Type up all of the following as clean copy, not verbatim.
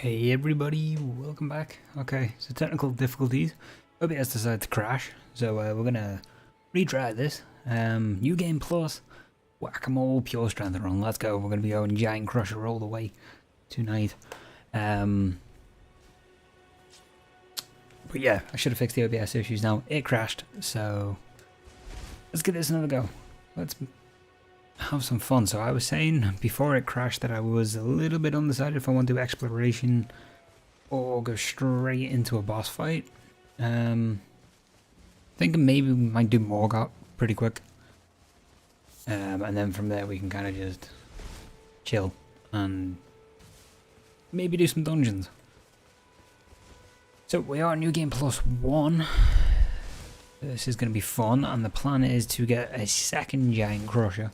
Hey everybody, welcome back. Okay, so technical difficulties. OBS decided to crash, so we're gonna retry this. New game plus, Wack-A-Mole, pure strength run. Let's go. We're gonna be going Giant Crusher all the way tonight. But yeah, I should have fixed the OBS issues now. It crashed, so let's give this another go. Let's have some fun. So I was saying before it crashed that I was a little bit undecided if I want to do exploration or go straight into a boss fight. Thinking maybe we might do Morgoth pretty quick, and then from there we can kind of just chill and maybe do some dungeons. So we are New Game Plus 1. This is going to be fun, and the plan is to get a second Giant Crusher.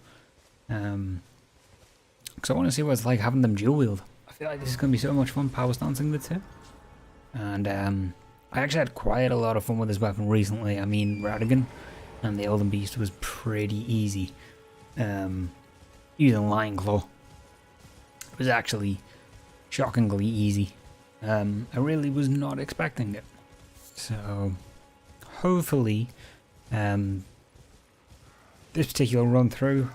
Because I want to see what it's like having them dual wield. I feel like this is going to be so much fun power stancing the two. And I actually had quite a lot of fun with this weapon recently. I mean, Radigan and the Elden Beast was pretty easy. Using Lion Claw, it was actually shockingly easy. I really was not expecting it. So hopefully this particular run through,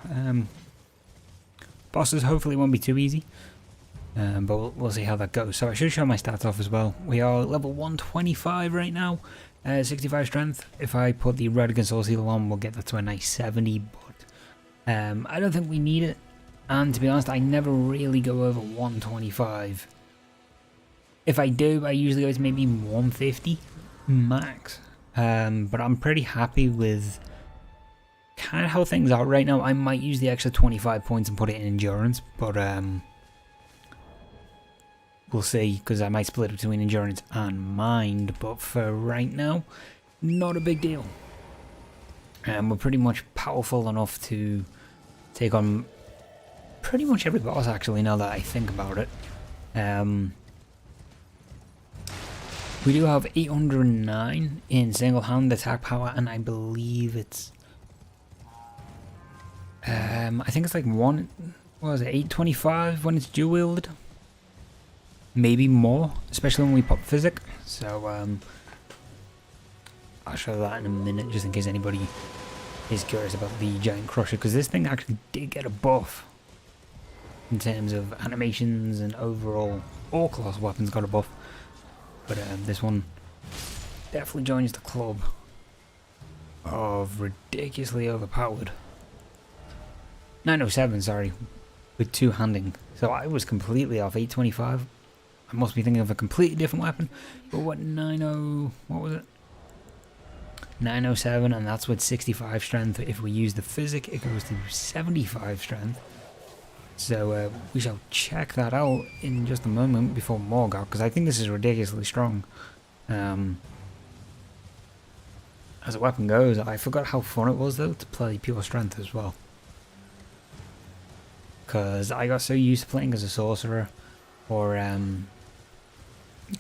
bosses hopefully won't be too easy, but we'll see how that goes. So I should show my stats off as well. We are level 125 right now, 65 strength. If I put the Radigan Soul Seal on, we'll get that to a nice 70, but I don't think we need it. And to be honest, I never really go over 125. If I do, I usually go to maybe 150 max. But I'm pretty happy with kind of how things are right now. I might use the extra 25 points and put it in endurance, but we'll see, because I might split it between endurance and mind. But for right now, not a big deal. We're pretty much powerful enough to take on pretty much every boss, actually, now that I think about it. We do have 809 in single-hand attack power, and I believe it's I think it's like 825 when it's dual wielded. Maybe more, especially when we pop physic. So I'll show that in a minute, just in case anybody is curious about the Giant Crusher, because this thing actually did get a buff in terms of animations and overall. All class weapons got a buff, but this one definitely joins the club of ridiculously overpowered. 907, sorry, with two-handing. So I was completely off. 825. I must be thinking of a completely different weapon. But what was it? 907, and that's with 65 strength. If we use the physic, it goes to 75 strength. So we shall check that out in just a moment before Morgoth, because I think this is ridiculously strong. As a weapon goes, I forgot how fun it was though to play pure strength as well. Because I got so used to playing as a sorcerer, or kind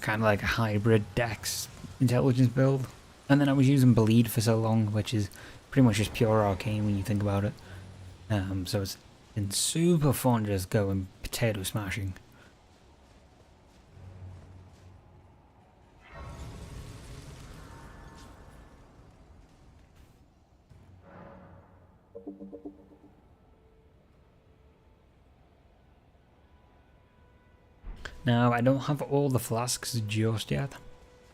of like a hybrid dex intelligence build, and then I was using bleed for so long, which is pretty much just pure arcane when you think about it. So it's been super fun just going potato smashing. Now, I don't have all the flasks just yet.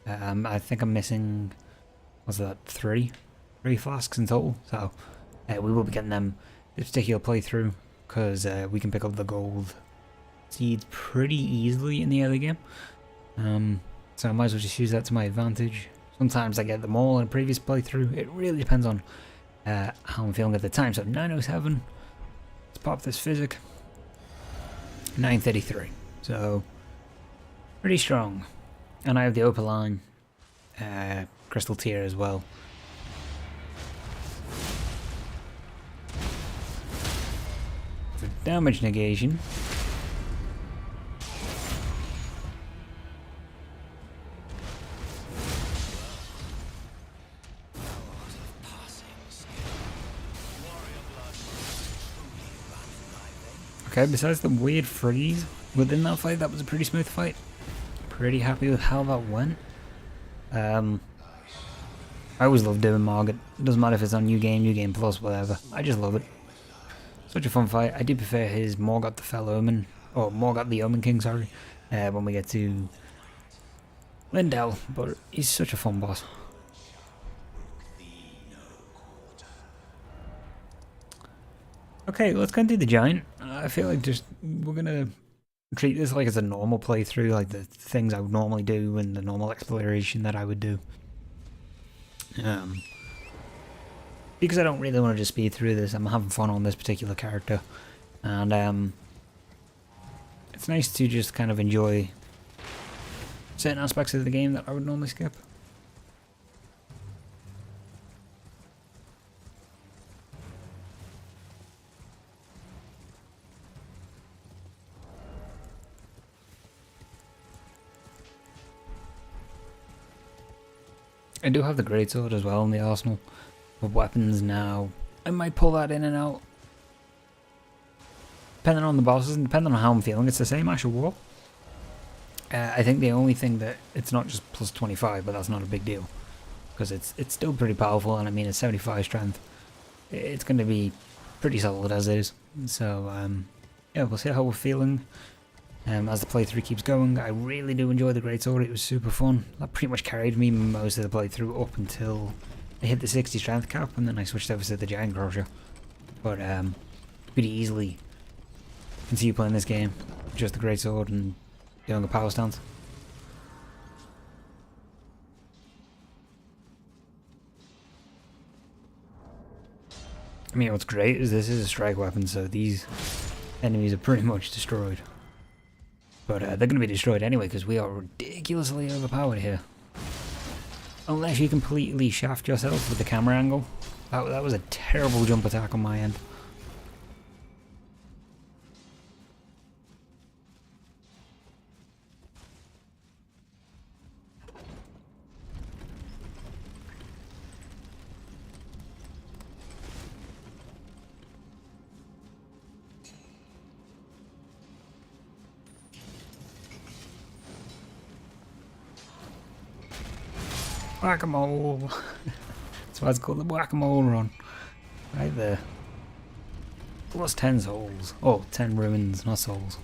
I think I'm missing, what's that, three flasks in total. So we will be getting them this particular playthrough, because we can pick up the gold seeds pretty easily in the early game. So I might as well just use that to my advantage. Sometimes I get them all in a previous playthrough. It really depends on how I'm feeling at the time. So 907, let's pop this physic. 933, so pretty strong. And I have the Opaline crystal tier as well. For damage negation, okay, besides the weird freeze within that fight, that was a pretty smooth fight. pretty happy with how that went. I always love doing Margit. It doesn't matter if it's on New Game Plus, whatever. I just love it. Such a fun fight. I do prefer his Morgoth the Fell Omen, or Morgoth the Omen King, sorry, when we get to Lindell, but he's such a fun boss. Okay, let's go and do the Giant. I feel like we're gonna treat this like it's a normal playthrough, like the things I would normally do and the normal exploration that I would do. Because I don't really want to just speed through this, I'm having fun on this particular character. And it's nice to just kind of enjoy certain aspects of the game that I would normally skip. I do have the greatsword as well in the arsenal of weapons now. I might pull that in and out, depending on the bosses and depending on how I'm feeling. It's the same Ash of War. I think the only thing that it's not just plus 25, but that's not a big deal because it's still pretty powerful, and I mean it's 75 strength. It's going to be pretty solid as is. So yeah, we'll see how we're feeling. As the playthrough keeps going. I really do enjoy the greatsword. It was super fun. That pretty much carried me most of the playthrough up until I hit the 60 strength cap, and then I switched over to the Giant Crusher. But pretty easily continue playing this game, just the greatsword and doing a power stance. I mean, what's great is this is a strike weapon, so these enemies are pretty much destroyed. But they're going to be destroyed anyway because we are ridiculously overpowered here. Unless you completely shaft yourself with the camera angle. That was a terrible jump attack on my end. Wack-A-Mole! That's why it's called the Wack-A-Mole run. Right there. Plus 10 souls. Oh, 10 ruins, not souls.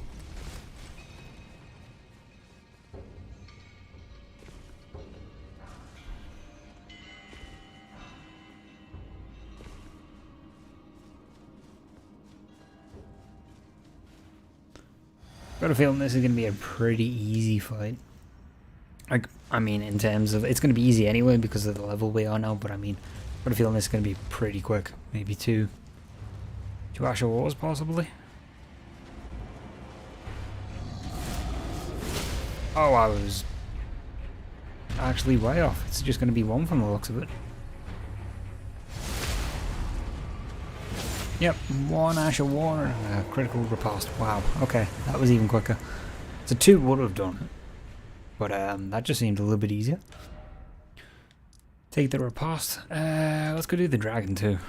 Got a feeling this is going to be a pretty easy fight. I mean, in terms of, it's going to be easy anyway because of the level we are now, but I mean, I've got a feeling this is going to be pretty quick. Maybe two Ash of Wars, possibly. Oh, I was actually way off. It's just going to be one from the looks of it. Yep, one Ash of War and a critical riposte. Wow, okay, that was even quicker. So 2 would have done it. But that just seemed a little bit easier. Take the riposte. Let's go do the dragon too.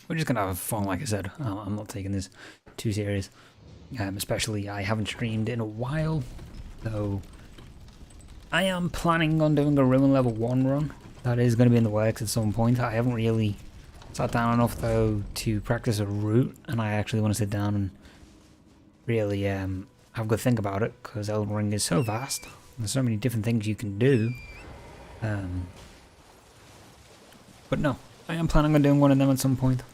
We're just gonna have fun, like I said. I'm not taking this too serious. Especially I haven't streamed in a while. So I am planning on doing a ruin level 1 run. That is going to be in the works at some point. I haven't really sat down enough though to practice a route, and I actually want to sit down and really have a good think about it, because Elden Ring is so vast. There's so many different things you can do. But no, I am planning on doing one of them at some point.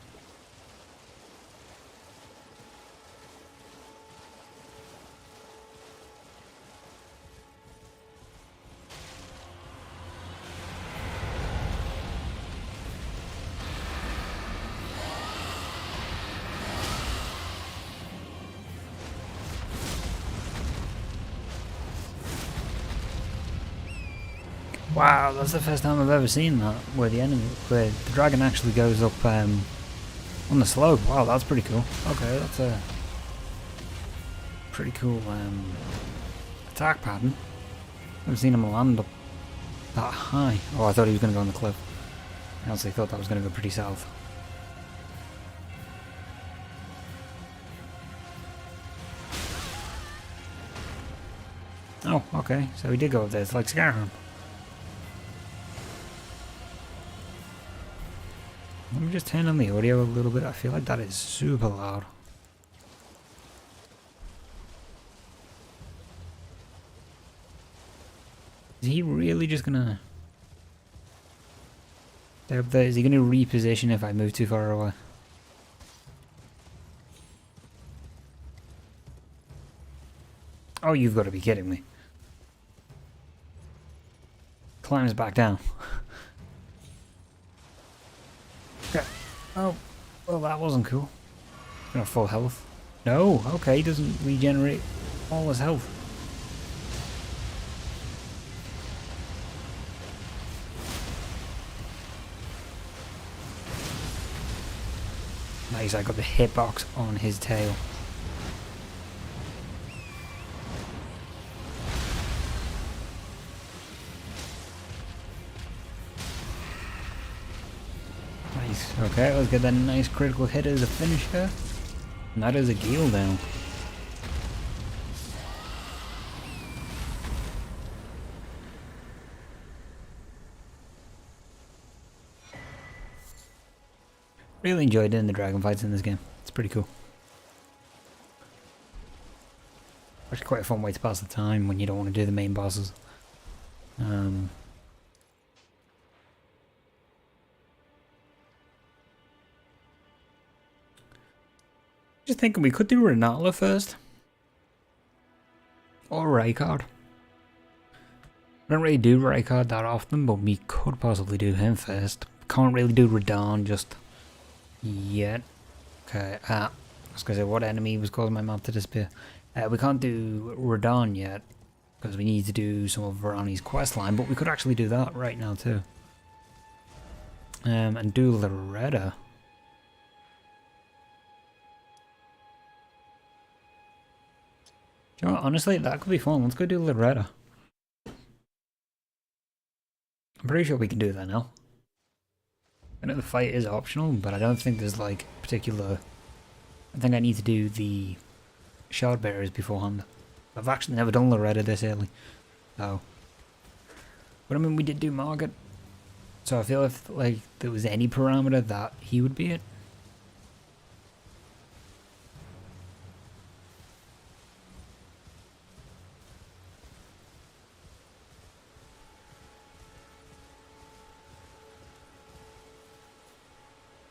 Wow, that's the first time I've ever seen that, where the dragon actually goes up on the slope. Wow, that's pretty cool. Okay, that's a pretty cool attack pattern. Never seen him land up that high. Oh, I thought he was going to go on the cliff. I honestly thought that was going to go pretty south. Oh, okay. So we did go up there. It's like Skyrim. Let me just turn on the audio a little bit. I feel like that is super loud. Is he really just gonna stay up there? Is he gonna reposition if I move too far away? Oh, you've got to be kidding me. Climbs back down. Okay. Oh, well that wasn't cool. Gonna full health. No, okay, doesn't regenerate all his health. Nice, I got the hitbox on his tail. Nice, okay, let's get that nice critical hit as a finisher. And that is a Gale down. Really enjoyed doing the dragon fights in this game. It's pretty cool. Actually quite a fun way to pass the time when you don't want to do the main bosses. Just thinking we could do Renala first. Or Raycard. I don't really do Raycard that often, but we could possibly do him first. Can't really do Radahn just yet. Okay, I was going to say, what enemy was causing my map to disappear? We can't do Radahn yet, because we need to do some of Varani's questline, but we could actually do that right now too. And do Loretta. Do you know what? Honestly, that could be fun. Let's go do Loretta. I'm pretty sure we can do that now. I know the fight is optional, but I don't think there's like particular... I think I need to do the shard bearers beforehand. I've actually never done Loretta this early. Oh. But I mean, we did do Margaret. So I feel if like there was any parameter that he would be it.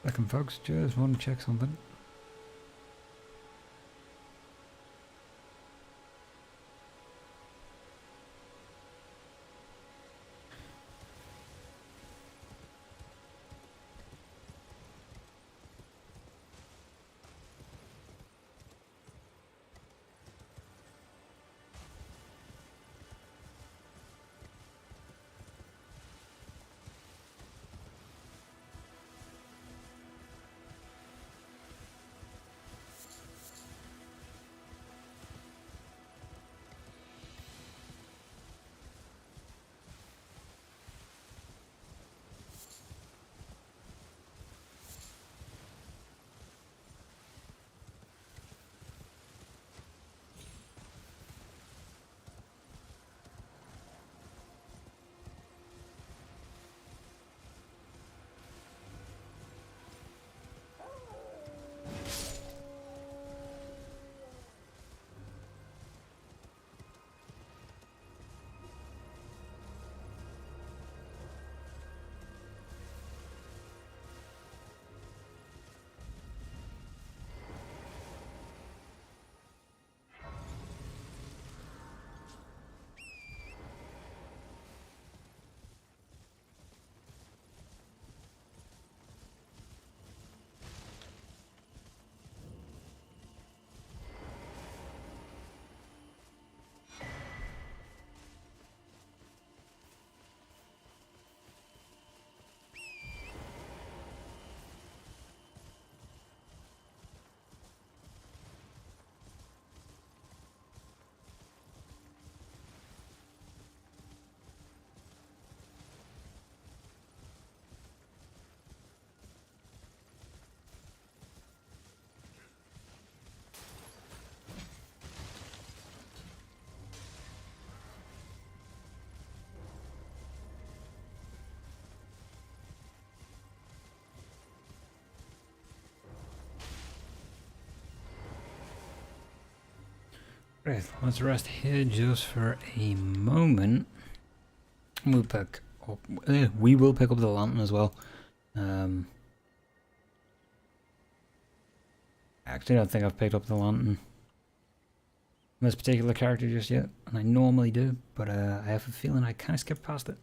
Second folks, just want to check something. Right, let's rest here just for a moment. We'll pick up, we will pick up the lantern as well. Actually, I don't think I've picked up the lantern on this particular character just yet, and I normally do, but I have a feeling I kind of skipped past it.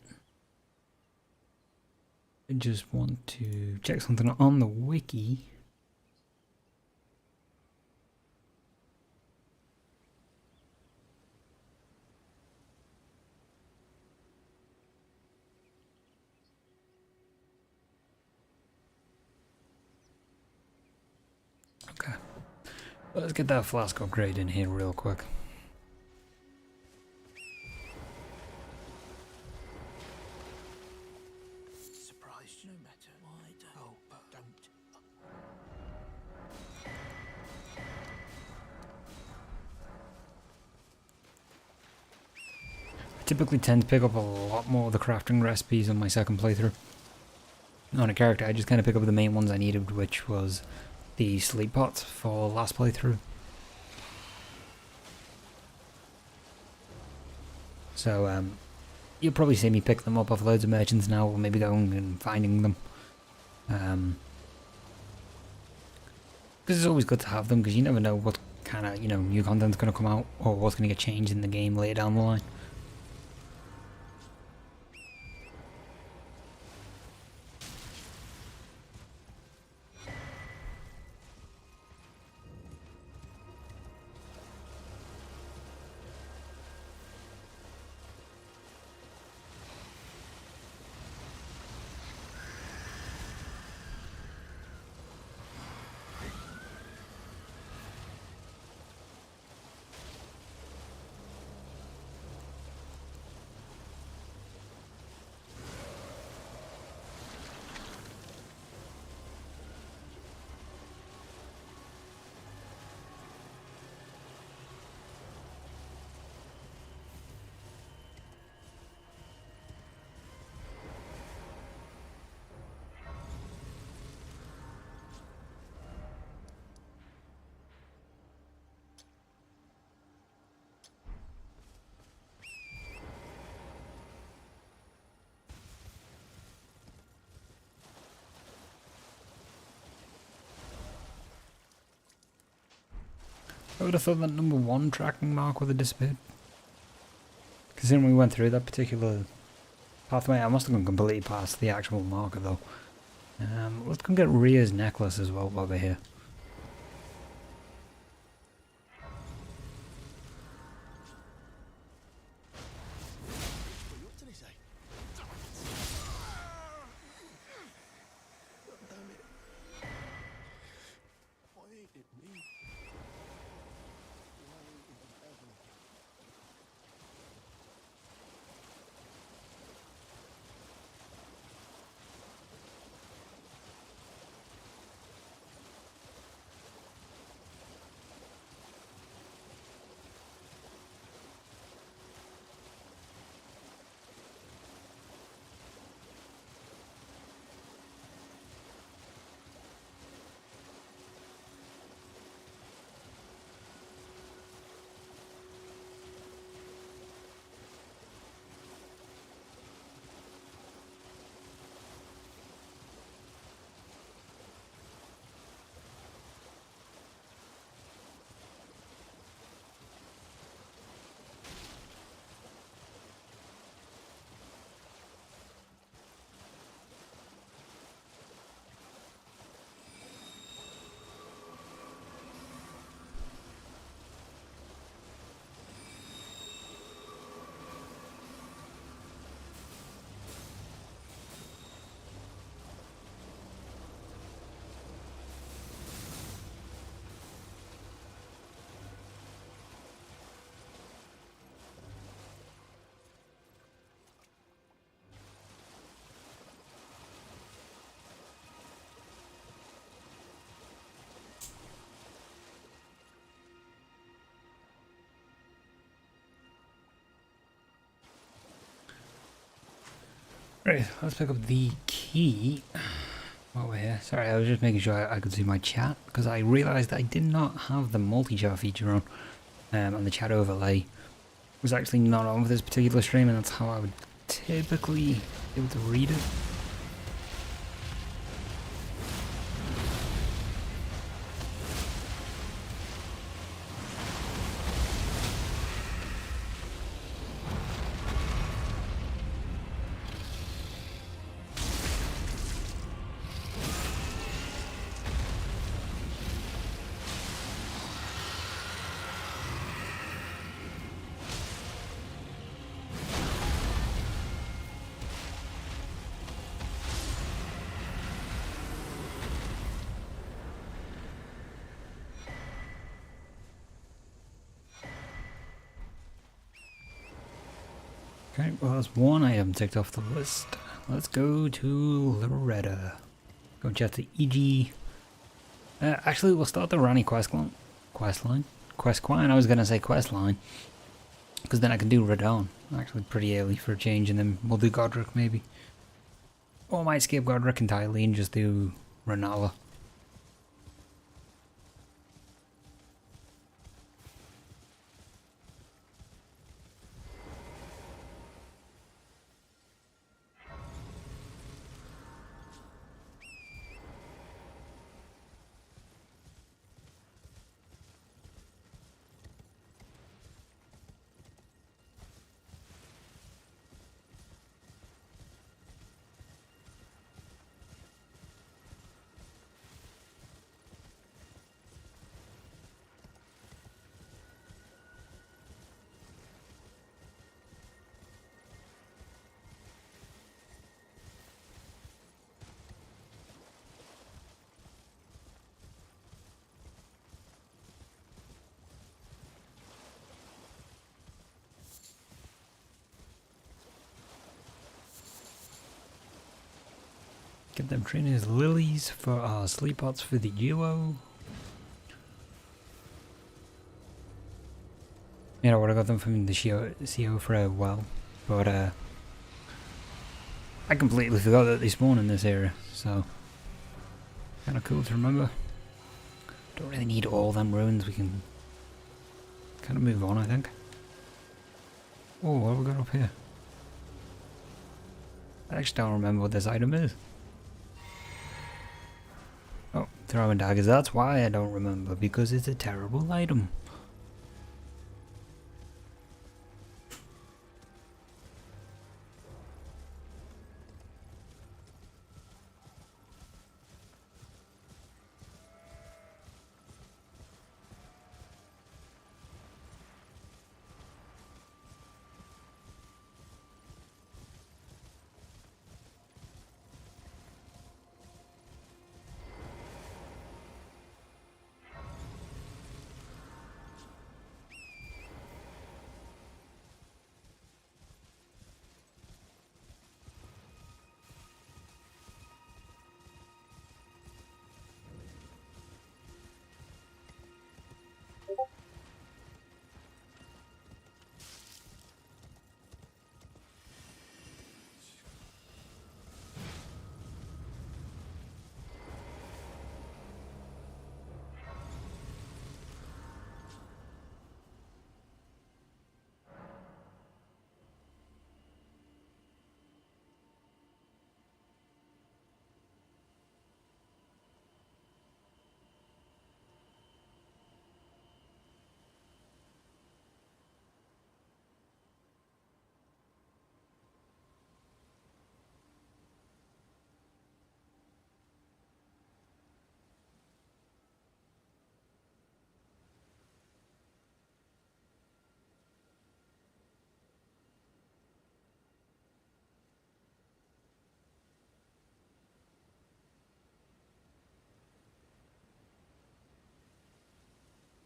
I just want to check something on the wiki. Okay, let's get that flask upgrade in here real quick. Surprised no matter why don't. Oh, but don't. I typically tend to pick up a lot more of the crafting recipes on my second playthrough. On a character, I just kind of pick up the main ones I needed, which was the sleep pots for last playthrough. So you'll probably see me pick them up off loads of merchants now, or maybe going and finding them. Because it's always good to have them, because you never know what kind of new content's going to come out, or what's going to get changed in the game later down the line. I would have thought that number 1 tracking mark would have disappeared. Considering we went through that particular pathway, I must have gone completely past the actual marker though. Let's go get Rhea's necklace as well while we're here. What did he say? Damn it. Why did me? Right, let's pick up the key while we're here. Sorry, I was just making sure I could see my chat, because I realised I did not have the multi-chat feature on. and the chat overlay was actually not on for this particular stream, and that's how I would typically be able to read it. Okay, well that's one item ticked off the list. Let's go to Loretta. Go chat to EG. Actually, we'll start the Rani quest line. I was gonna say quest line, because then I can do Radon. Actually, pretty early for a change, and then we'll do Godric maybe. Or I might skip Godric entirely and just do Renala. Get them trainers lilies for our sleep pots for the duo. You know, I would have got them from the CO for a while, but I completely forgot that they spawn in this area, so kind of cool to remember. Don't really need all them ruins, we can kind of move on, I think. Oh, what have we got up here? I actually don't remember what this item is. Oh, throwing daggers, that's why I don't remember, because it's a terrible item.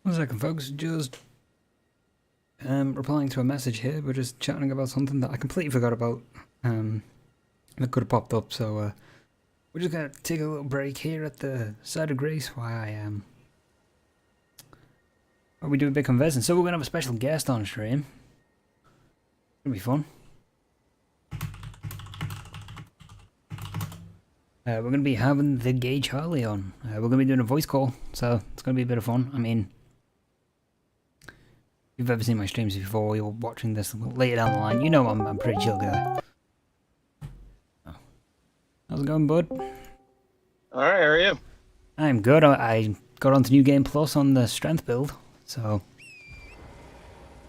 One second, folks, just replying to a message here. We're just chatting about something that I completely forgot about that could have popped up, so we're just gonna take a little break here at the side of Grace while we do a bit conversing. So we're gonna have a special guest on stream. It'll be fun. We're going to be having the Gay Charlie on. We're going to be doing a voice call, so it's going to be a bit of fun. I mean, you've ever seen my streams before, you're watching this later down the line, you know I'm a pretty chill guy. Oh. How's it going, bud? Alright, how are you? I'm good. I got onto New Game Plus on the Strength build, so...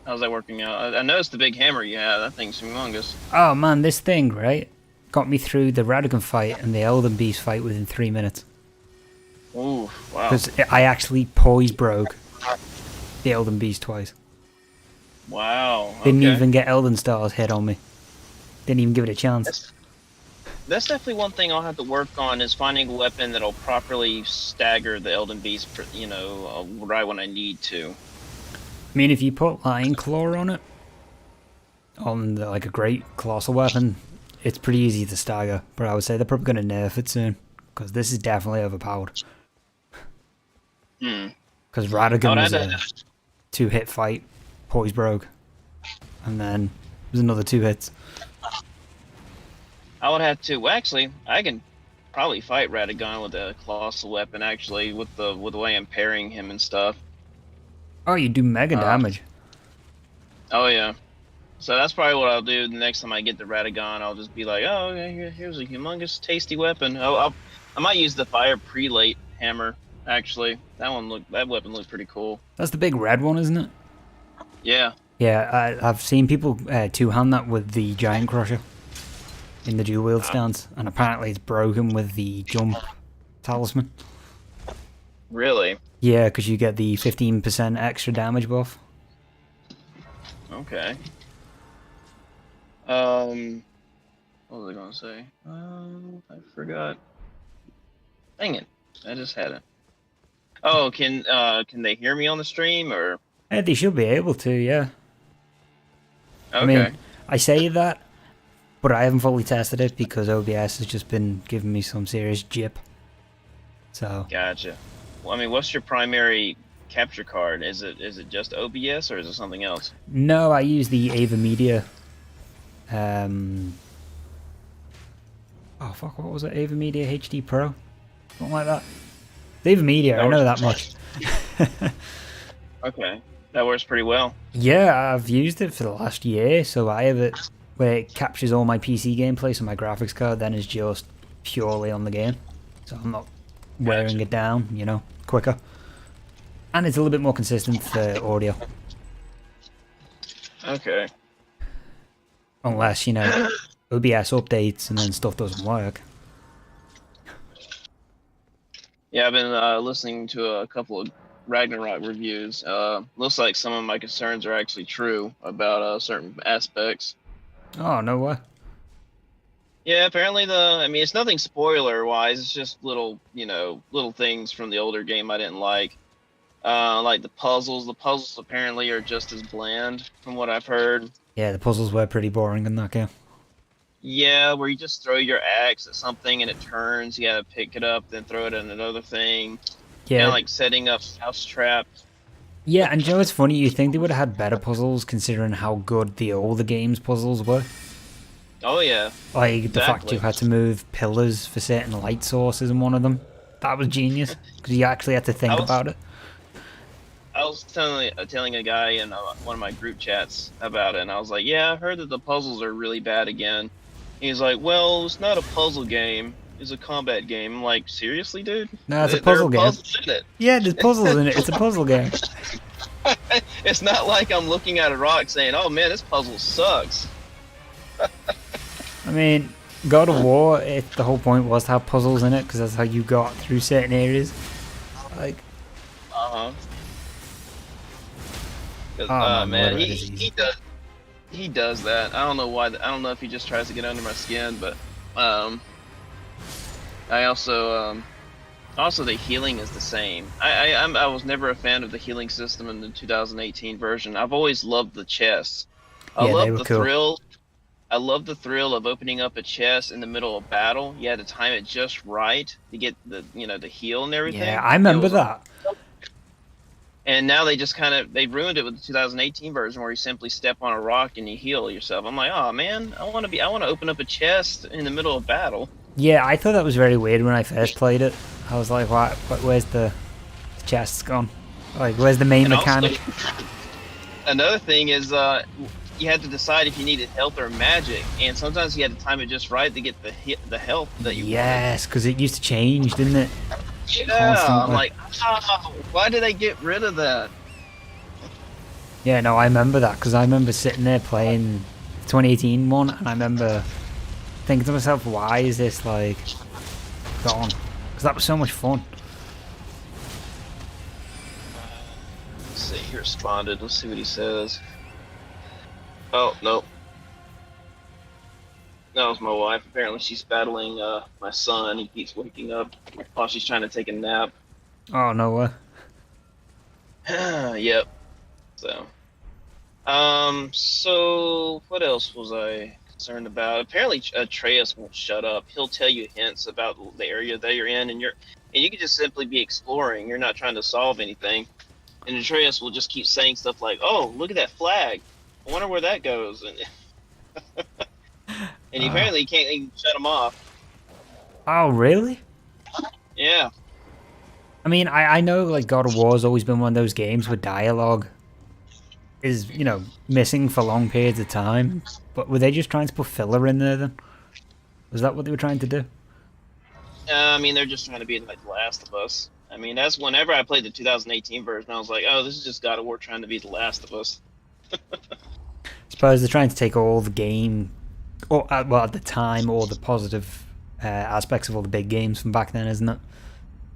How's that working out? I noticed the big hammer you have. That thing's humongous. Oh man, this thing, right, got me through the Radagon fight and the Elden Beast fight within 3 minutes. Ooh, wow. Because I actually poise broke the Elden Beast twice. Wow. Okay. Didn't even get Elden Stars hit on me. Didn't even give it a chance. That's definitely one thing I'll have to work on, is finding a weapon that'll properly stagger the Elden Beast, right when I need to. I mean, if you put Lion Claw on it, on like a great colossal weapon, it's pretty easy to stagger. But I would say they're probably going to nerf it soon, because this is definitely overpowered. Because Radagon was a 2-hit fight, poise broke, and then there's another 2 hits. I would have to. Well, actually, I can probably fight Radagon with a colossal weapon. Actually, with the way I'm parrying him and stuff. Oh, you do mega damage. Oh yeah. So that's probably what I'll do the next time I get the Radagon. I'll just be like, oh, okay, here's a humongous, tasty weapon. I might use the fire prelate hammer. Actually, that weapon looked pretty cool. That's the big red one, isn't it? Yeah. Yeah, I've seen people two-hand that with the Giant Crusher in the dual wield stance, and apparently it's broken with the jump talisman. Really? Yeah, because you get the 15% extra damage buff. Okay. What was I gonna say? I forgot. Dang it! I just had it. Oh, can they hear me on the stream, or? They should be able to, yeah. Okay. I mean, I say that, but I haven't fully tested it because OBS has just been giving me some serious jip. So. Gotcha. Well, I mean, what's your primary capture card? Is it just OBS, or is it something else? No, I use the Ava Media. Oh fuck, what was it? Ava Media HD Pro? Something like that. The Ava Media, I know that much. Okay, that works pretty well. Yeah, I've used it for the last year, so I have it where it captures all my PC gameplay, so my graphics card then is just purely on the game. So I'm not wearing it down, you know, quicker. And it's a little bit more consistent for audio. Okay. Unless, you know, OBS updates and then stuff doesn't work. Yeah, I've been listening to a couple of Ragnarok reviews. Looks like some of my concerns are actually true about certain aspects. Oh, no way. Yeah, apparently I mean, it's nothing spoiler-wise. It's just little things from the older game I didn't like. Like the puzzles. The puzzles apparently are just as bland, from what I've heard. Yeah, the puzzles were pretty boring in that game. Yeah, where you just throw your axe at something and it turns. You gotta pick it up, then throw it at another thing. Yeah. Kind of like setting up house traps. Yeah, and you know what's funny? You think they would have had better puzzles considering how good the older games puzzles were? Oh yeah. Like the fact you had to move pillars for certain light sources in one of them. That was genius because you actually had to think about it. I was telling a guy in one of my group chats about it, and I was like, "Yeah, I heard that the puzzles are really bad again." He's like, "Well, it's not a puzzle game; it's a combat game." I'm like, "Seriously, dude? No, it's a puzzle game. Puzzles in it. Yeah, there's puzzles in it. It's a puzzle game. It's not like I'm looking at a rock saying, "Oh man, this puzzle sucks." I mean, God of War, the whole point was to have puzzles in it because that's how you got through certain areas. Like, Man, he does that. I don't know why. I don't know if he just tries to get under my skin, but I also the healing is the same. I was never a fan of the healing system in the 2018 version. I've always loved the chests. I love the thrill. I love the thrill of opening up a chest in the middle of battle. You had to time it just right to get the heal and everything. Yeah, I remember that. And now they just they ruined it with the 2018 version where you simply step on a rock and you heal yourself. I'm like, oh man, I want to open up a chest in the middle of battle. Yeah, I thought that was very weird when I first played it. I was like, what? Where's the chests gone? Like, where's the main mechanic? Another thing is, you had to decide if you needed health or magic, and sometimes you had to time it just right to get the health that you wanted. Yes, because it used to change, didn't it? Yeah, I'm Constantly. like, oh, why did they get rid of that? Yeah, no, I remember that because I remember sitting there playing the 2018 one, and I remember thinking to myself, why is this like gone? Because that was so much fun. Let's see, he responded. Let's see what he says. Oh, no. That was my wife. Apparently she's battling my son. He keeps waking up while she's trying to take a nap. Oh no way. Yep. So, so what else was I concerned about? Apparently, Atreus won't shut up. He'll tell you hints about the area that you're in, and you can just simply be exploring. You're not trying to solve anything, and Atreus will just keep saying stuff like, "Oh, look at that flag. I wonder where that goes," and he apparently can't even shut him off. Oh really? Yeah. I mean, I know like God of War's always been one of those games where dialogue is, you know, missing for long periods of time. But were they just trying to put filler in there then? Was that what they were trying to do? I mean, they're just trying to be like The Last of Us. I mean, that's whenever I played the 2018 version, I was like, oh, this is just God of War trying to be The Last of Us. I suppose they're trying to take all the game, or well, at the time, all the positive aspects of all the big games from back then, isn't it?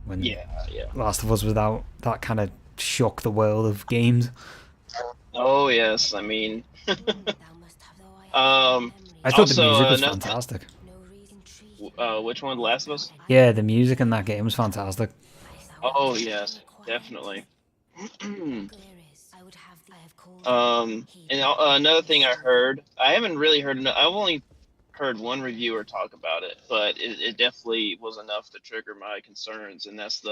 When Yeah. Last of Us was out, that kind of shook the world of games. Oh yes, I mean, I thought the also music was fantastic. which one, The Last of Us? Yeah, the music in that game was fantastic. Oh yes, definitely. And another thing I heard, I haven't really heard. I've only heard one reviewer talk about it, but it definitely was enough to trigger my concerns, and that's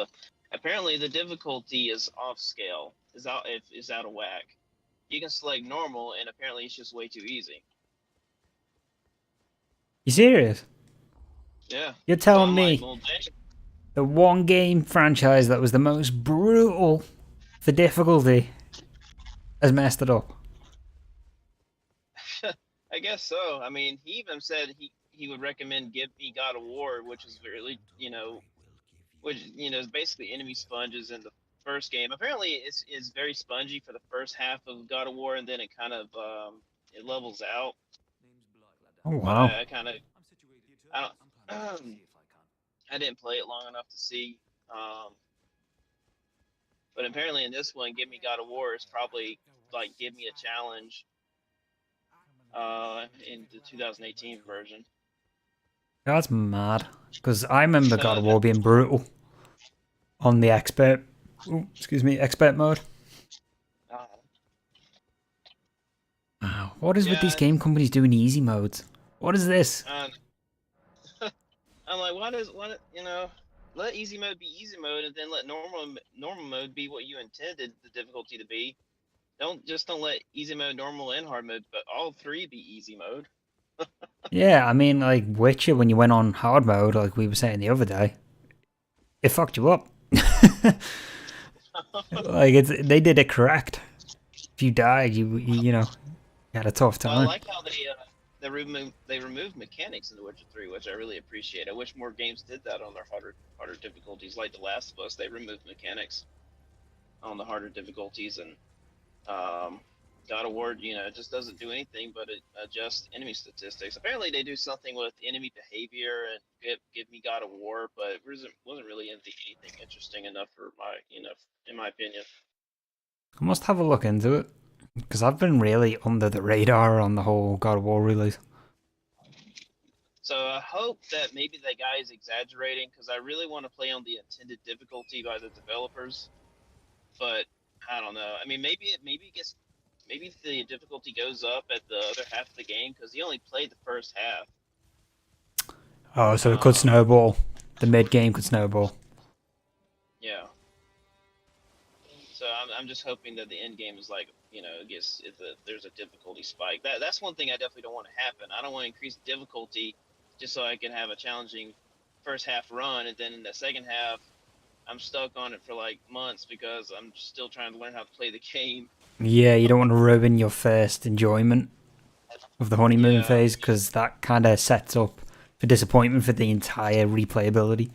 apparently the difficulty is off scale, is out of whack. You can select normal, and apparently it's just way too easy. You serious? Yeah. You're So telling I'm like, me well, dang. the one game franchise that was the most brutal for difficulty has messed it up? I guess so. I mean, he even said he would recommend Give Me God of War, which is really, which is basically enemy sponges in the first game. Apparently, it's very spongy for the first half of God of War, and then it kind of it levels out. Oh But wow. I kind of I don't I didn't play it long enough to see. Um, but apparently in this one, Give Me God of War is probably like give me a challenge in the 2018 version. That's mad. Because I remember God So of War being brutal on the expert. Ooh, excuse me, expert mode. uh, Wow. What is with these yeah, game companies doing easy modes? What is this? uh, I'm like, let easy mode be easy mode, and then let normal mode be what you intended the difficulty to be. Don't let easy mode, normal, and hard mode, but all three be easy mode. Yeah, I mean, like Witcher, when you went on hard mode, like we were saying the other day, it fucked you up. Like they did it correct. If you died, you had a tough Well, I time. like how they removed mechanics in The Witcher 3, which I really appreciate. I wish more games did that on their harder difficulties, like The Last of Us. They removed mechanics on the harder difficulties, and um, God of War, it just doesn't do anything but it adjusts enemy statistics. Apparently, they do something with enemy behavior and give me God of War, but it wasn't really anything interesting enough for in my opinion. I must have a look into it because I've been really under the radar on the whole God of War release. So I hope that maybe that guy is exaggerating because I really want to play on the intended difficulty by the developers, but I don't know. I mean, maybe the difficulty goes up at the other half of the game because he only played the first half. Oh, so it could Um, snowball. The mid game could snowball. yeah. So I'm just hoping that the end game is like gets if there's a difficulty spike. That's one thing I definitely don't want to happen. I don't want to increase difficulty just so I can have a challenging first half run, and then in the second half I'm stuck on it for like months because I'm still trying to learn how to play the game. Yeah, you don't want to ruin your first enjoyment of the honeymoon Yeah. phase, because that kind of sets up for disappointment for the entire replayability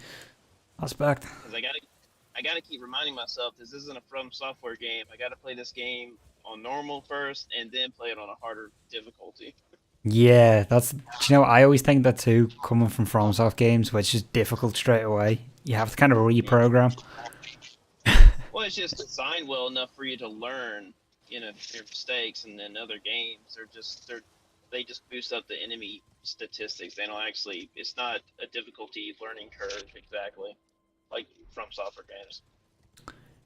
aspect. Because I gotta keep reminding myself this isn't a From Software game. I gotta play this game on normal first, and then play it on a harder difficulty. Yeah, do you know, I always think that too, coming from FromSoft games, where it's just difficult straight away. You have to kind of Yeah. reprogram. Well, it's just designed well enough for you to learn, your mistakes, and then other games they just boost up the enemy statistics. They don't actually. It's not a difficulty learning curve exactly, like From Software games.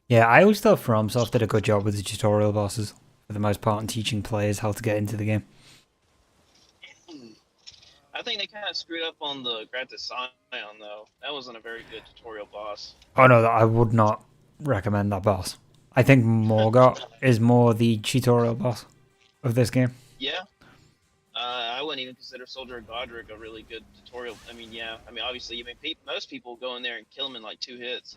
Yeah, I always thought FromSoft did a good job with the tutorial bosses, for the most part, in teaching players how to get into the game. I think they kind of screwed up on the Gratis Scion though. That wasn't a very good tutorial boss. Oh no, I would not recommend that boss. I think Morgott is more the tutorial boss of this game. Yeah. I wouldn't even consider Soldier of Godric a really good tutorial. I mean, yeah. I mean, obviously, most people go in there and kill him in like 2 hits.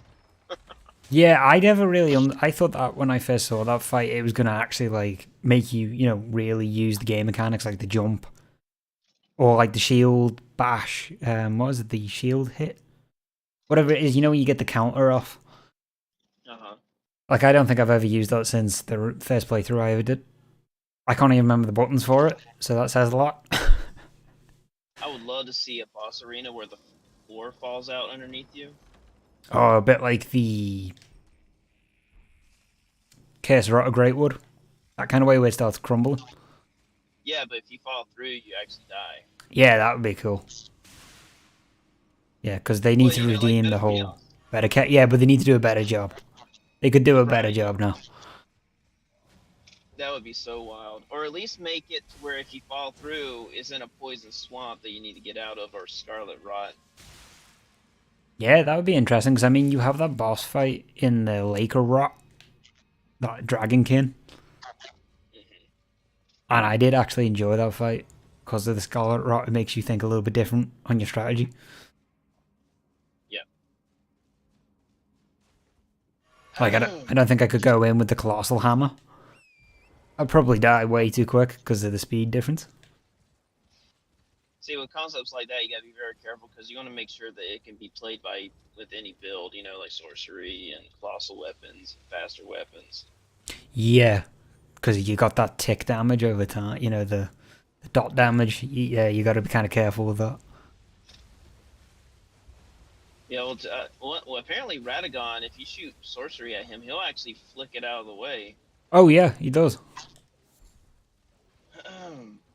Yeah, I never really. I thought that when I first saw that fight, it was gonna actually like make you, really use the game mechanics, like the jump or like the shield bash. What was it? The shield hit, whatever it is. You know when you get the counter off. Uh-huh. Like I don't think I've ever used that since the first playthrough I ever did. I can't even remember the buttons for it, so that says a lot. I would love to see a boss arena where the floor falls out underneath you. Oh, a bit like the Curse of Greatwood. That kind of way where it starts crumbling. Yeah, but if you fall through, you actually die. Yeah, that would be cool. Yeah, because they need to redeem the whole better cat. Yeah, but they need to do a better job. They could do a better job now. That would be so wild. Or at least make it to where if you fall through, it's in a poison swamp that you need to get out of, or scarlet rot. Yeah, that would be interesting, because I mean, you have that boss fight in the Lake of Rot, that Dragonkin. And I did actually enjoy that fight because of the Scarlet Rot. It makes you think a little bit different on your strategy. Yeah. Like, I don't think I could go in with the Colossal Hammer. I'd probably die way too quick because of the speed difference. See, with concepts like that, you gotta be very careful because you want to make sure that it can be played with any build, like sorcery and colossal weapons, faster weapons. Yeah, because you got that tick damage over time, the dot damage. Yeah, you got to be kind of careful with that. Yeah, well, apparently Radagon, if you shoot sorcery at him, he'll actually flick it out of the way. Oh yeah, he does.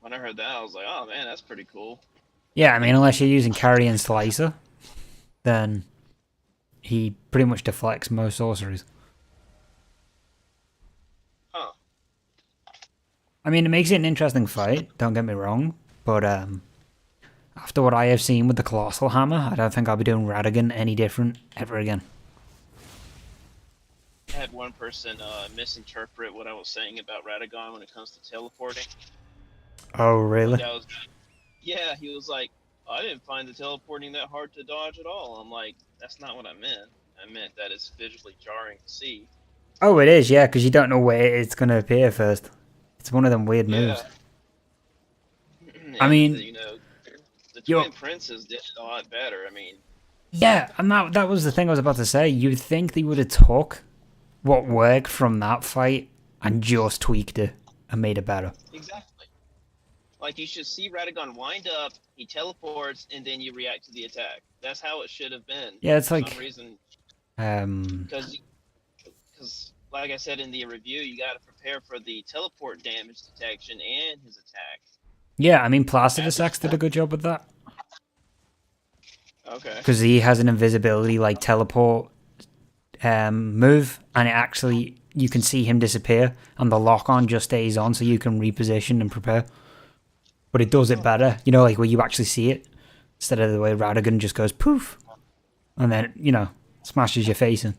When I heard that, I was like, oh man, that's pretty cool. Yeah, I mean, unless you're using Carrion Slicer, then he pretty much deflects most sorceries. Huh. I mean, it makes it an interesting fight, don't get me wrong, but after what I have seen with the Colossal Hammer, I don't think I'll be doing Radagon any different ever again. I had one person misinterpret what I was saying about Radagon when it comes to teleporting. Oh, really? Yeah, he was like, I didn't find the teleporting that hard to dodge at all. I'm like, that's not what I meant. I meant that it's visually jarring to see. Oh, it is, yeah, because you don't know where it's going to appear first. It's one of them weird moves. I mean, the Twin Princes did it a lot better. I mean, yeah, and that was the thing I was about to say. You'd think they would have took what worked from that fight and just tweaked it and made it better. Exactly. Like, you should see Radagon wind up, he teleports, and then you react to the attack. That's how it should have been. Yeah, it's like... For some reason. Because, like I said in the review, you got to prepare for the teleport damage detection and his attack. Yeah, I mean, Placidus X did a good job with that. Okay. Because he has an invisibility, like, teleport move, and it actually... You can see him disappear, and the lock-on just stays on, so you can reposition and prepare. But it does it better, like where you actually see it, instead of the way Radagon just goes poof, and then, smashes your face in.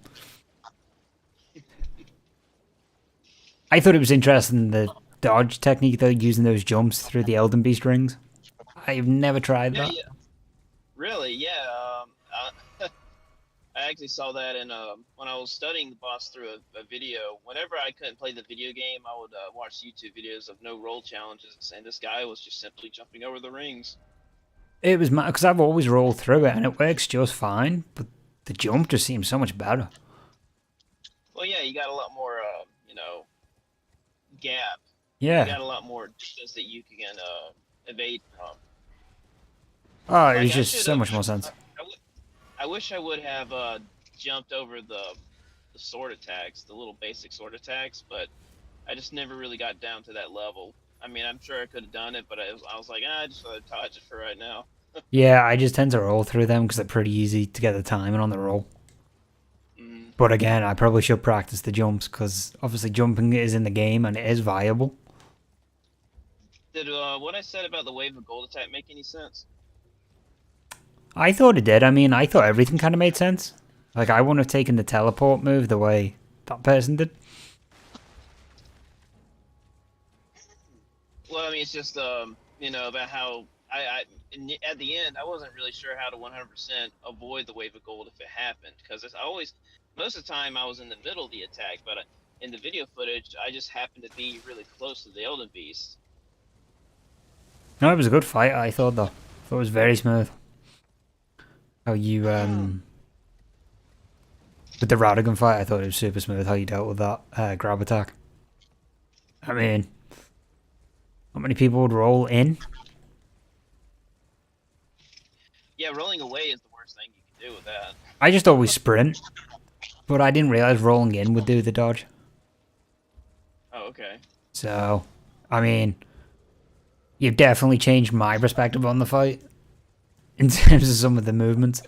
I thought it was interesting, the dodge technique, though, using those jumps through the Elden Beast rings. I've never tried that. Yeah. Really, yeah. I actually saw that in when I was studying the boss through a video. Whenever I couldn't play the video game, I would watch YouTube videos of no roll challenges, and this guy was just simply jumping over the rings. It was mad because I've always rolled through it and it works just fine, but the jump just seems so much better. Well, yeah, you got a lot more, you know, gap. Yeah. You got a lot more distance that you can evade from. Oh, it Like was just so much more sense. I wish I would have jumped over the sword attacks, the little basic sword attacks, but I just never really got down to that level. I mean, I'm sure I could have done it, but I was like, I just want to dodge it for right now. Yeah, I just tend to roll through them because they're pretty easy to get the timing on the roll. But again, I probably should practice the jumps because obviously jumping is in the game and it is viable. Did what I said about the wave of gold attack make any sense? I thought it did. I mean, I thought everything kind of made sense. Like, I wouldn't have taken the teleport move the way that person did. Well, I mean, it's just you know, about how at the end I wasn't really sure how to 100% avoid the wave of gold if it happened, because I always, most of the time I was in the middle of the attack, but in the video footage I just happened to be really close to the Elden Beast. No, it was a good fight, I thought, though. It was very smooth. How you, with the Radigan fight, I thought it was super smooth how you dealt with that grab attack. I mean, not many people would roll in. Yeah, rolling away is the worst thing you can do with that. I just always sprint, but I didn't realize rolling in would do the dodge. Oh, okay. So, I mean, you've definitely changed my perspective on the fight in terms of some of the movements.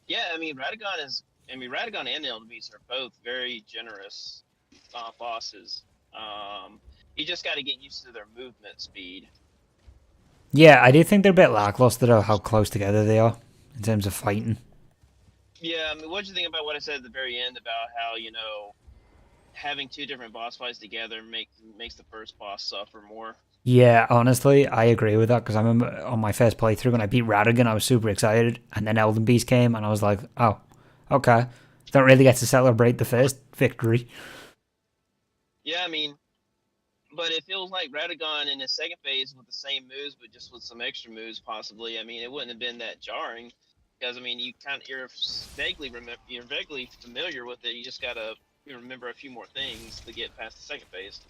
Yeah, I mean, Radagon and Elden Beast are both very generous bosses. You just got to get used to their movement speed. Yeah, I do think they're a bit lackluster though, how close together they are in terms of fighting. Yeah, I mean, what'd you think about what I said at the very end about how, you know, having two different boss fights together makes the first boss suffer more? Yeah, honestly, I agree with that because I remember on my first playthrough when I beat Radigan, I was super excited, and then Elden Beast came, and I was like, oh, okay. Don't really get to celebrate the first victory. Yeah, I mean, but it feels like Radagon in his second phase with the same moves, but just with some extra moves, possibly. I mean, it wouldn't have been that jarring, because I mean, you're vaguely familiar with it. You just gotta remember a few more things to get past the second phase.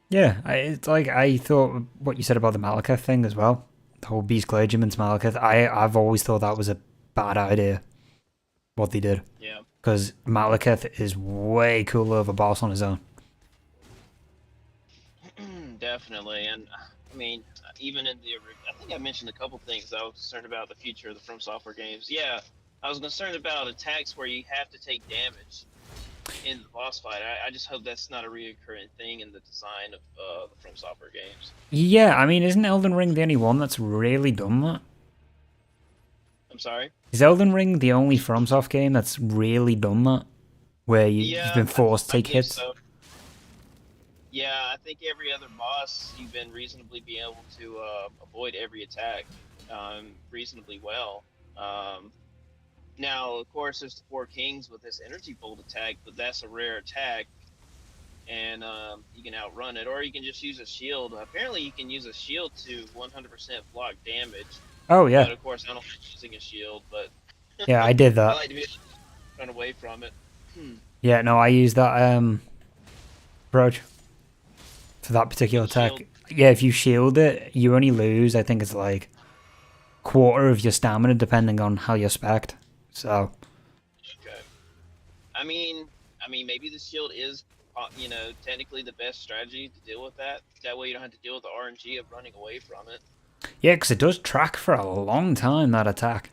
Yeah, it's like I thought what you said about the Malekith thing as well. The whole Beast Clergyman's Malekith. I've always thought that was a bad idea. What they did. Yeah. Because Malekith is way cooler of a boss on his own. Definitely, and I mean, even in I think I mentioned a couple things I was concerned about the future of the From Software games. Yeah, I was concerned about attacks where you have to take damage in the boss fight. I just hope that's not a reoccurring thing in the design of the From Software games. Yeah, I mean, isn't Elden Ring the only one that's really done that? I'm sorry? Is Elden Ring the only FromSoft game that's really done that? Where you've been forced to take hits? So. Yeah, I think every other boss you've been reasonably be able to avoid every attack reasonably well. Now, of course, there's the Four Kings with this Energy Bolt attack, but that's a rare attack, and you can outrun it, or you can just use a shield. Apparently, you can use a shield to 100% block damage. Oh, yeah. But, of course, I don't like using a shield, but... yeah, I did that. I like to be able to run away from it. Yeah, no, I used that approach for that particular attack. Shield. Yeah, if you shield it, you only lose, I think it's like quarter of your stamina depending on how you're spec'd. So. Okay. I mean, maybe the shield is, you know, technically the best strategy to deal with that. That way you don't have to deal with the RNG of running away from it. Yeah, because it does track for a long time, that attack.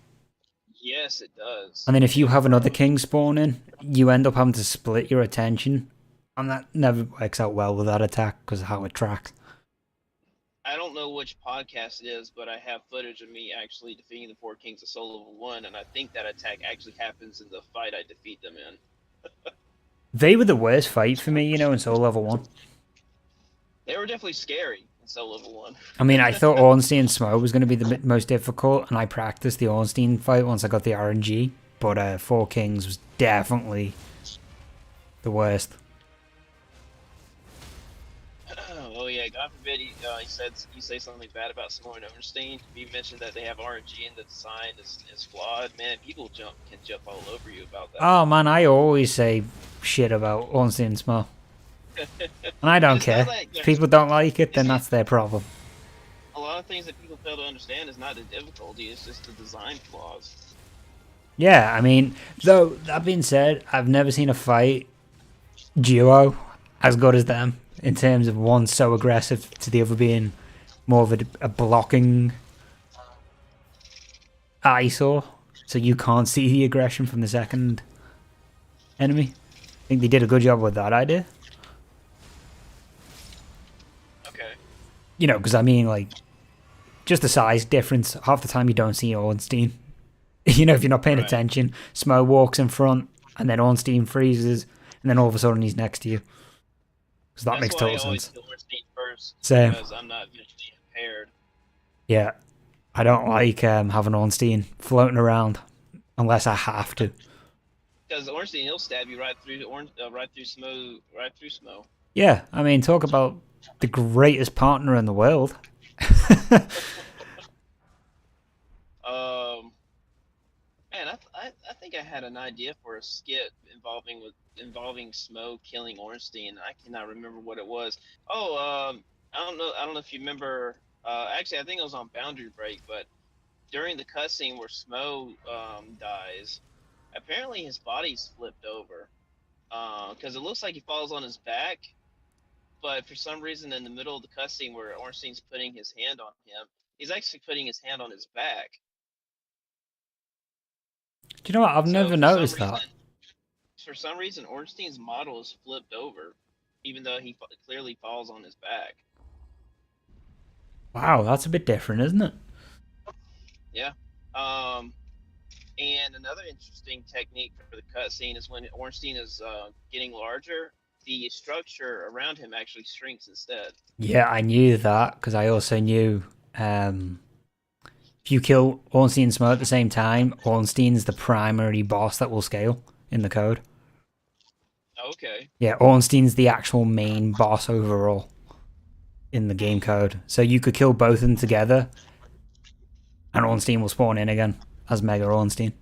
Yes, it does. And then if you have another king spawn in, you end up having to split your attention. And that never works out well with that attack because of how it tracks. I don't know which podcast it is, but I have footage of me actually defeating the Four Kings of Soul Level 1, and I think that attack actually happens in the fight I defeat them in. They were the worst fight for me, you know, in Soul Level 1. They were definitely scary. so level 1. I mean, I thought Ornstein Smoke was going to be the most difficult, and I practiced the Ornstein fight once I got the RNG, but Four Kings was definitely the worst. Oh yeah, God forbid he said you say something bad about Simone Ornstein. You mentioned that they have RNG and the design is flawed. Man, people can jump all over you about that. Oh man, I always say shit about Ornstein Smoke. And I don't care. If people don't like it, then that's their problem. A lot of things that people fail to understand is not the difficulty, it's just the design flaws. Yeah, I mean, though, that being said, I've never seen a fight duo as good as them in terms of one so aggressive to the other being more of a blocking eyesore, so you can't see the aggression from the second enemy. I think they did a good job with that idea. Okay. You know, because I mean, like, just the size difference. Half the time you don't see Ornstein. You know, if you're not paying attention, Smo walks in front, and then Ornstein freezes, and then all of a sudden he's next to you. So that makes total sense. That's why I always do Ornstein first, Same. because I'm not visually impaired. Yeah, I don't like having Ornstein floating around unless I have to. Because Ornstein, he'll stab you right through Smo. Yeah, I mean, talk about the greatest partner in the world. Man, I think I had an idea for a skit involving Smo killing Ornstein. I cannot remember what it was. Oh, I don't know if you remember. Actually, I think it was on Boundary Break, but during the cutscene where Smo dies, apparently his body's flipped over. Because it looks like he falls on his back, but for some reason in the middle of the cutscene where Ornstein's putting his hand on him, he's actually putting his hand on his back. Do you know what? I've never noticed that. For some reason, Ornstein's model is flipped over, even though he clearly falls on his back. Wow, that's a bit different, isn't it? Yeah. And another interesting technique for the cutscene is when Ornstein is getting larger, the structure around him actually shrinks instead. Yeah, I knew that because I also knew if you kill Ornstein and Smo at the same time, Ornstein's the primary boss that will scale in the code. Okay. Yeah, Ornstein's the actual main boss overall in the game code. So you could kill both of them together and Ornstein will spawn in again as Mega Ornstein.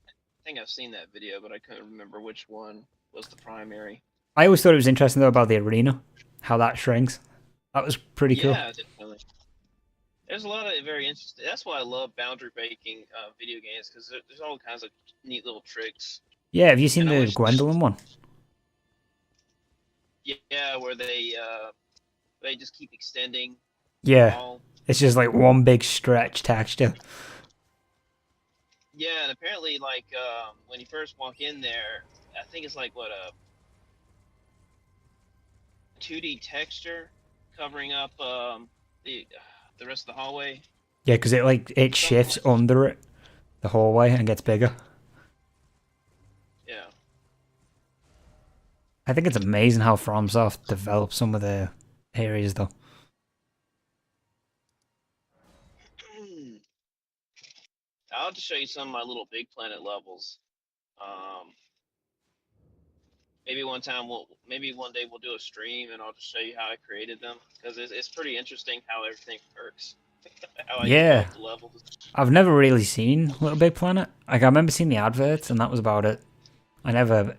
I think I've seen that video, but I couldn't remember which one was the primary. I always thought it was interesting though about the arena, how that shrinks. That was pretty cool. Yeah, definitely. There's a lot of very interesting. That's why I love boundary breaking video games, because there's all kinds of neat little tricks. Yeah, have you seen the Gwendolyn one? Yeah, where they just keep extending. Yeah, it's just like one big stretch texture. Yeah, and apparently, like when you first walk in there, I think it's like what a 2D texture covering up the rest of the hallway. Yeah, because it shifts under it, the hallway, and gets bigger. Yeah. I think it's amazing how FromSoft develops some of the areas, though. I'll just show you some of my little Big Planet levels. Maybe one day we'll do a stream and I'll just show you how I created them, because it's pretty interesting how everything works. How I the levels. I've never really seen Little Big Planet. Like, I remember seeing the adverts and that was about it. I never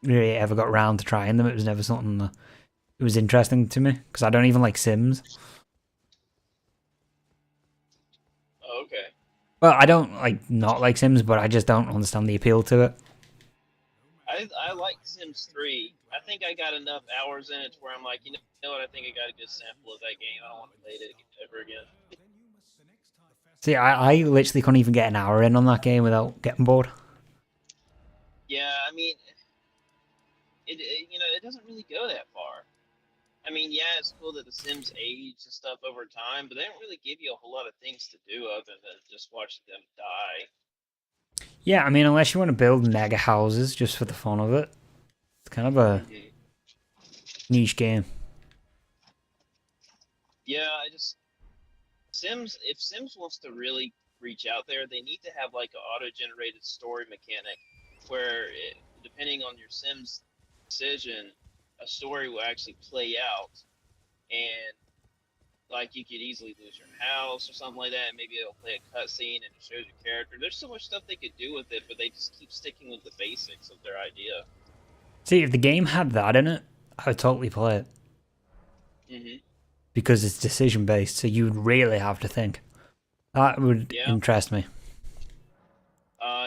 really ever got around to trying them. It was never something that it was interesting to me, because I don't even like Sims. Oh, okay. Well, I don't not like Sims, but I just don't understand the appeal to it. I like Sims 3. I think I got enough hours in it to where I'm like, you know what, I think I got a good sample of that game. I don't want to play it ever again. See, I literally couldn't even get an hour in on that game without getting bored. Yeah, I mean, it doesn't really go that far. I mean, yeah, it's cool that the Sims age and stuff over time, but they don't really give you a whole lot of things to do other than just watch them die. Yeah, I mean, unless you want to build mega houses just for the fun of it. It's kind of a niche game. Yeah, I just Sims. If Sims wants to really reach out there, they need to have like an auto-generated story mechanic, where depending on your Sims decision, a story will actually play out, and like you could easily lose your house or something like that. And maybe it'll play a cutscene and it shows your character. There's so much stuff they could do with it, but they just keep sticking with the basics of their idea. See, if the game had that in it, I would totally play it. Hmm. Because it's decision based, so you would really have to think. That would Yeah. interest me.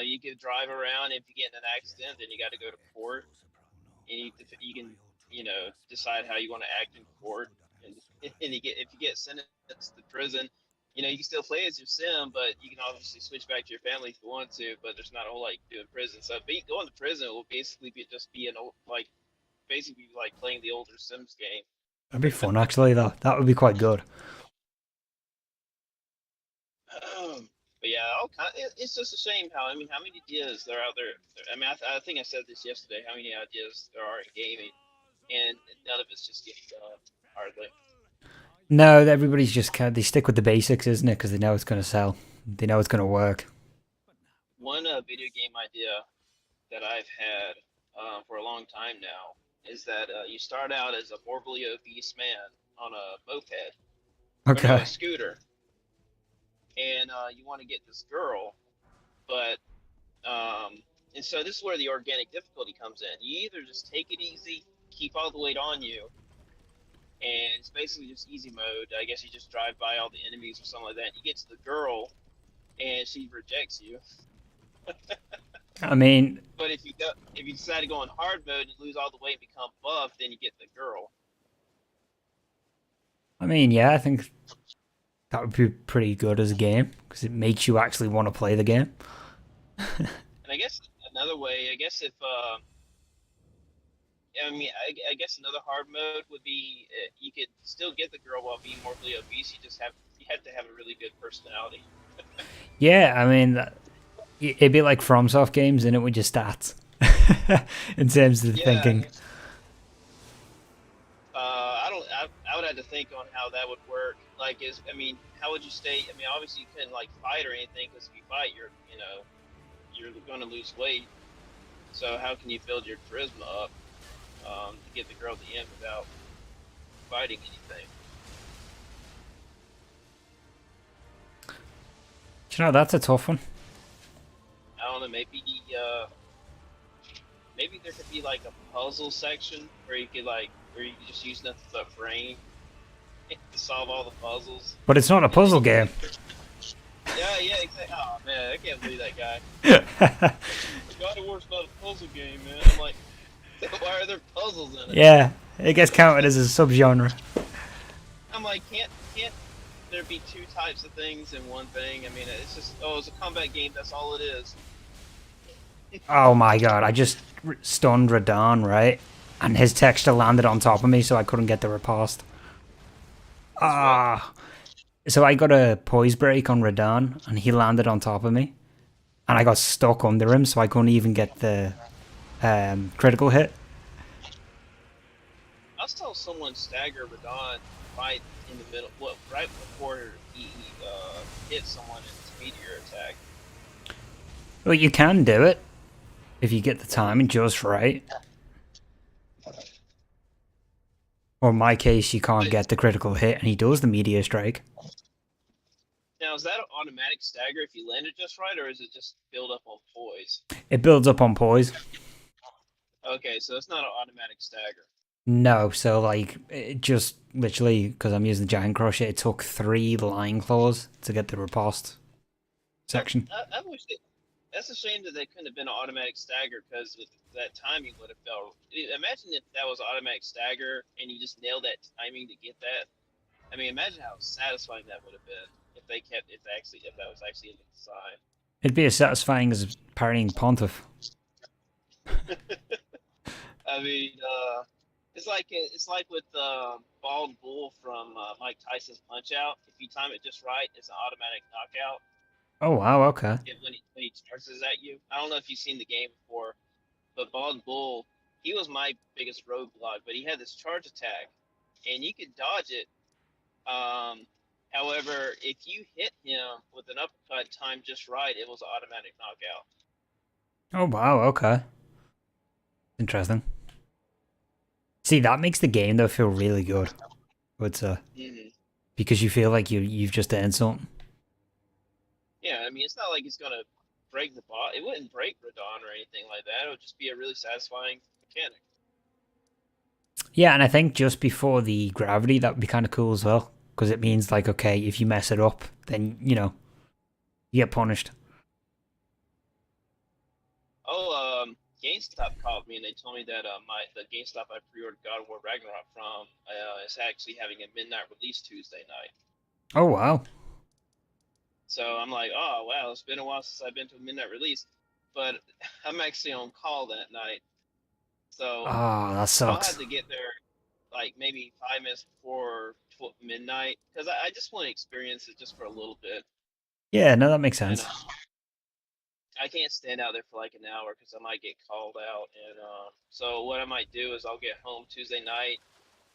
You can drive around. If you get in an accident, then you got to go to court. And you can, decide how you want to act in court. And, and if you get sentenced to prison, you can still play as your sim, but you can obviously switch back to your family if you want to. But there's not a whole lot you can do in prison. So going to prison will basically just be an old, like, basically like playing the older Sims game. That'd be fun, actually, though. That would be quite good. But yeah, it's just a shame how many ideas there are out there. I mean, I think I said this yesterday. How many ideas there are in gaming, and none of it's just getting done hardly. No, everybody's just they stick with the basics, isn't it? Because they know it's going to sell. They know it's going to work. One video game idea that I've had for a long time now is that you start out as a morbidly obese man on a moped, or no, Okay. a scooter, and you want to get this girl, but and so this is where the organic difficulty comes in. You either just take it easy, keep all the weight on you, and it's basically just easy mode. I guess you just drive by all the enemies or something like that. You get to the girl, and she rejects you. I mean, But if you decide to go on hard mode and lose all the weight and become buff, then you get the girl. yeah, I think that would be pretty good as a game because it makes you actually want to play the game. And I guess another way, I guess if I guess another hard mode would be you could still get the girl while being morbidly obese. You have to have a really good personality. Yeah, I mean, it'd be like FromSoft games, and it with your stats in terms of the Yeah. thinking. I don't. I would have to think on how that would work. Like, how would you stay? I mean, obviously you couldn't like fight or anything because if you fight, you're going to lose weight. So how can you build your charisma up to get the girl at the end without fighting anything? Do you know, that's a tough one. I don't know. Maybe there could be like a puzzle section where you could just use nothing but brain to solve all the puzzles. But it's not a puzzle game. Yeah, exactly. Oh man, I can't believe that guy. God of War's not a puzzle game, man. I'm like, why are there puzzles in it? Yeah, it gets counted as a subgenre. I'm like, can't there be two types of things in one thing? I mean, it's just it's a combat game. That's all it is. Oh my god, I just stunned Radon, right? And his texture landed on top of me, so I couldn't get the riposte. Ah. So I got a poise break on Radon, and he landed on top of me. And I got stuck under him, so I couldn't even get the critical hit. I saw someone stagger Radon right in the middle, right before he hit someone in his meteor attack. Well, you can do it if you get the timing just right. Or in my case, you can't get the critical hit, and he does the meteor strike. Now, is that an automatic stagger if you land it just right, or is it just build up on poise? It builds up on poise. Okay, so it's not an automatic stagger. No, so like, it just literally, because I'm using the Giant Crusher, it took 3 Lion Claws to get the riposte section. I wish that's a shame that they couldn't have been an automatic stagger, because that timing would have felt. Imagine if that was an automatic stagger and you just nailed that timing to get that. I mean, imagine how satisfying that would have been if that was actually in the design. It'd be as satisfying as parrying Pontiff. I mean, it's like with Bald Bull from Mike Tyson's Punch Out. If you time it just right, it's an automatic knockout. Oh wow, okay. When he charges at you, I don't know if you've seen the game before, but Bald Bull, he was my biggest roadblock. But he had this charge attack, and you could dodge it, However, if you hit him with an uppercut timed just right, it was an automatic knockout. Oh wow, okay. Interesting. See, that makes the game though feel really good. But because you feel like you've just earned something. Yeah, I mean, it's not like it's gonna break the boss. It wouldn't break Radon or anything like that. It would just be a really satisfying mechanic. Yeah, and I think just before the gravity, that would be kind of cool as well. Because it means, like, okay, if you mess it up, then, you know, you get punished. Oh, GameStop called me and they told me that the GameStop I pre-ordered God of War Ragnarok from is actually having a midnight release Tuesday night. Oh, wow. So I'm like, oh, wow, it's been a while since I've been to a midnight release. But I'm actually on call that night. So Oh, that I'll sucks. have to get there like maybe 5 minutes before midnight because I just want to experience it just for a little bit. Yeah, no, that makes And sense. I can't stand out there for like an hour because I might get called out. And so what I might do is I'll get home Tuesday night,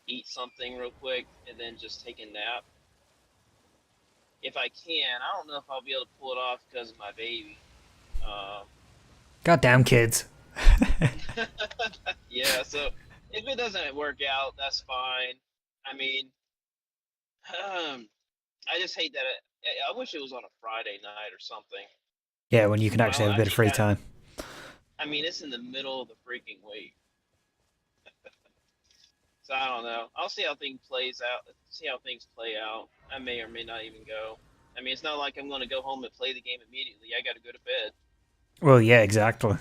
eat something real quick, and then just take a nap. If I can, I don't know if I'll be able to pull it off because of my baby. Goddamn kids. Yeah, so if it doesn't work out, that's fine. I mean, I just hate that. I wish it was on a Friday night or something. Yeah, when you can actually have a bit of free time. I mean, it's in the middle of the freaking week. So I don't know. I'll see how things plays out. See how things play out. I may or may not even go. I mean, it's not like I'm going to go home and play the game immediately. I got to go to bed. Well, yeah, exactly.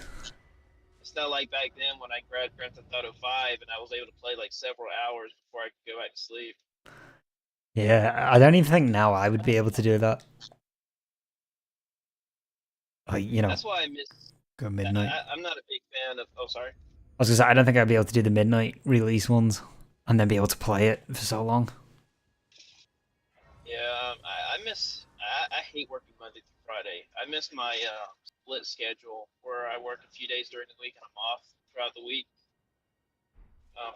It's not like back then when I grabbed Grand Theft Auto 5 and I was able to play like several hours before I could go back to sleep. Yeah, I don't even think now I would be able to do that. Like, you know, that's why I miss. Go midnight. I'm not a big fan of. Oh, sorry. I was gonna say, I don't think I'd be able to do the midnight release ones and then be able to play it for so long. Yeah, I miss. I hate working Monday through Friday. I miss my split schedule where I work a few days during the week and I'm off throughout the week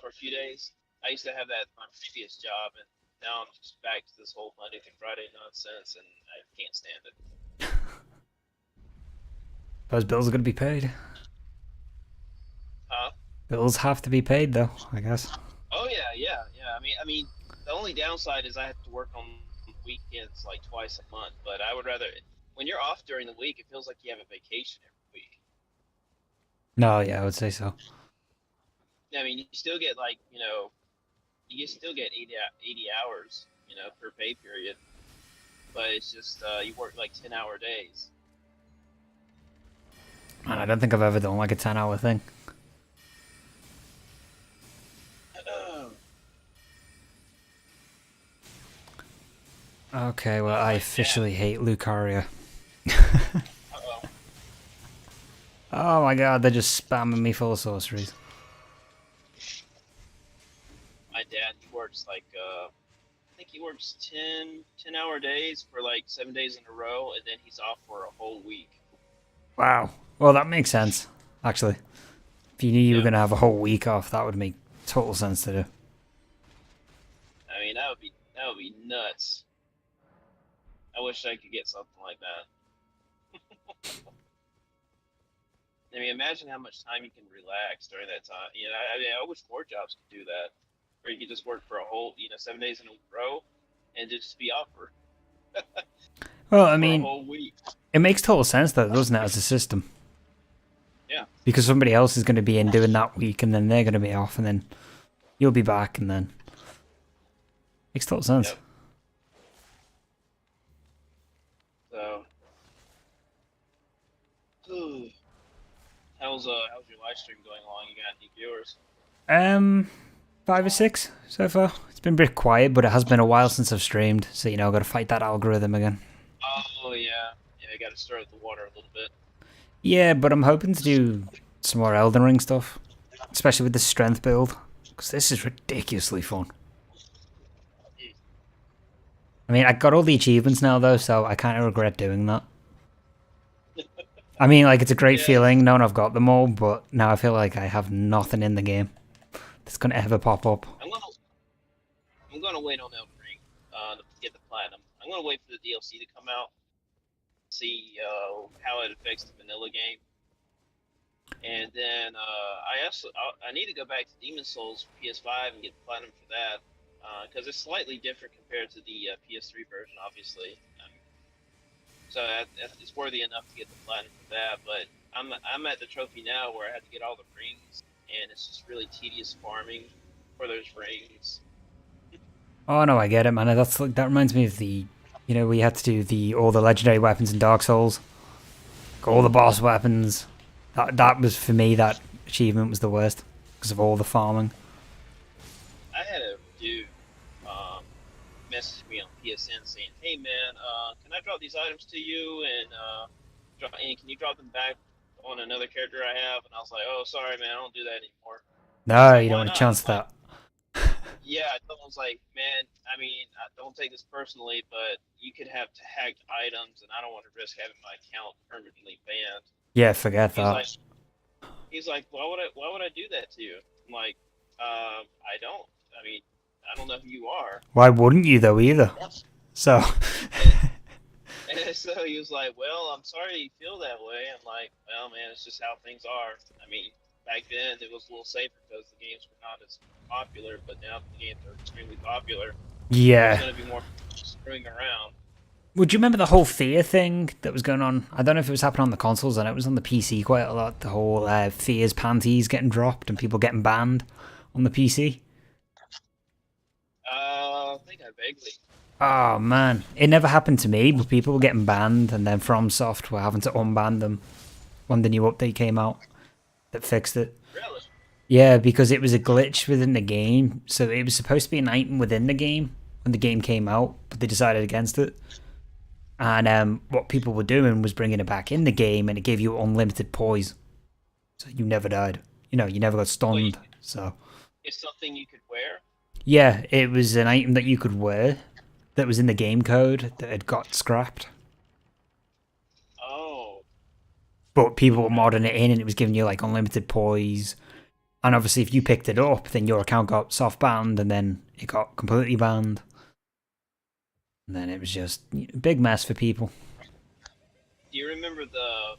for a few days. I used to have that at my previous job, and now I'm just back to this whole Monday through Friday nonsense, and I can't stand it. Those bills are going to be paid. Huh? Bills have to be paid, though, I guess. Oh yeah. I mean, the only downside is I have to work on weekends like twice a month. But I would rather, when you're off during the week, it feels like you have a vacation every week. No, yeah, I would say so. I mean, you still get like you still get 80 hours, per pay period. But it's just you work like 10-hour days. Man, I don't think I've ever done like a 10-hour thing. Okay, well, I officially hate Lucaria. Oh my god, they're just spamming me full of sorceries. My dad, he works like, I think he works 10-hour days for like 7 days in a row, and then he's off for a whole week. Wow. Well, that makes sense, actually. If you knew you were going to have a whole week off, that would make total sense to do. I mean, that would be nuts. I wish I could get something like that. I mean, imagine how much time you can relax during that time. I mean, I wish more jobs could do that, where you could just work for a whole, 7 days in a row, and just be off for. Well, I mean, a whole week. It makes total sense, though, doesn't it, as a system? Yeah. Because somebody else is going to be in doing that week, and then they're going to be off, and then you'll be back, and then makes total sense. Yep. So, how's your live stream going along? You got any viewers? 5 or 6 so far. It's been a bit quiet, but it has been a while since I've streamed, so I've got to fight that algorithm again. Oh yeah, I got to stir up the water a little bit. Yeah, but I'm hoping to do some more Elden Ring stuff, especially with the strength build, because this is ridiculously fun. I mean, I got all the achievements now, though, so I kind of regret doing that. I mean, like, it's a great feeling knowing I've got them all, but now I feel like I have nothing in the game that's going to ever pop up. I'm gonna wait on Elden Ring. get the platinum. I'm gonna wait for the DLC to come out, see how it affects the vanilla game, and then I need to go back to Demon Souls for PS5 and get the platinum for that, because it's slightly different compared to the PS3 version, obviously. So it's worthy enough to get the platinum for that. But I'm at the trophy now where I have to get all the rings, and it's just really tedious farming for those rings. Oh no, I get it, man. That reminds me of the, we had to do all the legendary weapons in Dark Souls, all the boss weapons. That was for me, that achievement was the worst because of all the farming. I had a dude message me on PSN saying, "Hey man, can I drop these items to you and can you drop them back on another character I have?" And I was like, "Oh, sorry man, I don't do that anymore." No, Like, you don't why want a not? chance to that. Yeah, someone's like, "Man, I mean, don't take this personally, but you could have hacked items, and I don't want to risk having my account permanently banned." Yeah, forget He's that. like, why would I do that to you? I'm like, I don't. I mean, I don't know who you are. Why wouldn't you though either? So. And so he was like, well, I'm sorry you feel that way. I'm like, well, man, it's just how things are. I mean, back then it was a little safer because the games were not as popular, but now the games are extremely popular. Yeah. There's going to be more screwing around. Would you remember the whole fear thing that was going on? I don't know if it was happening on the consoles, and it was on the PC quite a lot. The whole fears panties getting dropped and people getting banned on the PC. I think I vaguely. Oh man, it never happened to me, but people were getting banned, and then FromSoft were having to unban them when the new update came out that fixed it. Really? Yeah, because it was a glitch within the game. So it was supposed to be an item within the game when the game came out, but they decided against it. And what people were doing was bringing it back in the game, and it gave you unlimited poise. So you never died. You never got stunned. So It's something you could wear? yeah, it was an item that you could wear that was in the game code that had got scrapped. Oh. But people were modding it in, and it was giving you like unlimited poise. And obviously, if you picked it up, then your account got soft banned, and then it got completely banned. And then it was just a big mess for people. Do you remember the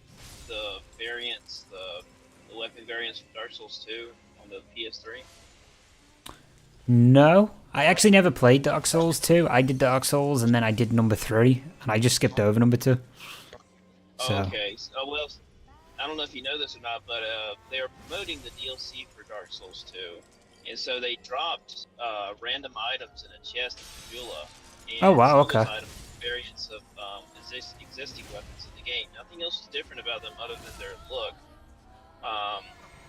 variants, the weapon variants from Dark Souls 2 on the PS3? No, I actually never played Dark Souls 2. I did Dark Souls, and then I did number 3, and I just skipped over number 2. So. Okay. Well, I don't know if you know this or not, but they are promoting the DLC for Dark Souls 2, and so they dropped random items in a chest in Majula. Oh wow! Okay. Variants of existing weapons in the game. Nothing else is different about them other than their look.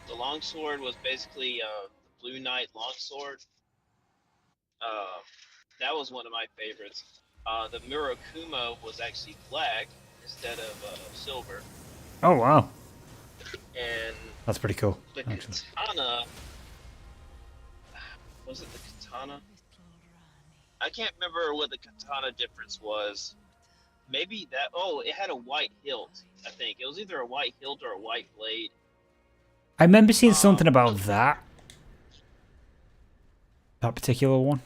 The longsword was basically the Blue Knight longsword. That was one of my favorites. The Murakumo was actually black instead of silver. Oh wow! And that's pretty cool. The katana, was it the katana? I can't remember what the katana difference was. Maybe that. Oh, it had a white hilt. I think it was either a white hilt or a white blade. I remember seeing something about that particular one.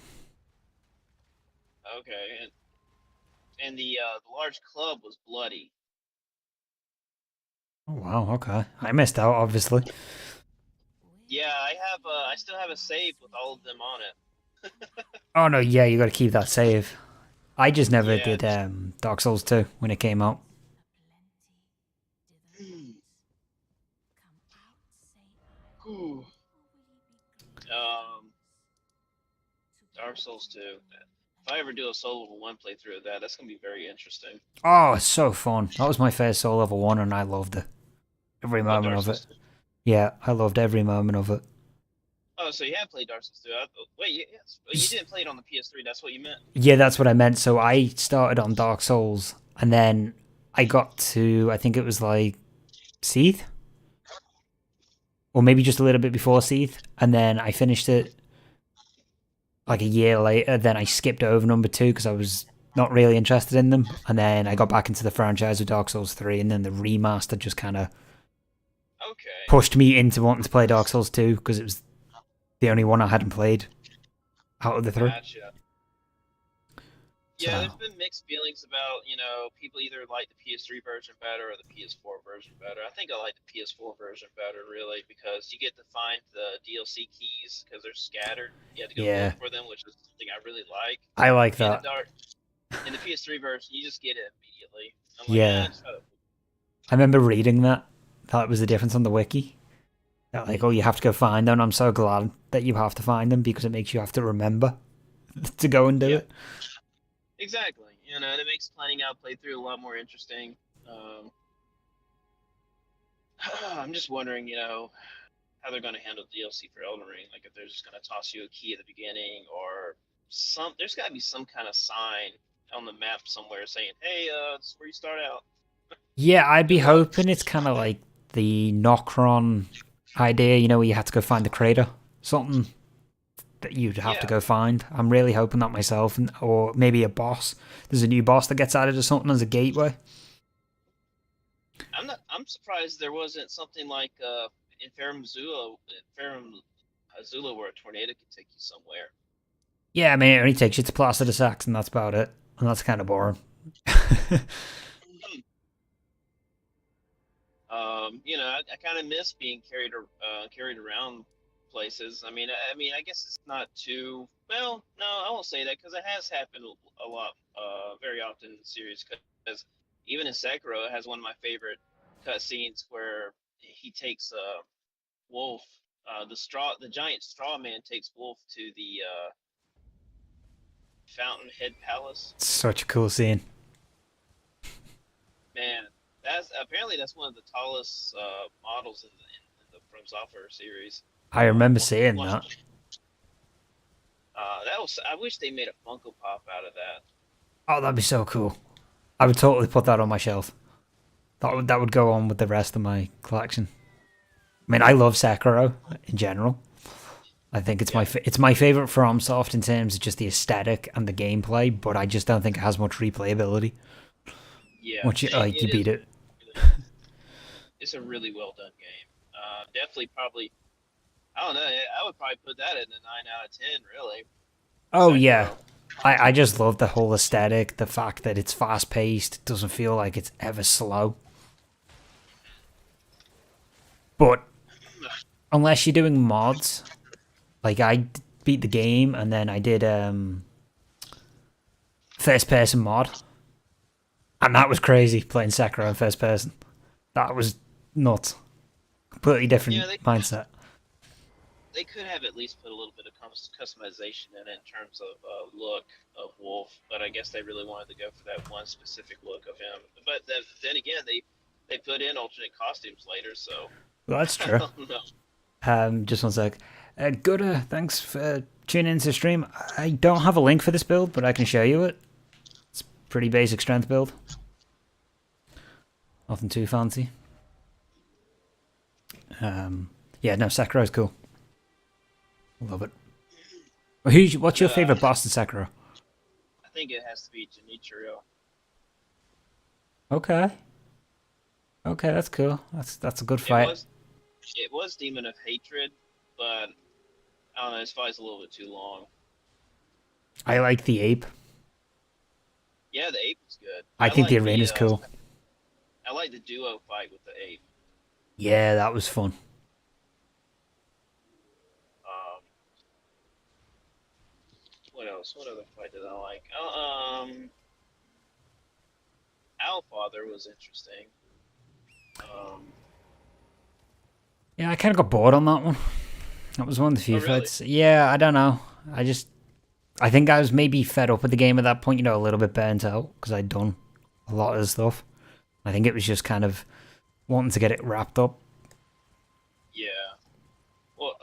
Okay, and the large club was bloody. Oh wow! Okay, I missed out, obviously. Yeah, I still have a save with all of them on it. Oh no, yeah, you got to keep that save. I just never did Dark Souls 2 when it came out. Dark Souls 2. If I ever do a Soul Level 1 playthrough of that, that's going to be very interesting. Oh, it's so fun. That was my first Soul Level 1, and I loved it. Every moment of it. Yeah, I loved every moment of it. Oh, so you have played Dark Souls 2. Wait, yes. You didn't play it on the PS3, that's what you meant? Yeah, that's what I meant. So I started on Dark Souls, and then I got to, I think it was like, Seath? Or maybe just a little bit before Seath, and then I finished it like a year later. Then I skipped over number 2 because I was not really interested in them, and then I got back into the franchise with Dark Souls 3, and then the remaster just kind of pushed me into wanting to play Dark Souls 2 because it was the only one I hadn't played out of the 3. Gotcha. Yeah, So there's been mixed feelings about, people either like the PS3 version better or the PS4 version better. I think I like the PS4 version better, really, because you get to find the DLC keys because they're scattered. You have to go yeah, look for them, which is something I really like. I like In the that. dark, in the PS3 version, you just get it immediately. I'm like, Yeah, shut up. I remember reading that. That was the difference on the wiki. That like, oh, you have to go find them. I'm so glad that you have to find them because it makes you have to remember to go and do Yeah, it. exactly. And it makes planning out playthrough a lot more interesting. Um, I'm just wondering, how they're going to handle DLC for Elden Ring. Like if they're just going to toss you a key at the beginning, or there's got to be some kind of sign on the map somewhere saying, "Hey, this is where you start out. Yeah, I'd be Good luck." hoping it's kind of like the Nocron idea, where you had to go find the crater. Something that you'd have to Yeah, go find. I'm really hoping that myself, or maybe a boss. There's a new boss that gets added or something as a gateway. I'm surprised there wasn't something like in Ferrum Azula, where a tornado could take you somewhere. Yeah, I mean, it only takes you to Plaster de Sax, and that's about it. And that's kind of boring. I kind of miss being carried around places. I guess it's not too well. No, I won't say that because it has happened a lot, very often in the series. Because even in Sekiro, it has one of my favorite cutscenes where he takes Wolf, the giant straw man takes Wolf to the Fountainhead Palace. Such a cool scene. Man, that's one of the tallest models in the From Software series. I remember One, seeing one, that. that was. I wish they made a Funko Pop out of that. Oh, that'd be so cool. I would totally put that on my shelf. That would go on with the rest of my collection. I mean, I love Sekiro in general. I think it's Yeah, it's my favorite FromSoft in terms of just the aesthetic and the gameplay, but I just don't think it has much replayability. yeah. Once you It is. beat it. It's a really well done game. Definitely, probably. I don't know. I would probably put that in a 9 out of 10. Really, Oh yeah, Sekiro. I just love the whole aesthetic, the fact that it's fast paced, it doesn't feel like it's ever slow. But unless you're doing mods, like beat the game and then I did first person mod, and that was crazy playing Sekiro in first person. That was nuts. Completely Yeah, different mindset. they could have at least put a little bit of customization in terms of look of Wolf, but I guess they really wanted to go for that one specific look of him. But then again, they put in alternate costumes later, so Well, that's I true. don't know. Just one sec. Gooder, thanks for tuning into the stream. I don't have a link for this build, but I can show you it. It's pretty basic strength build. Nothing too fancy. Yeah, no, Sekiro's cool. Love it. What's your favorite boss in Sekiro? I think it has to be Genichiro. Okay. Okay, that's cool. That's a good It fight. was it was Demon of Hatred, but I don't know. This fight's a little bit too long. I like the ape. Yeah, the ape is good. I think the arena's cool. I like the duo fight with the ape. Yeah, that was fun. Um, what else? What other fight did I like? Owlfather was interesting. Yeah, I kind of got bored on that one. That was one of the few Oh really? fights. Yeah, I don't know. I think I was maybe fed up with the game at that point, a little bit burnt out because I'd done a lot of the stuff. I think it was just kind of wanting to get it wrapped up. Yeah. Well,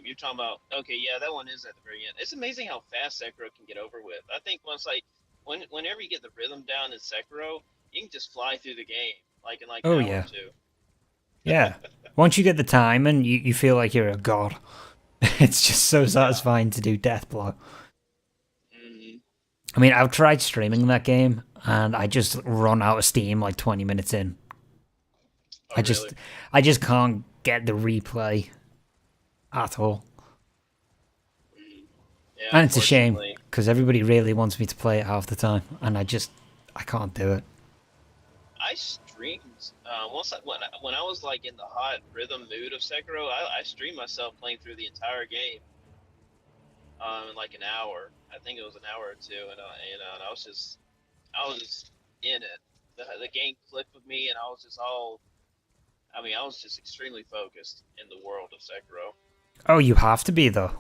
you're talking about okay, yeah, that one is at the very end. It's amazing how fast Sekiro can get over with. I think whenever you get the rhythm down in Sekiro, you can just fly through the game like in like an Oh, hour yeah. or two. Yeah. Once you get the time and you feel like you're a god. It's just so satisfying to do Deathblow. Mm-hmm. I mean, I've tried streaming that game and I just run out of steam like 20 minutes in. Oh, I really? just can't get the replay at all. Mm. Yeah, And it's a shame. unfortunately. because everybody really wants me to play it half the time, and I can't do it. I streamed once when I was like in the hot rhythm mood of Sekiro. I streamed myself playing through the entire game in like an hour. I think it was an hour or two, and and I was just in it. The game clicked with me, and I was just all. I mean, I was just extremely focused in the world of Sekiro. Oh, you have to be though.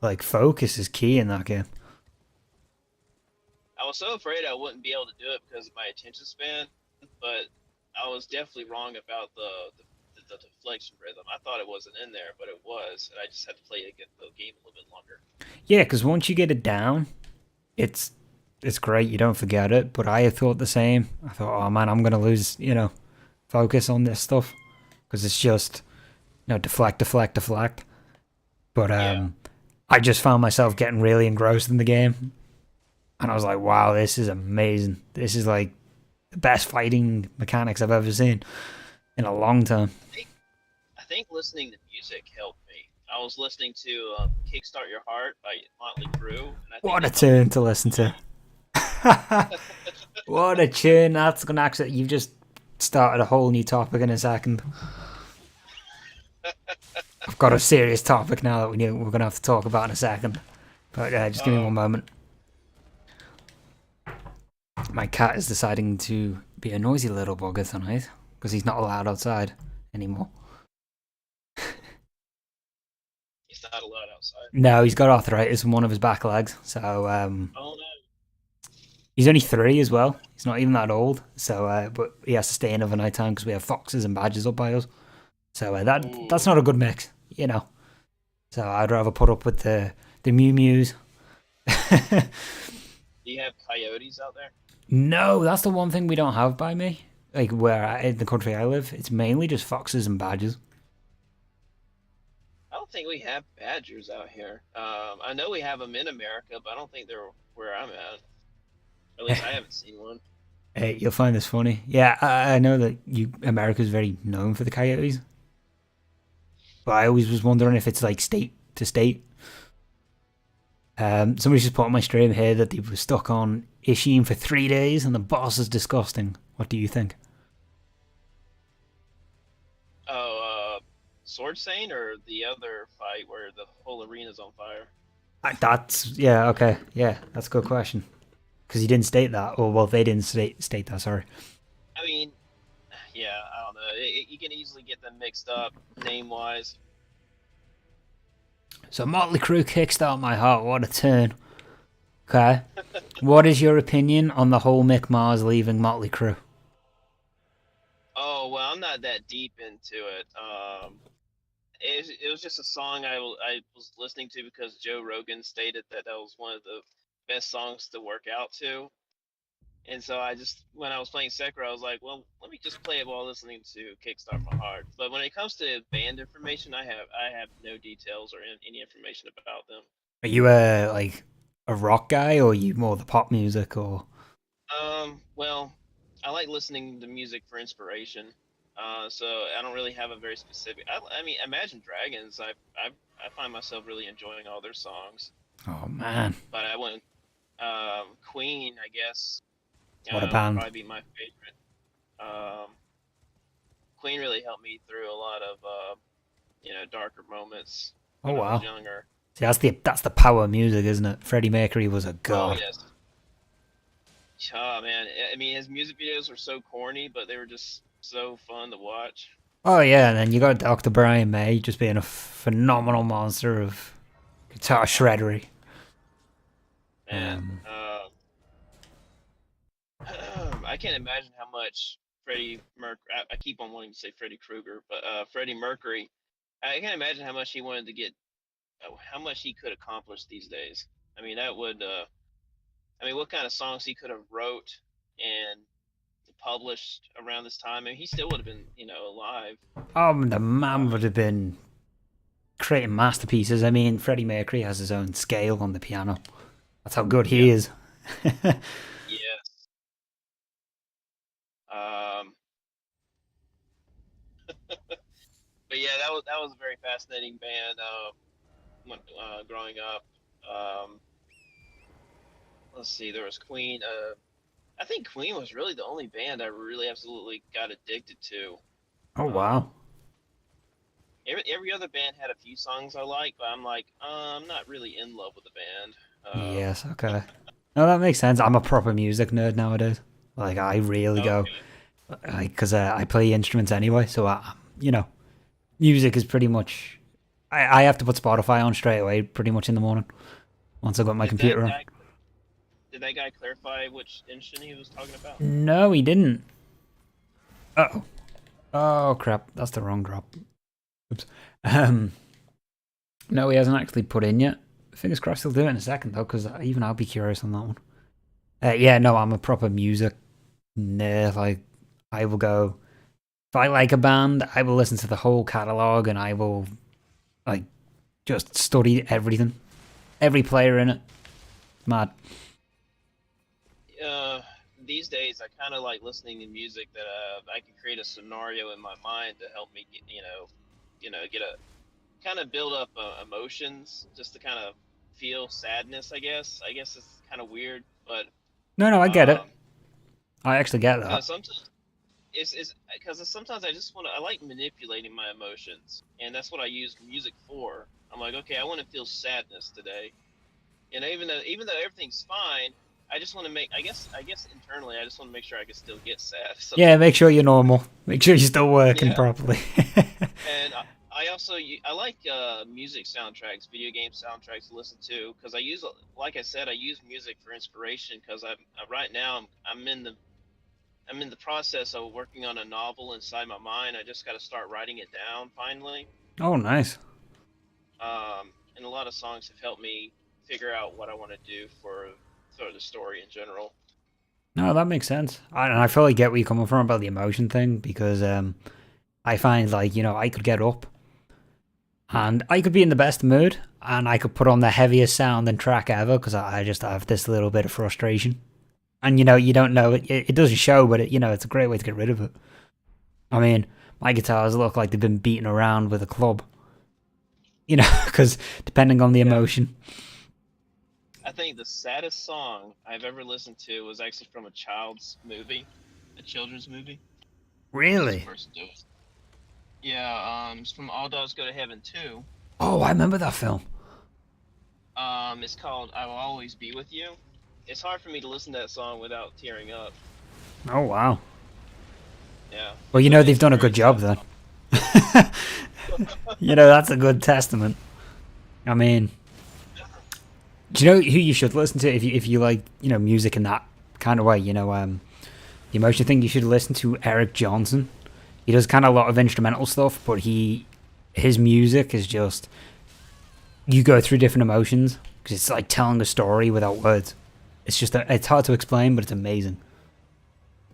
Like focus is key in that game. I was so afraid I wouldn't be able to do it because of my attention span, but I was definitely wrong about the deflection rhythm. I thought it wasn't in there, but it was, and I just had to play the game a little bit longer. Yeah, because once you get it down, it's great. You don't forget it. But I thought the same. I thought, oh man, I'm gonna lose, focus on this stuff because it's just, deflect, deflect, deflect. But Yeah. I just found myself getting really engrossed in the game, and I was like, wow, this is amazing. This is like the best fighting mechanics I've ever seen in a long time. I think listening to music helped me. I was listening to "Kickstart Your Heart" by Motley Crue, and I think What a tune to listen to. What a tune. That's gonna actually, you've just started a whole new topic in a second. I've got a serious topic now that we're gonna have to talk about in a second. But just give me one moment. My cat is deciding to be a noisy little bugger tonight because he's not allowed outside anymore. He's not allowed outside. No, he's got arthritis in one of his back legs, so Oh no. he's only 3 as well. He's not even that old, so but he has to stay in overnight time because we have foxes and badgers up by us. So that's not a good mix, So I'd rather put up with the Mew Mews. Do you have coyotes out there? No, that's the one thing we don't have by me. Like in the country I live, it's mainly just foxes and badgers. I don't think we have badgers out here. I know we have them in America, but I don't think they're where I'm at. At least I haven't seen one. Hey, you'll find this funny. Yeah, I know that America's very known for the coyotes, but I always was wondering if it's like state to state. Somebody just put on my stream here that they were stuck on Ishim for 3 days, and the boss is disgusting. What do you think? Oh, Sword Saint or the other fight where the whole arena's on fire? Yeah, okay, yeah, that's a good question. Because he didn't state that, or well, they didn't state that. Sorry. I mean, yeah, I don't know. You can easily get them mixed up name-wise. So Motley Crue kickstart my heart. What a turn. Okay. What is your opinion on the whole Mick Mars leaving Motley Crue? Oh well, I'm not that deep into it. It was just a song I was listening to because Joe Rogan stated that was one of the best songs to work out to. And so when I was playing Sekiro, I was like, well, let me just play it while listening to Kickstart My Heart. But when it comes to band information, I have no details or any information about them. Are you a rock guy, or are you more the pop music, or? Well, I like listening to music for inspiration. So I don't really have a very specific. I mean, Imagine Dragons. I find myself really enjoying all their songs. Oh man. But I went Queen, I guess. What a Would band. probably be my favorite. Queen really helped me through a lot of darker moments when I was younger. See, that's the power of music, isn't it? Freddie Mercury was a god. Oh yes. Oh man, I mean his music videos were so corny, but they were just so fun to watch. Oh yeah, and then you got Dr. Brian May just being a phenomenal monster of guitar shreddery. And I can't imagine how much Freddie Mercury. I keep on wanting to say Freddie Krueger, but Freddie Mercury. I can't imagine how much he wanted to get, how much he could accomplish these days. I mean, that would. I mean, what kind of songs he could have wrote and published around this time? I mean, he still would have been, alive. The man would have been creating masterpieces. I mean, Freddie Mercury has his own scale on the piano. That's how good he is. Yes. But yeah, that was a very fascinating band. When growing up, let's see, there was Queen. I think Queen was really the only band I really absolutely got addicted to. Oh Um, wow. every other band had a few songs I like, but I'm like, I'm not really in love with the band. Yes. Okay. No, that makes sense. I'm a proper music nerd nowadays. Like I really go, Okay. because I play instruments anyway. So you know, music is pretty much. I have to put Spotify on straight away, pretty much in the morning once I got my Did that computer on. guy did that guy clarify which instrument he was talking about? No, he didn't. Oh. Oh crap! That's the wrong drop. Oops. Um. No, he hasn't actually put in yet. Fingers crossed he'll do it in a second though, because even I'll be curious on that one. Yeah, no, I'm a proper music nerd. Like, I will go. If I like a band, I will listen to the whole catalog, and I will like just study everything, every player in it. Mad. Uh, these days I kind of like listening to music that I can create a scenario in my mind to help me get, get a kind of build up emotions, just to kind of feel sadness. I guess it's kind of weird, but No, no, I get it. um, I actually get that. because sometimes it's because sometimes I just want to. I like manipulating my emotions, and that's what I use music for. I'm like, okay, I want to feel sadness today, and even though everything's fine, I just want to make. I guess internally, I just want to make sure I can still get sad Yeah, sometimes. make sure you're normal. Make sure you're still working Yeah, properly. and I also I like music soundtracks, video game soundtracks to listen to because like I said, I use music for inspiration because right now I'm in the process of working on a novel inside my mind. I just got to start writing it down finally. Oh, nice. And a lot of songs have helped me figure out what I want to do for the story in general. No, that makes sense. And I fully get where you're coming from about the emotion thing because I find like I could get up and I could be in the best mood and I could put on the heaviest sounding track ever because I just have this little bit of frustration. And you don't know it. It doesn't show, but it's a great way to get rid of it. I mean, my guitars look like they've been beaten around with a club. Because depending on the Yeah, emotion. I think the saddest song I've ever listened to was actually from a children's movie. This is the Really? person do it. Yeah, it's from All Dogs Go to Heaven too. Oh, I remember that film. It's called "I Will Always Be with You." It's hard for me to listen to that song without tearing up. Oh wow. Yeah, Well, they've it's a done a very good job sad then. song. That's a good testament. I mean, do you know who you should listen to if you like music in that kind of way? The emotion thing. You should listen to Eric Johnson. He does kind of a lot of instrumental stuff, but his music is just you go through different emotions because it's like telling a story without words. It's hard to explain, but it's amazing.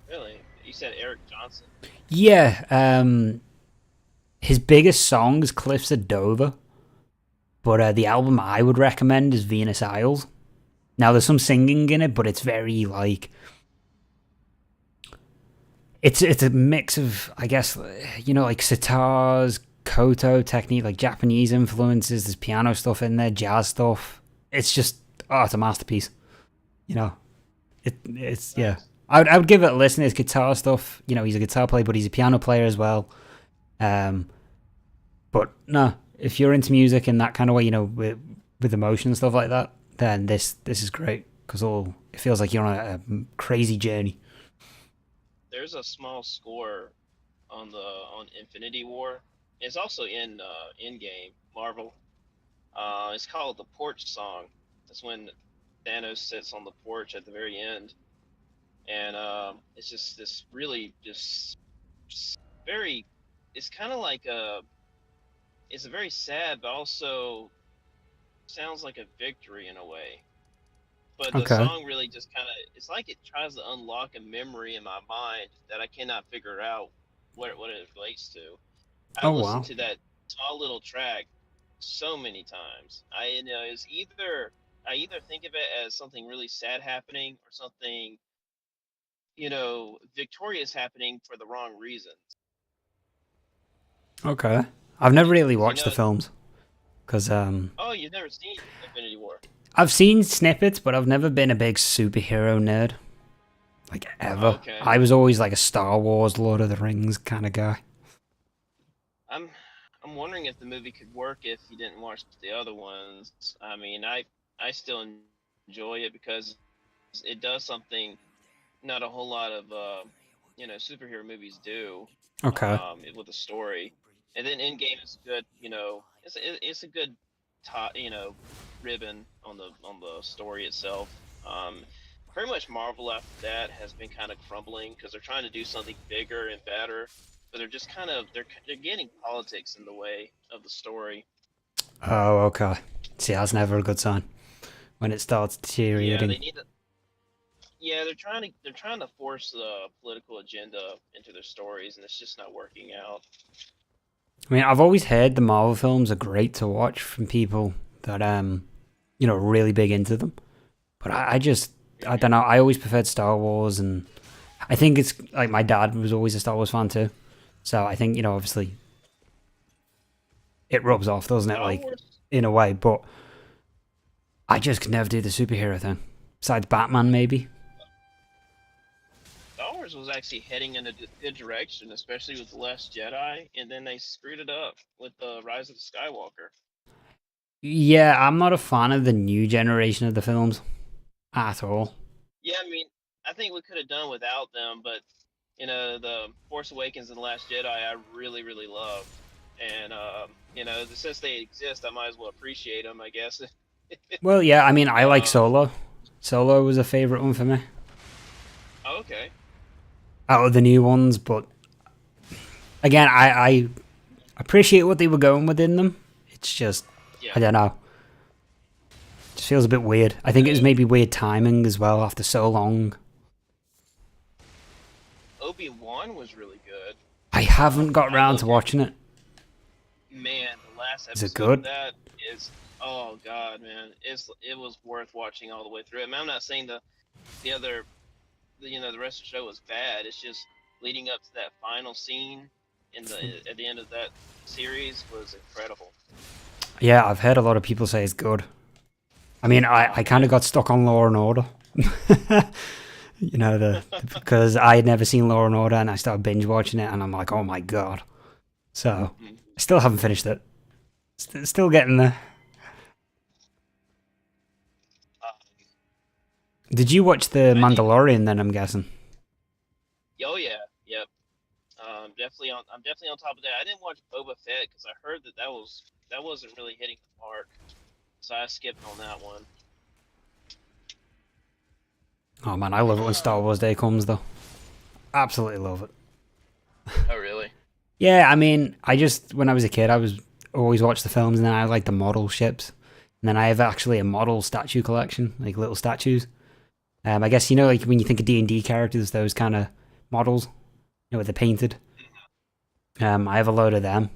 Really? You said Eric Johnson? Yeah, his biggest song is Cliffs of Dover, but the album I would recommend is Venus Isles. Now there's some singing in it, but it's very like it's a mix of I guess like sitars, koto technique, like Japanese influences. There's piano stuff in there, jazz stuff. It's just it's a masterpiece. You know, it's yeah. Nice. I would give it a listen. His guitar stuff. He's a guitar player, but he's a piano player as well. Um, but no, if you're into music in that kind of way, with emotion and stuff like that, then this is great because it feels like you're on a crazy journey. There's a small score on Infinity War. It's also in game Marvel. It's called the Porch Song. That's when Thanos sits on the porch at the very end, and it's just this really just very. It's kind of like a. It's a very sad, but also sounds like a victory in a way. But the Okay. song really just kind of. It's like it tries to unlock a memory in my mind that I cannot figure out what it relates to. Oh I've listened wow. to that small little track so many times. It's either I either think of it as something really sad happening or something, victorious happening for the wrong reasons. Okay. I've never really Because watched the films because oh, you've never seen Infinity War. I've seen snippets, but I've never been a big superhero nerd. Like, ever. Okay. I was always like a Star Wars, Lord of the Rings kind of guy. I'm wondering if the movie could work if you didn't watch the other ones. I mean, I still enjoy it because it does something not a whole lot of superhero movies do Okay. with a story. And then Endgame is good, it's a good top, ribbon on the story itself. Pretty much Marvel after that has been kind of crumbling because they're trying to do something bigger and better, but they're just kind of they're getting politics in the way of the story. Oh, okay. See, that's never a good sign when it starts Yeah, deteriorating. they need to. Yeah, they're trying to force the political agenda into their stories, and it's just not working out. I mean, I've always heard the Marvel films are great to watch from people that really big into them. But I don't know. I always preferred Star Wars, and I think it's like my dad was always a Star Wars fan too. So I think obviously it rubs off, doesn't it? Star Like Wars, in a way, but I just could never do the superhero thing. Besides Batman, maybe. Star Wars was actually heading in a good direction, especially with the Last Jedi, and then they screwed it up with the Rise of the Skywalker. Yeah, I'm not a fan of the new generation of the films at all. Yeah, I mean, I think we could have done without them, but the Force Awakens and the Last Jedi, I really, really love, and since they exist, I might as well appreciate them, I guess. Well, yeah, I mean, I like Solo. Solo was a favorite one for me Okay. out of the new ones, but again, I appreciate what they were going within them. It's just, Yeah. I don't know. It just feels a bit weird. I think it was maybe weird timing as well after so long. Obi-Wan was really good. I haven't got around to watching it. Man, the last Is it episode good? of that is, oh god, man, it was worth watching all the way through. I mean, I'm not saying the other, the rest of the show was bad. It's just leading up to that final scene at the end of that series was incredible. Yeah, I've heard a lot of people say it's good. I mean, I kind of got stuck on Law and Order. Because I had never seen Law and Order, and I started binge watching it, and I'm like, oh my god. So, I still haven't finished it. Still getting there. Did you watch The Mandalorian then, I'm guessing? Oh yeah, yep. I'm definitely on top of that. I didn't watch Boba Fett because I heard that wasn't really hitting the mark, so I skipped on that one. Oh man, I love it when Star Wars Day comes though. Absolutely love it. Oh really? Yeah, I mean, when I was a kid, I was always watch the films, and then I like the model ships. And then I have actually a model statue collection, like little statues. I guess, like when you think of D&D characters, those kind of models, where they're painted. I have a load of them.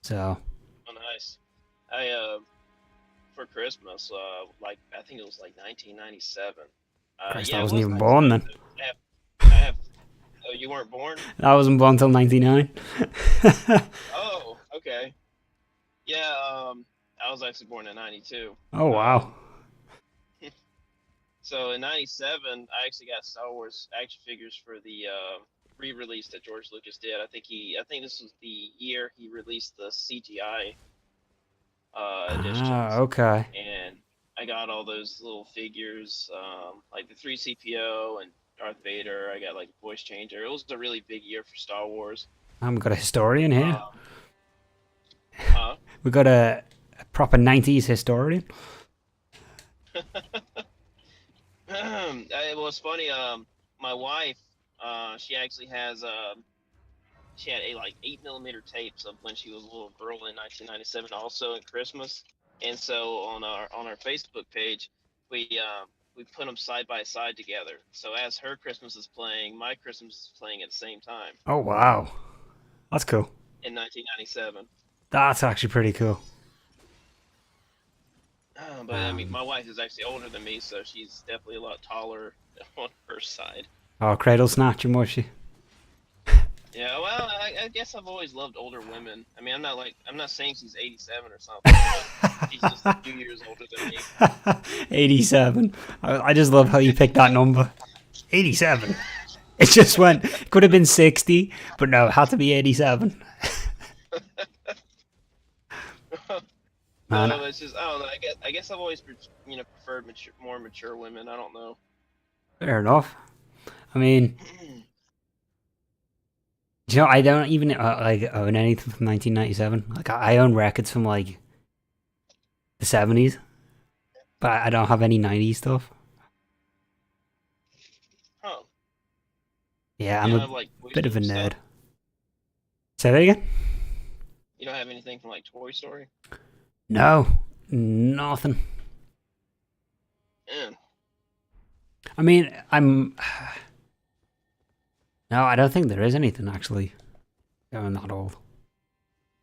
So. Oh nice. I for Christmas, I think it was like 1997. Christ, Yeah, I it wasn't was even born then. I have. Oh, you weren't born? I wasn't born until 99. Oh, okay. Yeah, I was actually born in 92. Oh, wow. So in 97, I actually got Star Wars action figures for the re-release that George Lucas did. I think this was the year he released the CGI editions. Okay. And I got all those little figures, like the 3CPO and Darth Vader. I got like voice changer. It was a really big year for Star Wars. We've got a historian here. Huh? We've got a proper 90s historian. Well, it's funny. My wife, she actually has she had like 8mm tapes of when she was a little girl in 1997, also in Christmas. And so on our Facebook page, we put them side by side together. So as her Christmas is playing, my Christmas is playing at the same time. Oh wow, that's cool. In 1997. That's actually pretty cool. But I mean, my wife is actually older than me, so she's definitely a lot taller on her side. Oh, cradle snatching, was she? Yeah, well, I guess I've always loved older women. I mean, I'm not saying she's 87 or something, but she's just a few years older than me. 87. I just love how you picked that number. 87. It just went, could have been 60, but no, it had to be 87. Man, No, it's just I don't know. I guess I've always preferred more mature women. I don't know. fair enough. I mean, do you know, I don't even like own anything from 1997. Like, I own records from like the 70s, but I don't have any 90s stuff. Huh? Yeah, You I'm don't a have like Toy bit of a Story nerd. stuff? Say that again? You don't have anything from like Toy Story? No, nothing. Yeah. I mean, I'm. No, I don't think there is anything actually going that old.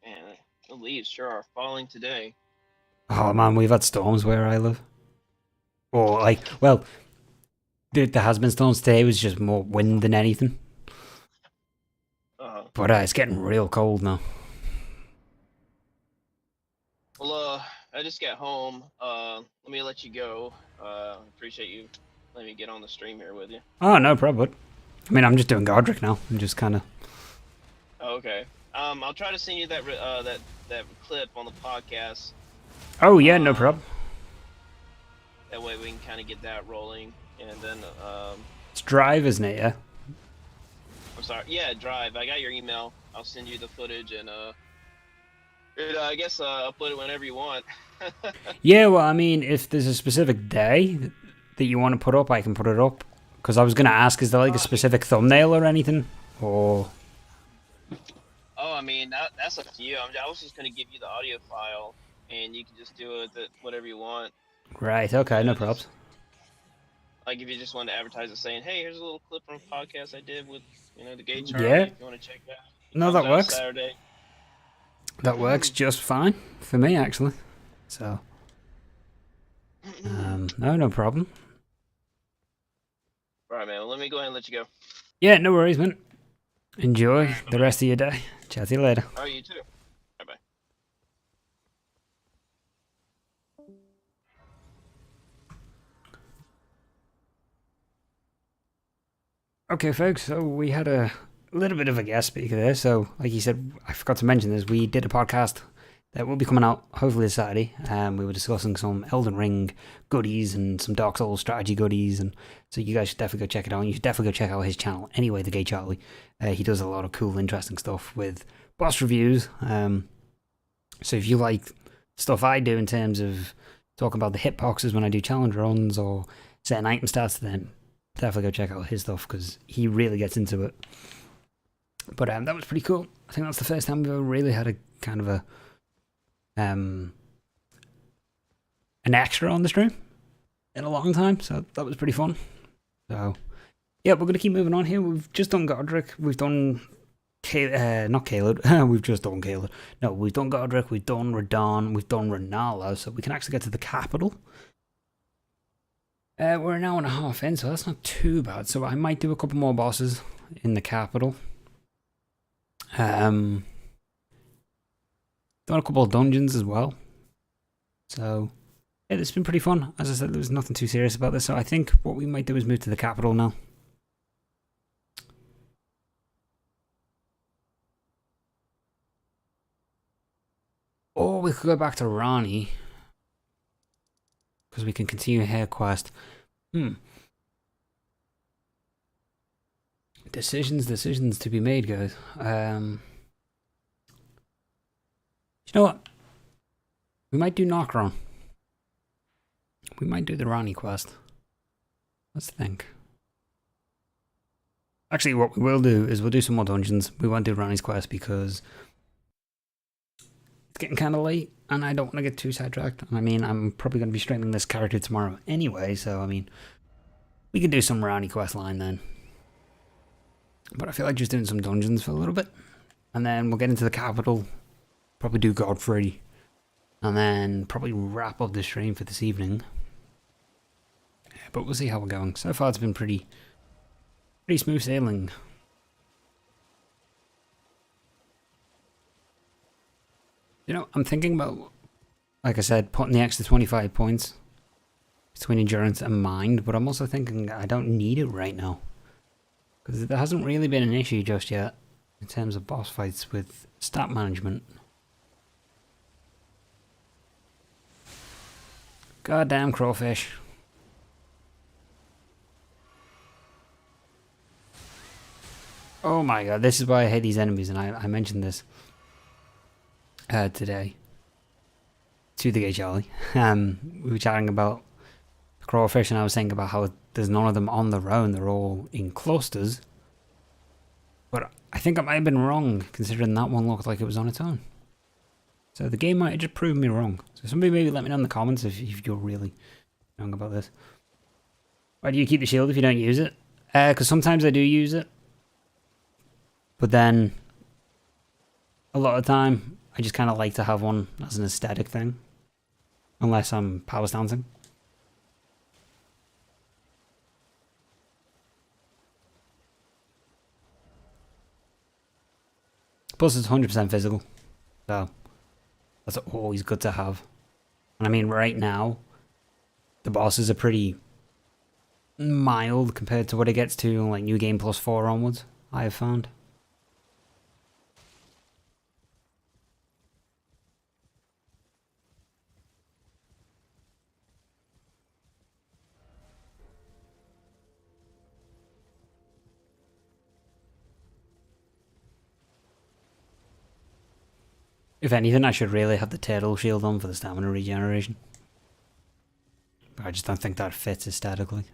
Man, the leaves sure are falling today. Oh man, we've had storms where I live. Or like, well, there has been storms today. It was just more wind than anything. But it's getting real cold now. Well, I just got home. Let me let you go. Appreciate you letting me get on the stream here with you. Oh, no problem. I mean, I'm just doing Godric now. I'm just kind of. Oh, okay. I'll try to send you that that clip on the podcast. Oh yeah, no problem. That way we can kind of get that rolling, and then It's Drive, isn't it? Yeah. I'm sorry. Yeah, Drive. I got your email. I'll send you the footage, and I guess upload it whenever you want. Yeah, well, I mean, if there's a specific day that you want to put up, I can put it up. Because I was going to ask, is there like a specific thumbnail or anything? Or... Oh, I mean, that's up to you. I was just going to give you the audio file, and you can just do it whatever you want. Right, okay, no props. Like, if you just want to advertise it saying, hey, here's a little clip from a podcast I did with, the Gay Charlie, yeah. if you want to check that out. No, that works. Saturday. That works just fine for me, actually. So... no problem. Alright, man. Well, let me go ahead and let you go. Yeah, no worries, man. Enjoy the rest of your day. Chat to you later. Oh, you too. Bye-bye. Okay, folks, so we had a little bit of a guest speaker there. So, like you said, I forgot to mention this. We did a podcast that will be coming out hopefully this Saturday. We were discussing some Elden Ring goodies and some Dark Souls strategy goodies, and so you guys should definitely go check it out. And you should definitely go check out his channel. Anyway, the Gay Charlie, he does a lot of cool, interesting stuff with boss reviews. So if you like stuff I do in terms of talking about the hitboxes when I do challenge runs or certain item stats, then definitely go check out his stuff because he really gets into it. But that was pretty cool. I think that's the first time we've ever really had a kind of a an extra on the stream in a long time, so that was pretty fun. So yeah, we're gonna keep moving on here. We've just done Godric, we've done not Caelid, we've just done Caelid. No, we've done Godric, we've done Radahn, we've done Renala, so we can actually get to the capital. We're an hour and a half in, so that's not too bad. So I might do a couple more bosses in the capital. Done a couple of dungeons as well. So, yeah, it's been pretty fun. As I said, there was nothing too serious about this, so I think what we might do is move to the capital now. Or we could go back to Rani, because we can continue her quest. Decisions to be made, guys. You know what? We might do Nokron. We might do the Rani quest. Let's think. Actually, what we will do is we'll do some more dungeons. We won't do Rani's quest because it's getting kind of late and I don't want to get too sidetracked. I mean, I'm probably going to be streaming this character tomorrow anyway, so I mean, we can do some Rani quest line then. But I feel like just doing some dungeons for a little bit. And then we'll get into the capital. Probably do Godfrey. And then probably wrap up the stream for this evening. Yeah, but we'll see how we're going. So far it's been pretty smooth sailing. You know, I'm thinking about, like I said, putting the extra 25 points between endurance and mind, but I'm also thinking I don't need it right now. Because there hasn't really been an issue just yet in terms of boss fights with stat management. Goddamn crawfish. Oh my god, this is why I hate these enemies, and I mentioned this today to the gay Charlie. We were chatting about crawfish, and I was saying about how there's none of them on their own, they're all in clusters. But I think I might have been wrong, considering that one looked like it was on its own. So the game might have just proved me wrong. So somebody maybe let me know in the comments if you're really wrong about this. Why do you keep the shield if you don't use it? Because sometimes I do use it. But then, a lot of the time, I just kind of like to have one as an aesthetic thing. Unless I'm power stancing. Plus it's 100% physical. So, that's always good to have. And I mean, right now, the bosses are pretty mild compared to what it gets to like New Game Plus 4 onwards, I have found. If anything, I should really have the turtle shield on for the stamina regeneration. But I just don't think that fits aesthetically.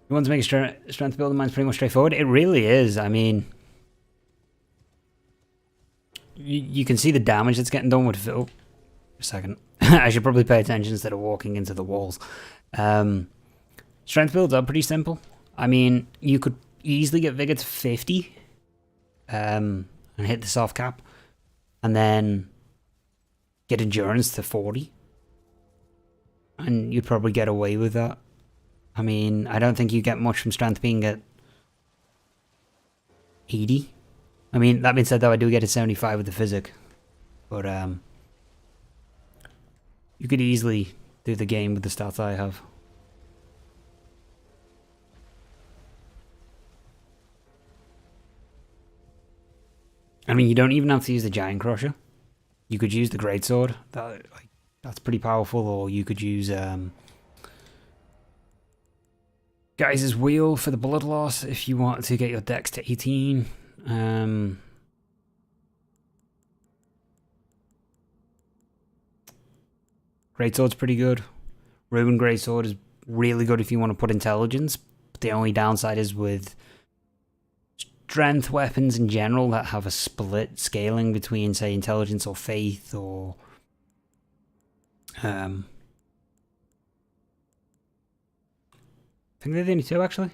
You want to make a strength building mine's pretty much straightforward? It really is. I mean, you can see the damage that's getting done with... Oh, a second. I should probably pay attention instead of walking into the walls. Strength builds are pretty simple. I mean, you could easily get Vigor to 50. And hit the soft cap, and then get endurance to 40, and you'd probably get away with that. I mean, I don't think you get much from strength being at 80. I mean, that being said though, I do get a 75 with the physic, but you could easily do the game with the stats I have. I mean, you don't even have to use the Giant Crusher. You could use the Greatsword. That's pretty powerful. Or you could use Geys's Wheel for the blood loss if you want to get your dex to 18. Greatsword's pretty good. Ruin Greatsword is really good if you want to put intelligence. But the only downside is with strength weapons in general that have a split scaling between, say, intelligence or faith, or I think they're the only two, actually. I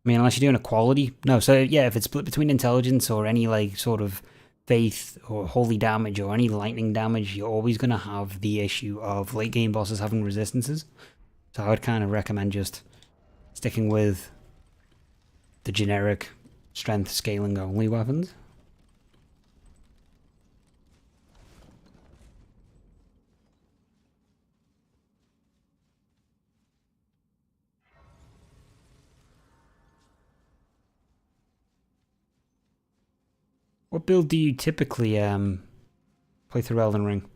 mean, unless you're doing a quality. No, so yeah, if it's split between intelligence or any like sort of faith or holy damage or any lightning damage, you're always going to have the issue of late game bosses having resistances. So I would kind of recommend just sticking with the generic strength scaling only weapons. What build do you typically play through Elden Ring?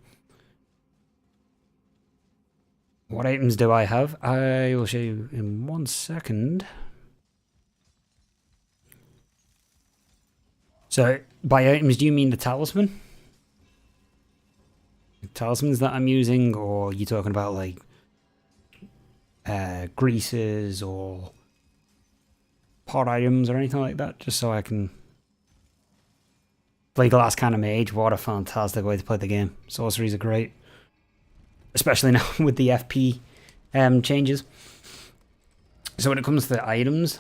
What items do I have? I will show you in 1 second. So, by items, do you mean the talisman? The talismans that I'm using, or are you talking about like greases or pot items or anything like that? Just so I can play Glass Cannon Mage. What a fantastic way to play the game. Sorceries are great, especially now with the FP changes. So when it comes to the items,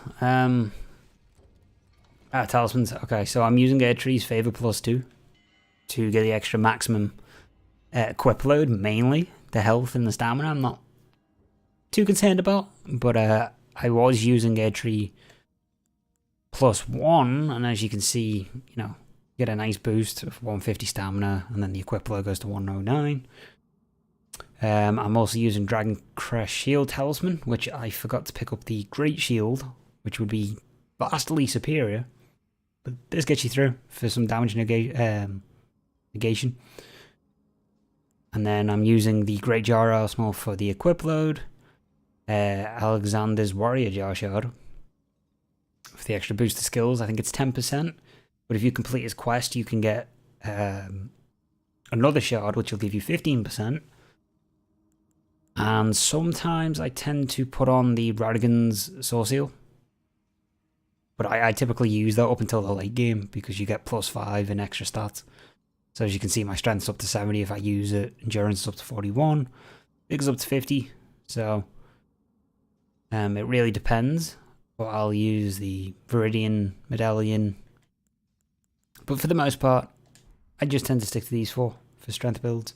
talismans. Okay, so I'm using Erdtree's Favor +2 to get the extra maximum equip load, mainly the health and the stamina. I'm not too concerned about, but I was using Erdtree +1, and as you can see, you know, get a nice boost of 150 stamina, and then the equip low goes to 109. I'm also using Dragon Crest Shield Talisman, which I forgot to pick up the Great Shield, which would be vastly superior. But this gets you through for some damage negation. And then I'm using the Great Jar Arsenal for the equip load. Alexander's Warrior Jar Shard for the extra boost to skills. I think it's 10%. But if you complete his quest, you can get another shard, which will give you 15%. And sometimes I tend to put on the Radigan's Soul Seal. But I typically use that up until the late game because you get +5 in extra stats. So as you can see, my strength's up to 70 if I use it. Endurance is up to 41. Vigor's up to 50. So it really depends. But I'll use the Viridian Medallion. But for the most part, I just tend to stick to these four for strength builds.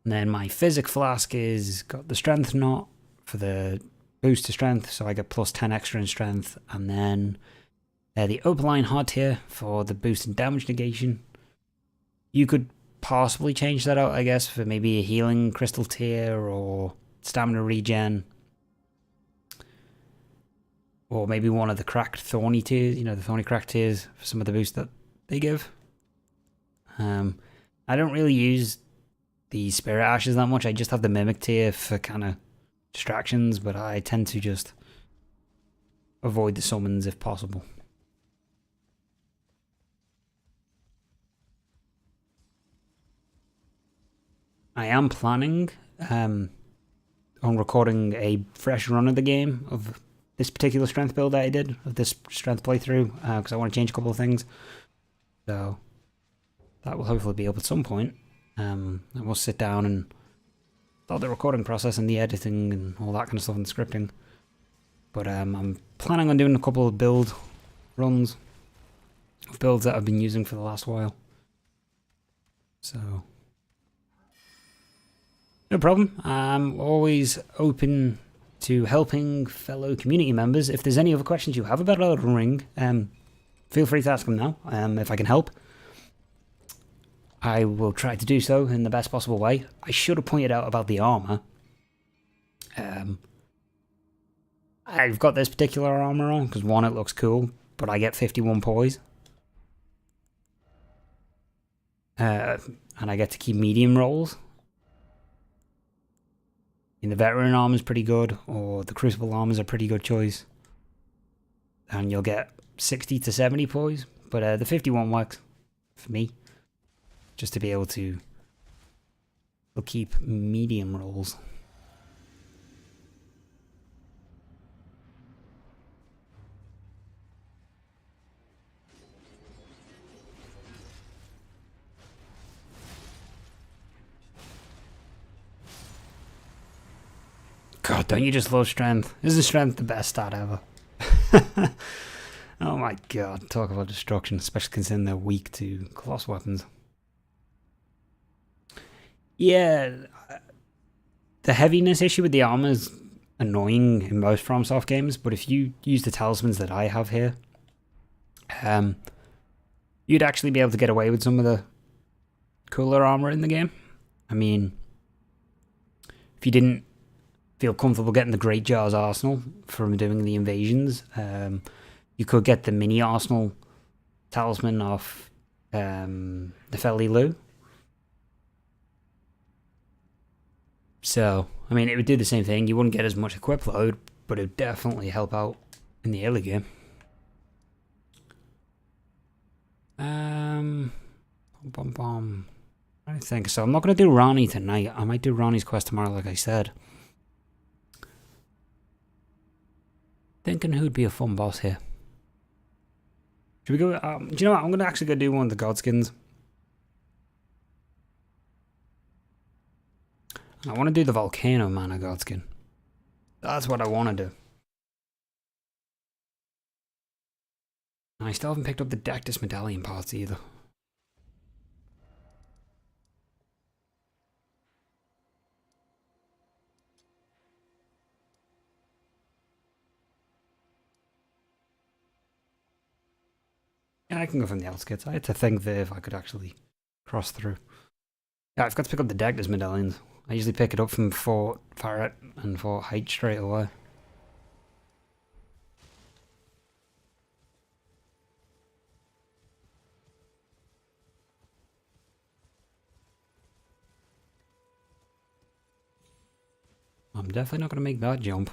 And then my Physic Flask is got the Strength Knot for the boost to strength, so I get +10 extra in strength. And then the Opaline Hard Tier for the boost in damage negation. You could possibly change that out, I guess, for maybe a Healing Crystal Tier or Stamina Regen. Or maybe one of the Cracked Thorny Tiers, you know, the Thorny Cracked Tiers for some of the boost that they give. I don't really use the Spirit Ashes that much. I just have the Mimic Tier for kind of distractions, but I tend to just avoid the summons if possible. I am planning on recording a fresh run of the game of this particular strength build that I did, of this strength playthrough, because I want to change a couple of things. So that will hopefully be up at some point. And we'll sit down and start the recording process and the editing and all that kind of stuff and the scripting. But I'm planning on doing a couple of build runs of builds that I've been using for the last while. So no problem. I'm always open to helping fellow community members. If there's any other questions you have about Elden Ring, feel free to ask them now, if I can help. I will try to do so in the best possible way. I should have pointed out about the armor. I've got this particular armor on because, one, it looks cool, but I get 51 poise. And I get to keep medium rolls. And the veteran armor is pretty good, or the crucible armors are a pretty good choice. And you'll get 60 to 70 poise, but the 51 works for me. Just to be able to keep medium rolls. God, don't you just love strength? Isn't strength the best stat ever? Oh my god, talk about destruction, especially considering they're weak to colossal weapons. Yeah, the heaviness issue with the armor is annoying in most FromSoft games, but if you use the talismans that I have here, you'd actually be able to get away with some of the cooler armor in the game. I mean, if you didn't feel comfortable getting the Great Jar's Arsenal from doing the invasions, you could get the mini Arsenal talisman off the Felly Lou. So, I mean, it would do the same thing. You wouldn't get as much equip load, but it would definitely help out in the early game. I don't think so. I'm not going to do Rani tonight. I might do Rani's quest tomorrow, like I said. Thinking who'd be a fun boss here. Should we go? Do you know what? I'm going to actually go do one of the Godskins. I want to do the Volcano Mana Godskin. That's what I want to do. I still haven't picked up the Dectus Medallion parts either. I can go from the outskirts. I had to think there if I could actually cross through. Yeah, I've got to pick up the Deckers medallions. I usually pick it up from Fort Farret and Fort Height straight away. I'm definitely not going to make that jump.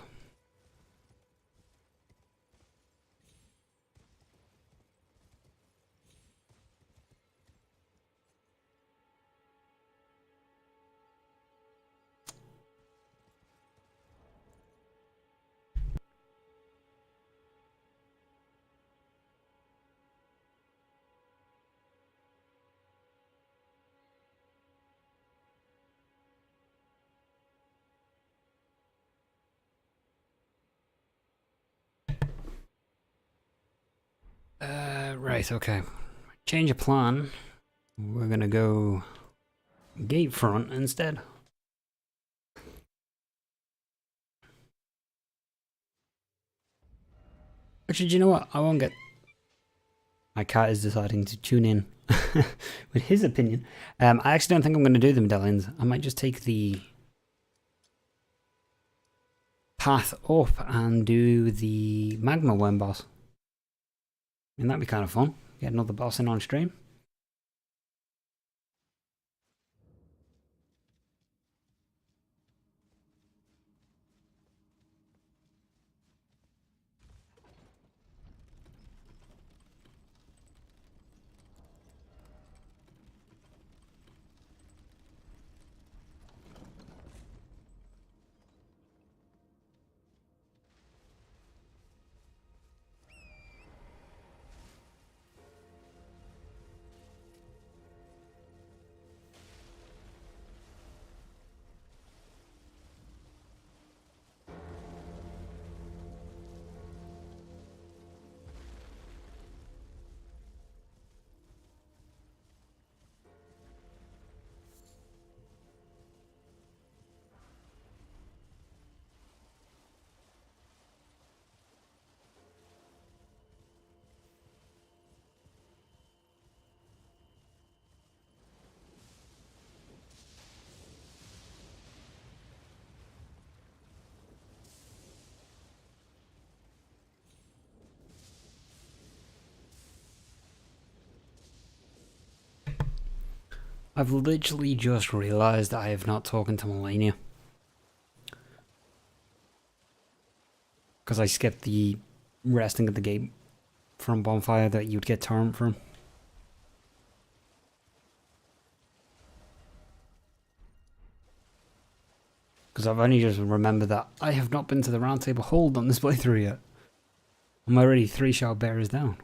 Right, okay. Change of plan. We're gonna go gate front instead. Actually, do you know what? I won't get... My cat is deciding to tune in with his opinion. I actually don't think I'm going to do the medallions. I might just take the path up and do the magma worm boss. I mean, that'd be kind of fun. Get another boss in on stream. I've literally just realised I have not talked to Melania. Because I skipped the resting at the gate from Bonfire that you'd get torrent from. Because I've only just remembered that I have not been to the Round Table Hold on this playthrough yet. I'm already 3 Shard Bearers down.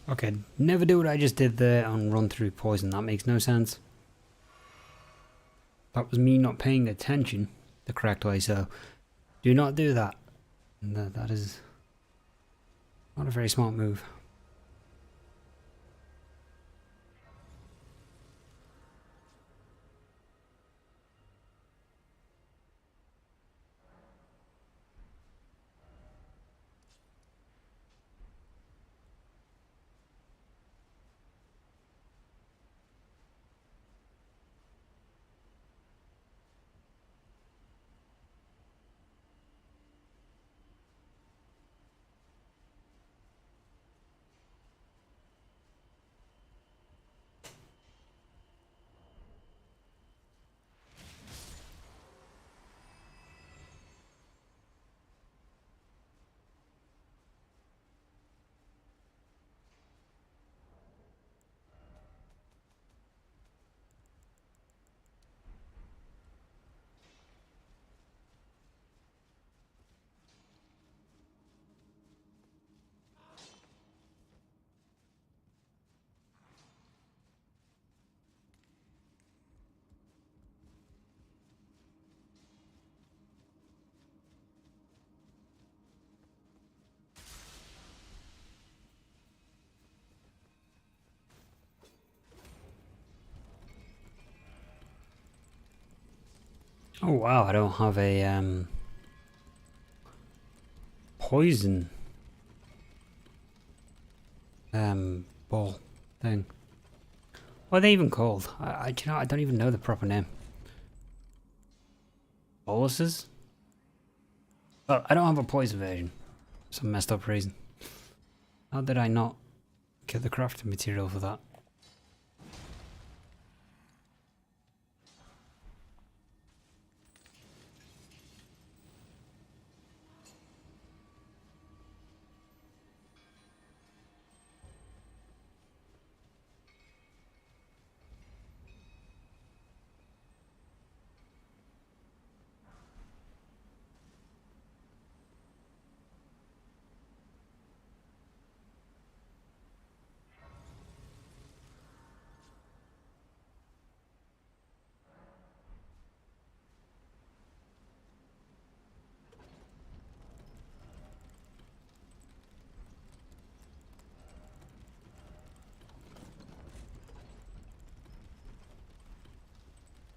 Okay, never do what I just did there and run through poison. That makes no sense. That was me not paying attention the correct way, so do not do that. That is not a very smart move. Oh wow, I don't have a poison ball thing. What are they even called? Do you know, I don't even know the proper name. Boluses? Oh, I don't have a poison version. Some messed up reason. How did I not get the crafting material for that?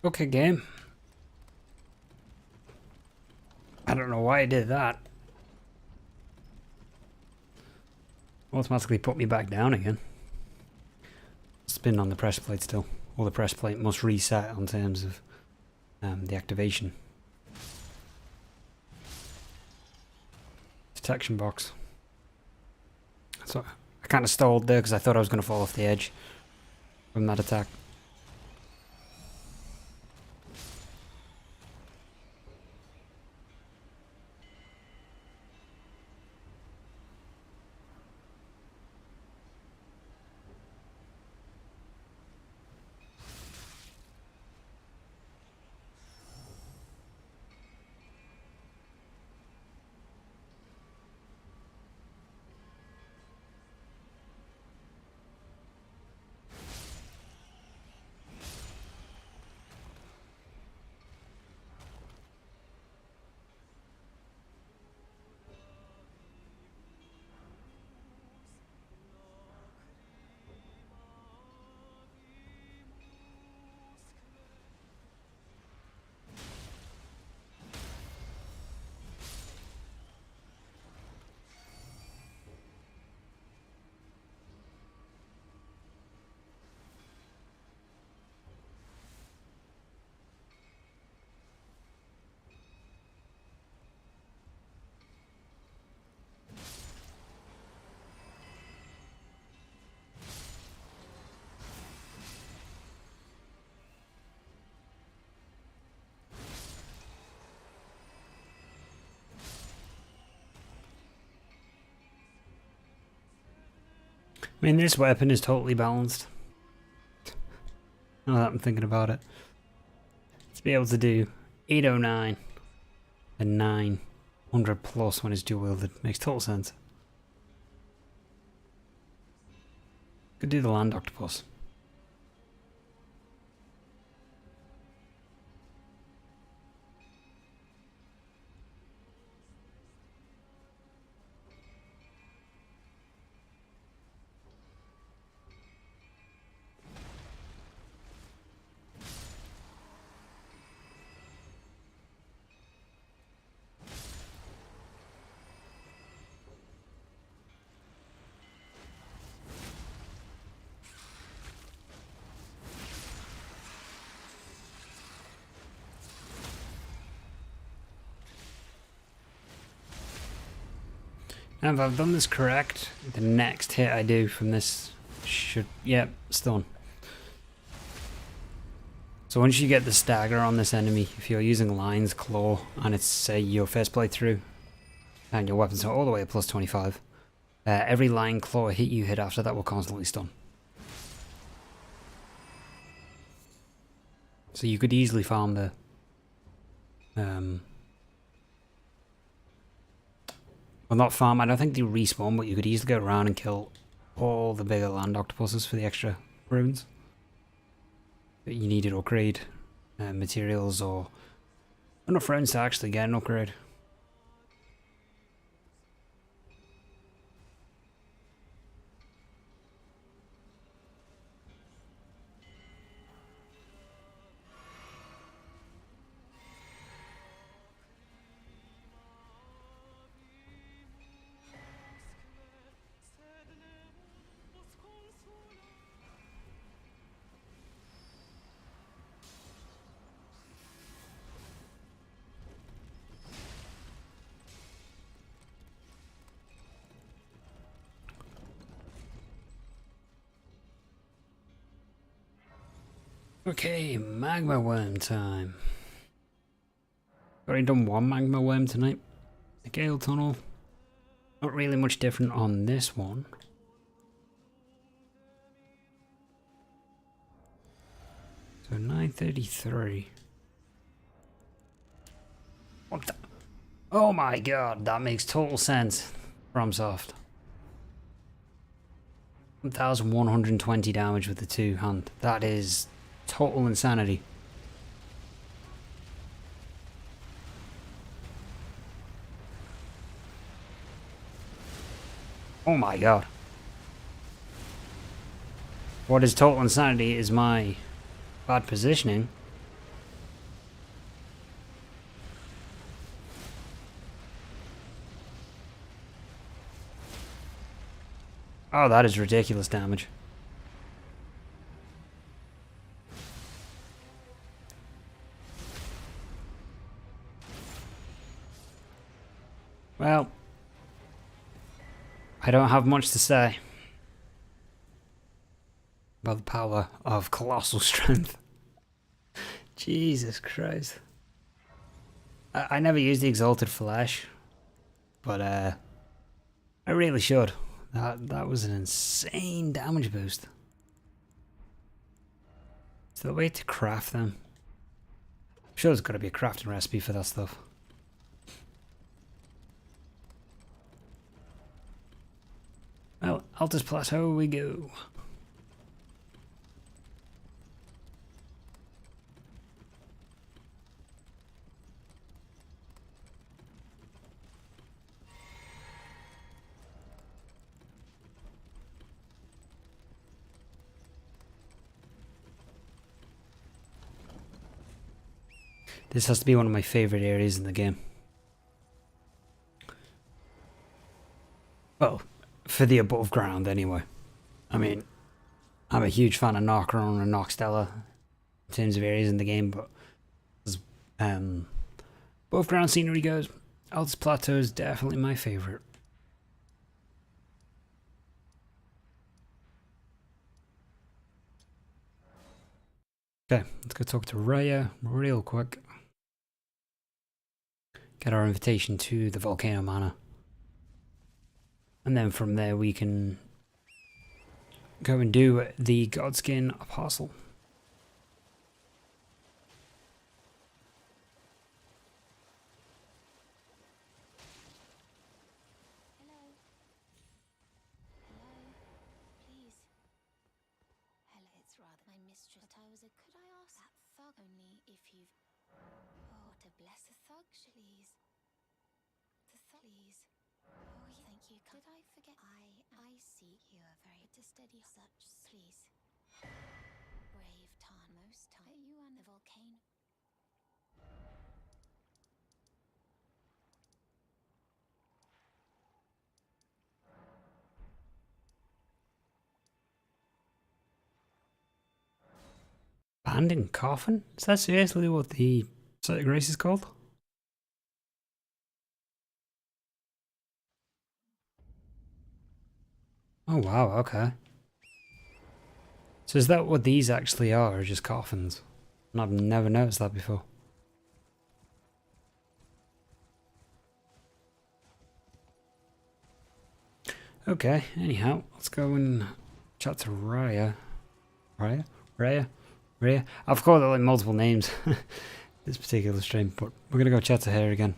Okay, game. I don't know why I did that. Automatically put me back down again. Spin on the press plate still. Or the press plate must reset on terms of the activation. Detection box. So I kind of stalled there because I thought I was going to fall off the edge from that attack. I mean, this weapon is totally balanced. Now that I'm thinking about it. To be able to do 809 and 900 plus when it's dual wielded makes total sense. Could do the land octopus. And if I've done this correct, the next hit I do from this should... Yep, stun. So once you get the stagger on this enemy, if you're using Lion's Claw, and it's, say, your first playthrough, and your weapons are all the way at plus 25, every Lion Claw hit you hit after that will constantly stun. So you could easily farm the... well, not farm, I don't think they respawn, but you could easily go around and kill all the bigger land octopuses for the extra runes that you needed to upgrade materials or enough runes to actually get an upgrade. Okay, magma worm time. Already done one magma worm tonight. The Gale Tunnel. Not really much different on this one. So 9:33. What the? Oh my god, that makes total sense. FromSoft. 1120 damage with the two hand. That is total insanity. Oh my god. What is total insanity is my bad positioning. Oh, that is ridiculous damage. Well, I don't have much to say about the power of colossal strength. Jesus Christ. I never used the Exalted Flesh, but I really should. That was an insane damage boost. Is there a way to craft them? I'm sure there's got to be a crafting recipe for that stuff. Well, Altus Plateau we go. This has to be one of my favorite areas in the game. Well, for the above ground anyway. I mean, I'm a huge fan of Knockron and Knockstella in terms of areas in the game, but as above ground scenery goes, Altus Plateau is definitely my favorite. Okay, let's go talk to Raya real quick. Get our invitation to the Volcano Manor. And then from there we can go and do the Godskin Apostle. Hello. Hello. Please. Hello, it's rather my mistress. But I was a... Could I ask that thug only if you've... Oh, to bless a thug, please. The thug, please. Oh, yeah. Thank you. Did I forget? I see. You are very to steady such. Please. Brave Tarn. Most time. Are you on the volcano? Abandoned Coffin? Is that seriously what the Site of Grace is called? Oh wow, okay. So is that what these actually are, or just coffins? And I've never noticed that before. Okay, anyhow, let's go and chat to Raya. Raya? I've called it like multiple names this particular stream, but we're gonna go chat to her again.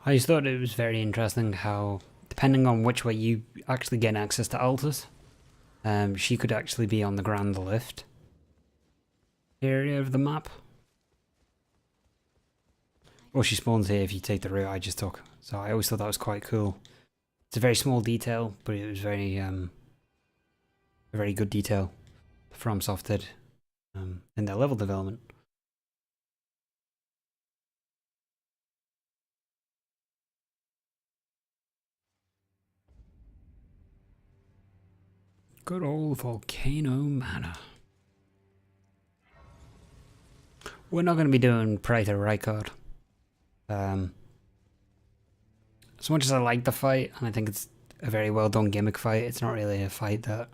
I just thought it was very interesting how, depending on which way you actually get access to Altus, she could actually be on the Grand Lift area of the map. Or she spawns here if you take the route I just took. So I always thought that was quite cool. It's a very small detail, but it was very, a very good detail FromSoft did in their level development. Good old Volcano Manor. We're not going to be doing Praetor Rykard. As much as I like the fight, and I think it's a very well done gimmick fight, it's not really a fight that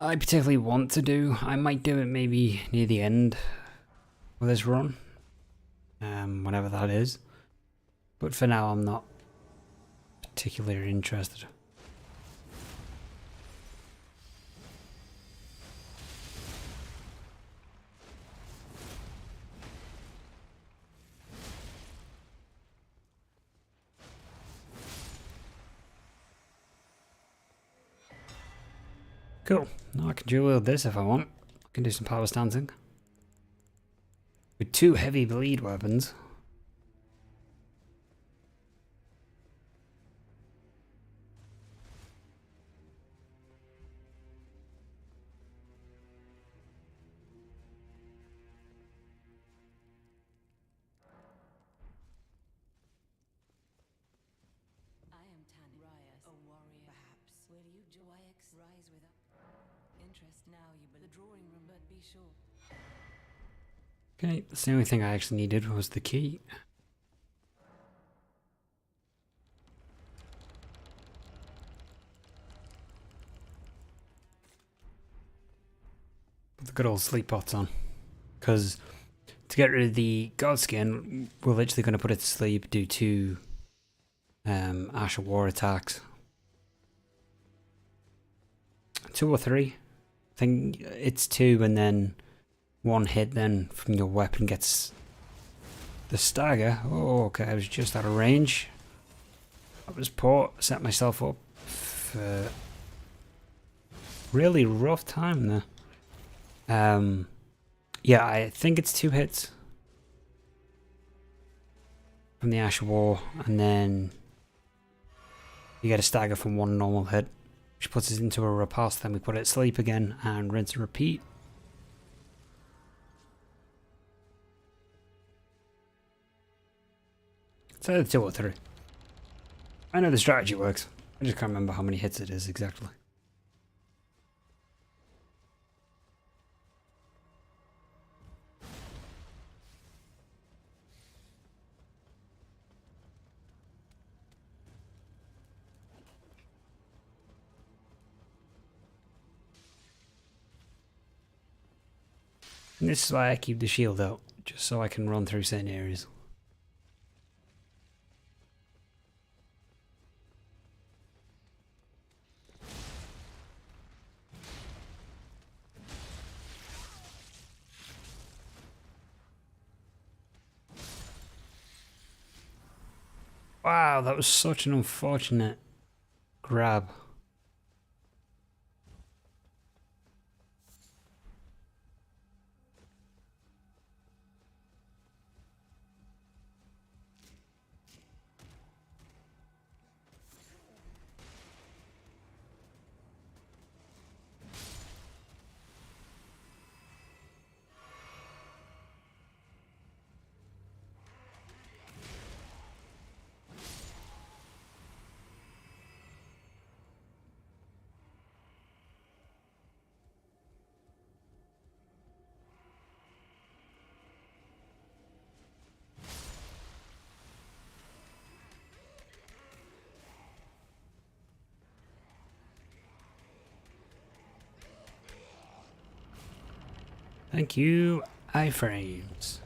I particularly want to do. I might do it maybe near the end of this run, whenever that is. But for now, I'm not particularly interested. Cool. Now I can dual wield this if I want. I can do some power stancing. With 2 heavy bleed weapons. I am Tan Rias, a warrior. Perhaps will you Joyx rise with interest now? You the drawing room, but be sure. Okay, that's the only thing I actually needed was the key. Put the good old sleep pots on. Because to get rid of the god skin, we're literally going to put it to sleep, do 2 Ash of War attacks. 2 or 3. I think it's 2 and then 1 hit then from your weapon gets the stagger. Oh, okay, I was just out of range. That was poor. Set myself up for really rough time there. Yeah, I think it's 2 hits from the Ash of War, and then you get a stagger from 1 normal hit, which puts us into a riposte. Then we put it to sleep again and rinse and repeat. It's either 2 or 3. I know the strategy works. I just can't remember how many hits it is exactly. And this is why I keep the shield out, just so I can run through certain areas. Wow, that was such an unfortunate grab. Thank you, iframes.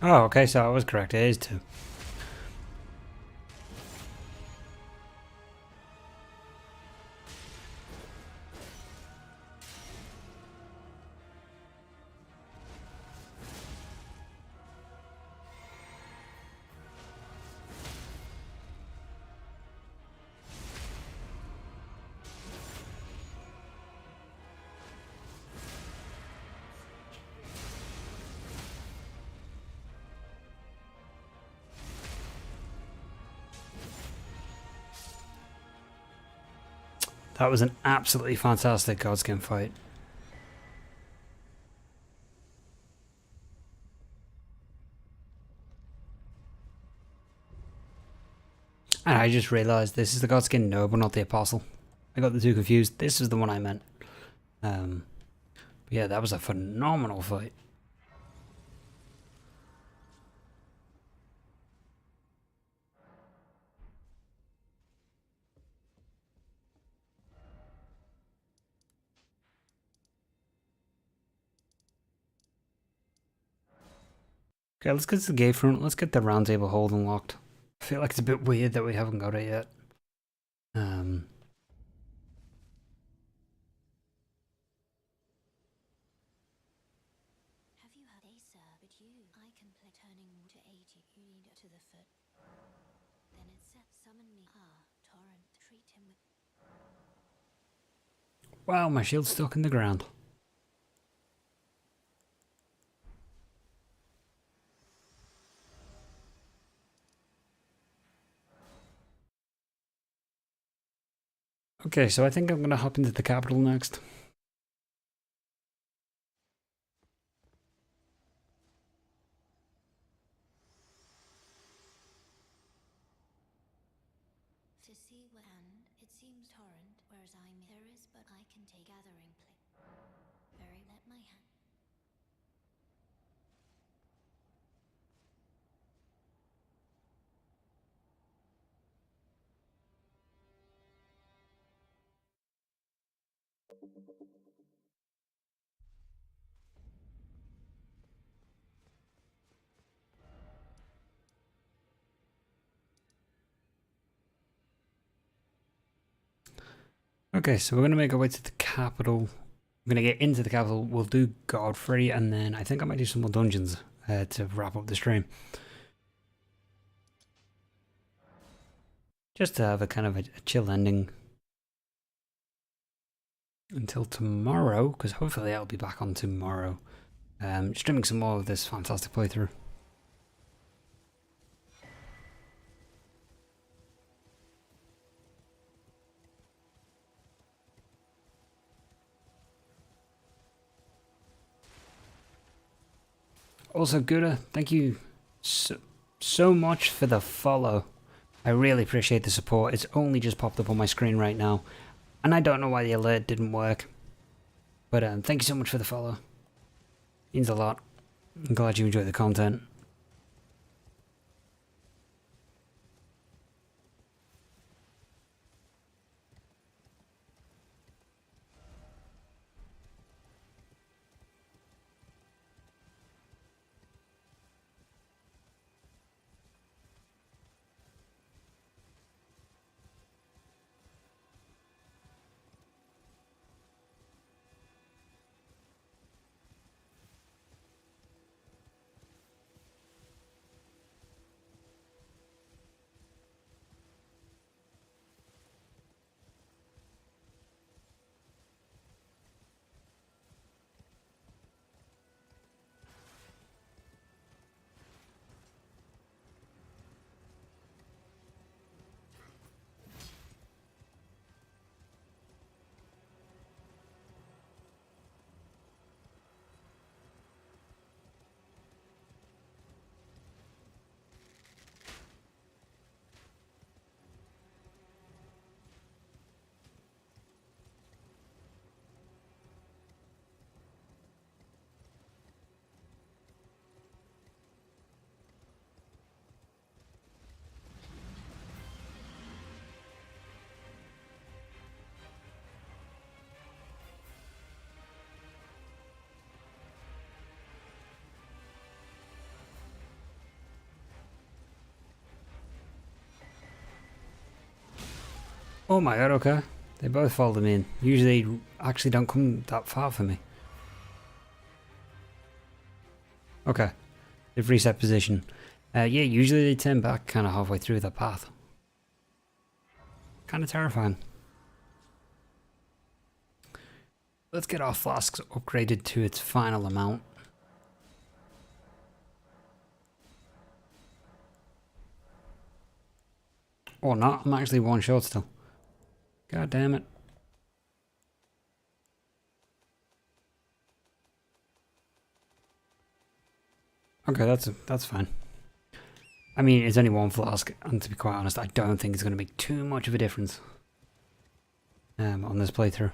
Oh, okay, so I was correct. It is 2. That was an absolutely fantastic Godskin fight. And I just realised this is the Godskin Noble, not the Apostle. I got the two confused. This is the one I meant. But yeah, that was a phenomenal fight. Okay, let's get to the gate front. Let's get the round table hold unlocked. I feel like it's a bit weird that we haven't got it yet. Have you heard? They sir, but you, I can play turning to 80. You need it to the foot. Then it said, summon me. Ah, torrent. Treat him with. Wow, my shield's stuck in the ground. Okay, so I think I'm gonna hop into the capital next. To see what, and it seems torrent, whereas I'm there is, but I can take gathering play. Very let my hand. Okay, so we're gonna make our way to the capital. We're gonna get into the capital. We'll do Godfrey, and then I think I might do some more dungeons to wrap up the stream. Just to have a kind of a chill ending until tomorrow, because hopefully I'll be back on tomorrow, streaming some more of this fantastic playthrough. Also, Gouda, thank you so much for the follow. I really appreciate the support. It's only just popped up on my screen right now, and I don't know why the alert didn't work. But thank you so much for the follow. Means a lot. I'm glad you enjoy the content. Oh my god, okay. They both followed me in. Usually they actually don't come that far for me. Okay. They've reset position. Yeah, usually they turn back kind of halfway through the path. Kind of terrifying. Let's get our flasks upgraded to its final amount. Or not, I'm actually one short still. God damn it. Okay, that's fine. I mean, it's only one flask, and to be quite honest, I don't think it's going to make too much of a difference on this playthrough.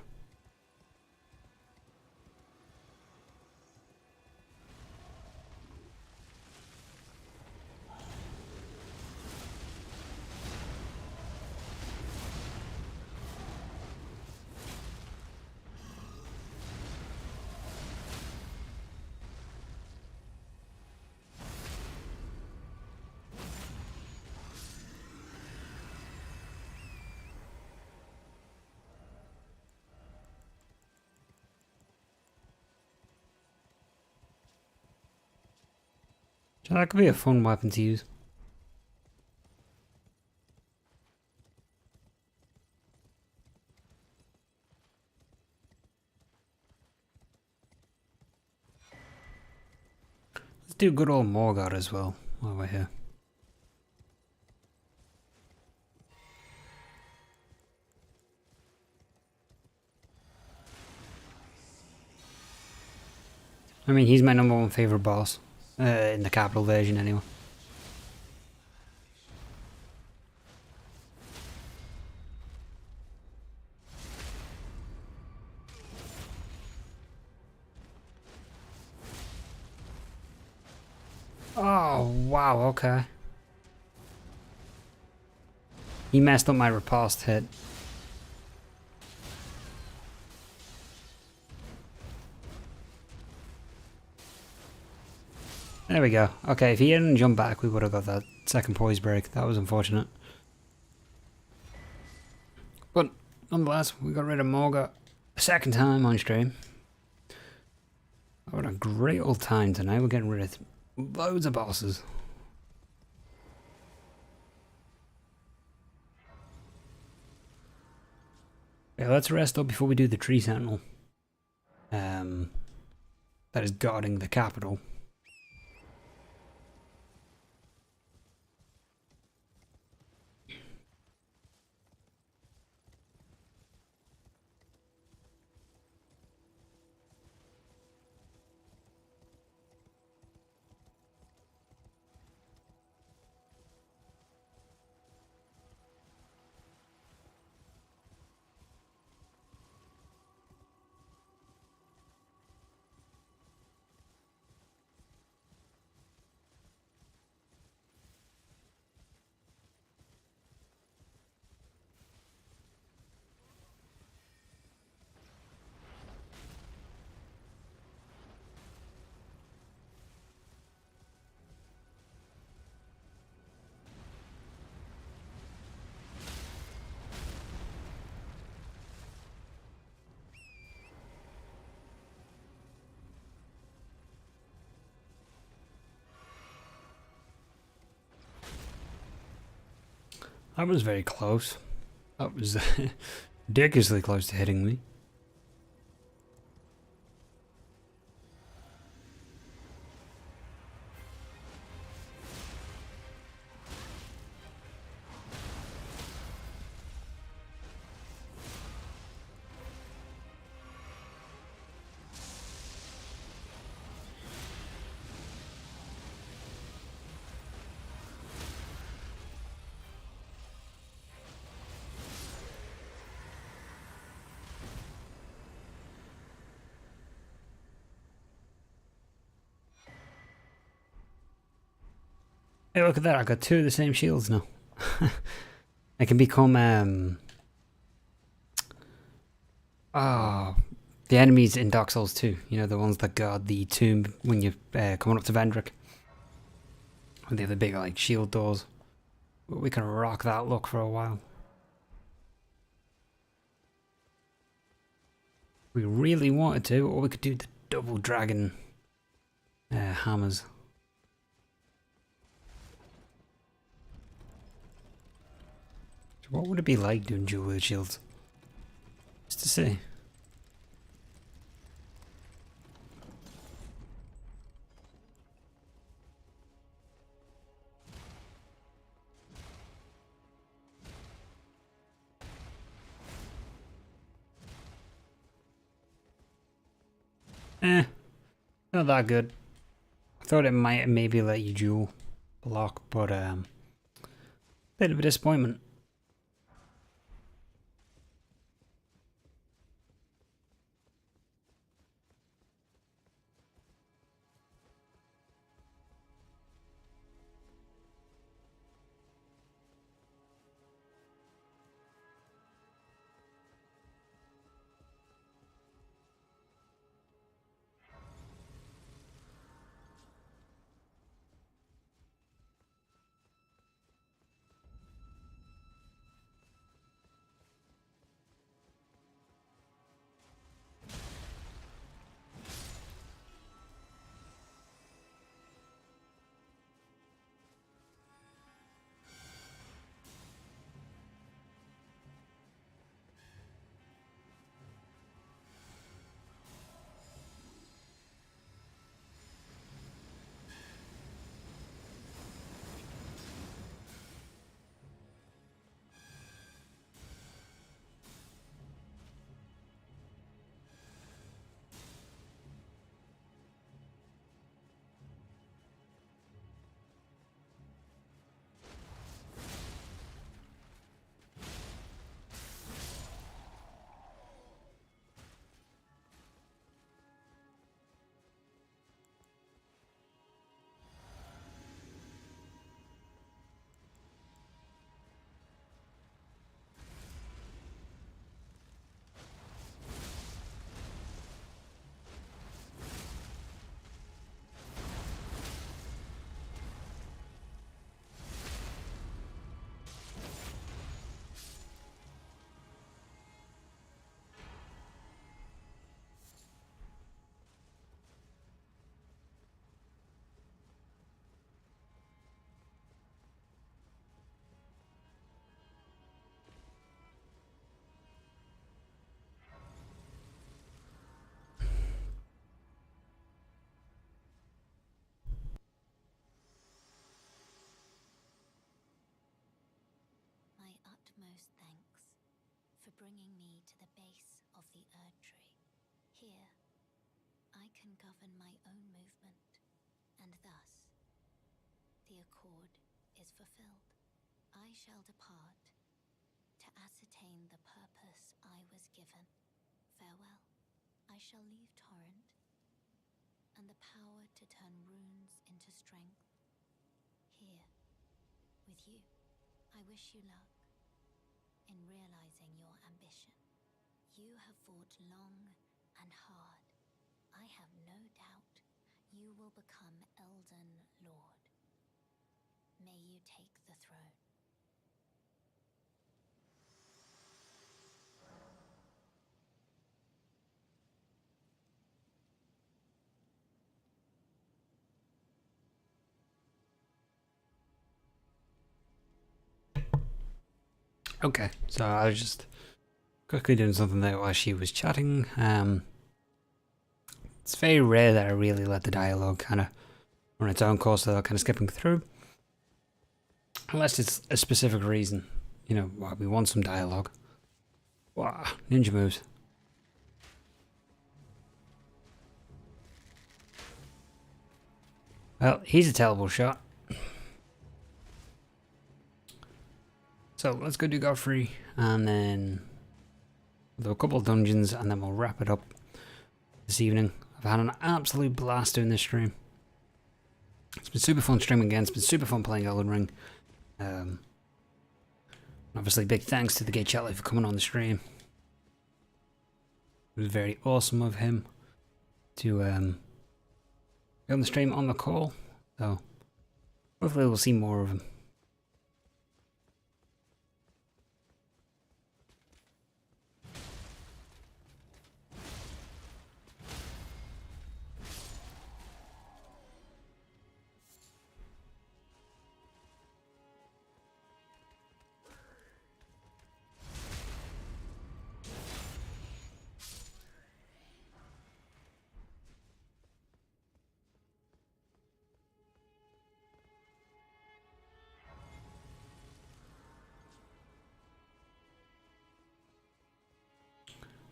So that could be a fun weapon to use. Let's do good old Morgard as well while we're here. I mean, he's my #1 favorite boss. In the capital version anyway. Oh, wow, okay. He messed up my riposte hit. There we go. Okay, if he hadn't jumped back, we would have got that second poise break. That was unfortunate. But, nonetheless, we got rid of Morga a second time on stream. What a great old time tonight. We're getting rid of loads of bosses. Yeah, let's rest up before we do the tree sentinel. That is guarding the capital. That was very close. That was ridiculously close to hitting me. Hey, look at that, I got 2 of the same shields now. I can become, the enemies in Dark Souls 2. You know, the ones that guard the tomb when you're coming up to Vendrick. And they have the big, like, shield doors. We can rock that look for a while. We really wanted to, or we could do the double dragon hammers. So what would it be like doing dual wield shields? Just to see. Not that good. I thought it might maybe let you dual block, but bit of a disappointment. My utmost thanks for bringing me to the base of the Erd Tree. Here, I can govern my own movement, and thus, the accord is fulfilled. I shall depart to ascertain the purpose I was given. Farewell. I shall leave Torrent, and the power to turn runes into strength. Here, with you. I wish you luck in realizing your ambition. You have fought long and hard. I have no doubt you will become Elden Lord. May you take the throne. Okay, so I was just quickly doing something there while she was chatting. It's very rare that I really let the dialogue kind of run its own course without kind of skipping through. Unless it's a specific reason. You know, why we want some dialogue. Wow, ninja moves. Well, he's a terrible shot. So let's go do Godfrey, and then we'll do a couple of dungeons, and then we'll wrap it up this evening. I've had an absolute blast doing this stream. It's been super fun streaming again. It's been super fun playing Elden Ring. Obviously, big thanks to the Gate Chatlet for coming on the stream. It was very awesome of him to be on the stream on the call. So hopefully we'll see more of him.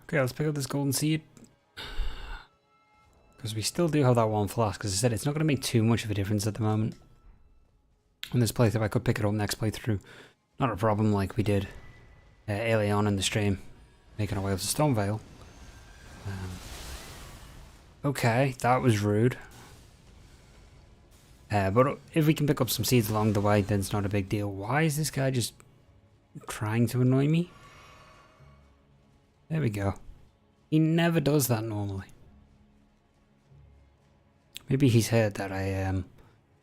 Okay, let's pick up this golden seed. Because we still do have that one flask. As I said, it's not going to make too much of a difference at the moment. On this playthrough, I could pick it up next playthrough. Not a problem like we did early on in the stream. Making our way up to Stonevale. Okay, that was rude. But if we can pick up some seeds along the way, then it's not a big deal. Why is this guy just trying to annoy me? There we go. He never does that normally. Maybe he's heard that I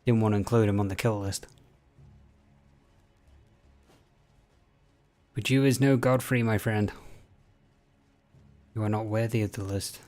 didn't want to include him on the kill list. But you is no Godfrey, my friend. You are not worthy of the list.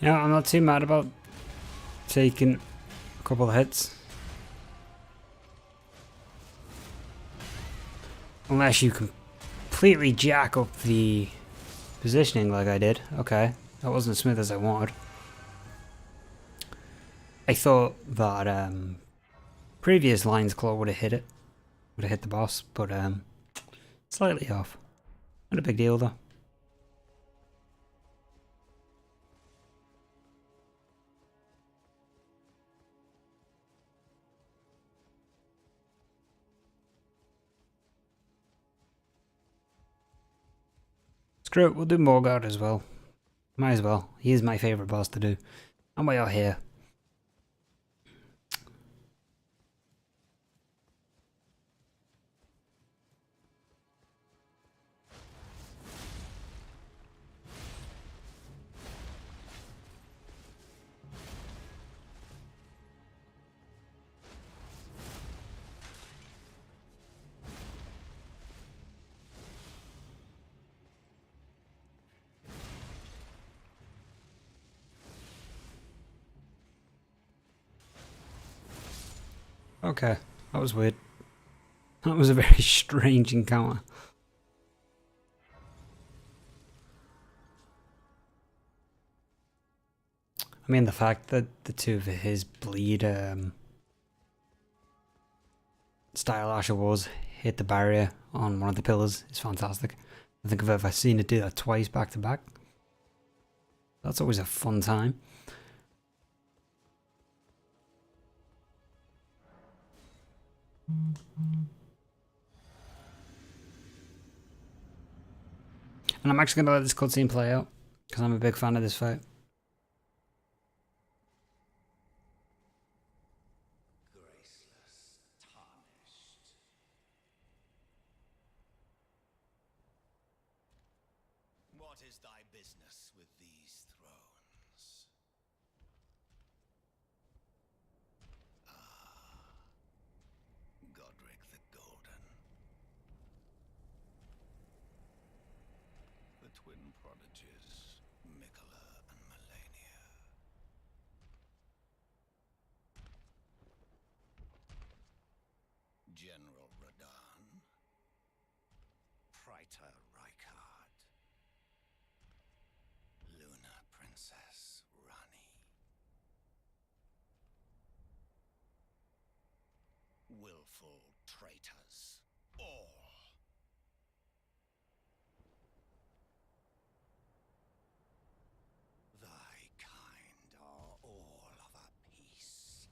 Yeah, I'm not too mad about taking a couple of hits. Unless you completely jack up the positioning like I did. Okay, that wasn't as smooth as I wanted. I thought that previous Lion's Claw would have hit it. Would have hit the boss, but slightly off. Not a big deal though. Screw it, we'll do Morgard as well. Might as well. He is my favourite boss to do. And we are here. Okay, that was weird. That was a very strange encounter. I mean, the fact that the two of his bleed style Asher Wars hit the barrier on one of the pillars is fantastic. I think I've ever seen it do that twice back to back. That's always a fun time. And I'm actually going to let this cutscene play out, because I'm a big fan of this fight. Graceless, tarnished. What is thy business with these thrones? Godric the Golden. The twin prodigies, Mikola and Melania. General Radahn. Praetor Rykard. Luna Princess Rani. Willful traitors, all. Thy kind are all of a piece.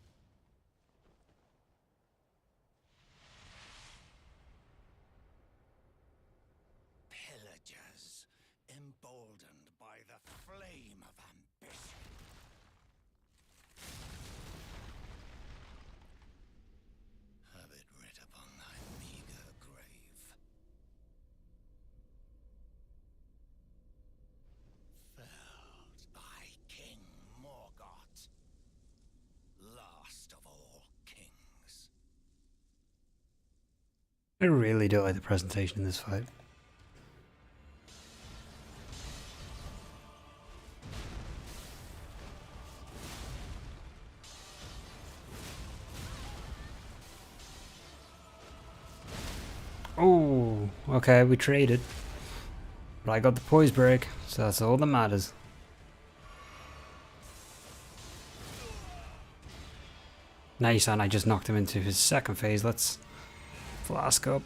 I really do like the presentation in this fight. Oh, okay, we traded. But I got the poise break, so that's all that matters. Nice, and I just knocked him into his second phase. Let's flask up.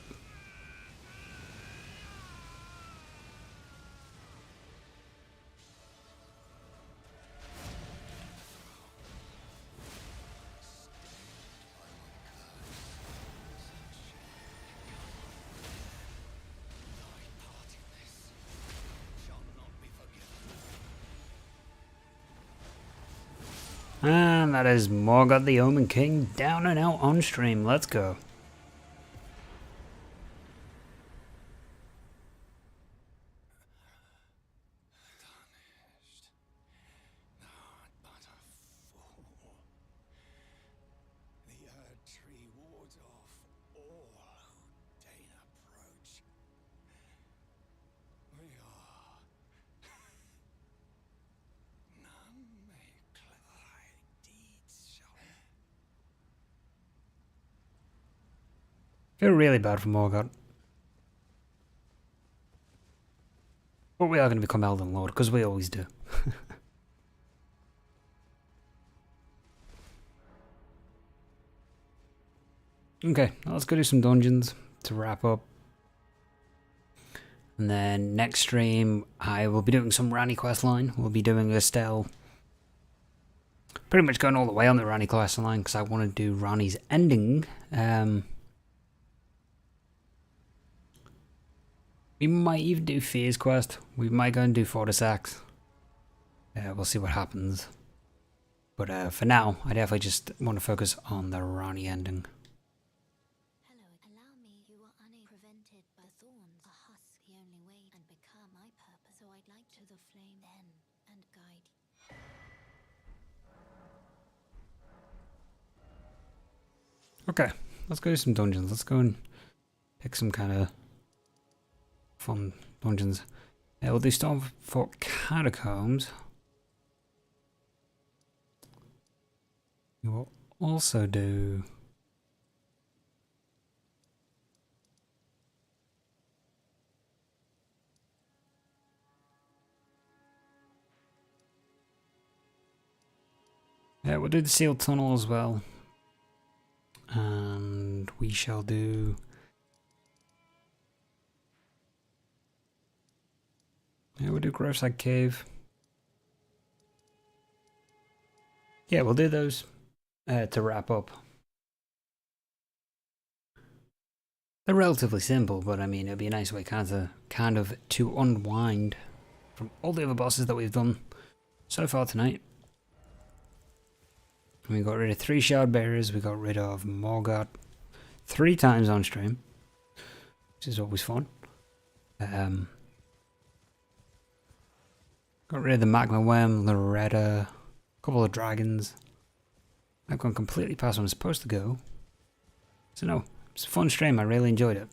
And that is Morgoth the Omen King down and out on stream. Let's go. The Erd Tree wards off all who deign approach. We are none may thy deeds shall. Feel really bad for Morgoth. But we are going to become Elden Lord, because we always do. Okay, let's go do some dungeons to wrap up. And then next stream, I will be doing some Ranni quest line. We'll be doing Estelle. Pretty much going all the way on the Ranni quest line, because I want to do Ranni's ending. We might even do Fear's quest. We might go and do Fortis Axe. We'll see what happens. But for now, I definitely just want to focus on the Ranni ending. Hello, allow me. You are prevented by thorns. A husk, the only way, and become my purpose. So I'd like to the flame then and guide you. Okay, let's go do some dungeons. Let's go and pick some kind of fun dungeons. We'll do Stormfort Catacombs. We will also do... Yeah, we'll do the Sealed Tunnel as well. And we shall do... Yeah, we'll do Graveside Cave. Yeah, we'll do those to wrap up. They're relatively simple, but I mean, it'd be a nice way kind of to unwind from all the other bosses that we've done so far tonight. We got rid of 3 Shard Bearers, we got rid of Morgoth 3 times on stream, which is always fun. Got rid of the Magma Worm, Loretta, a couple of dragons. I've gone completely past where I'm supposed to go. So no, it's a fun stream, I really enjoyed it.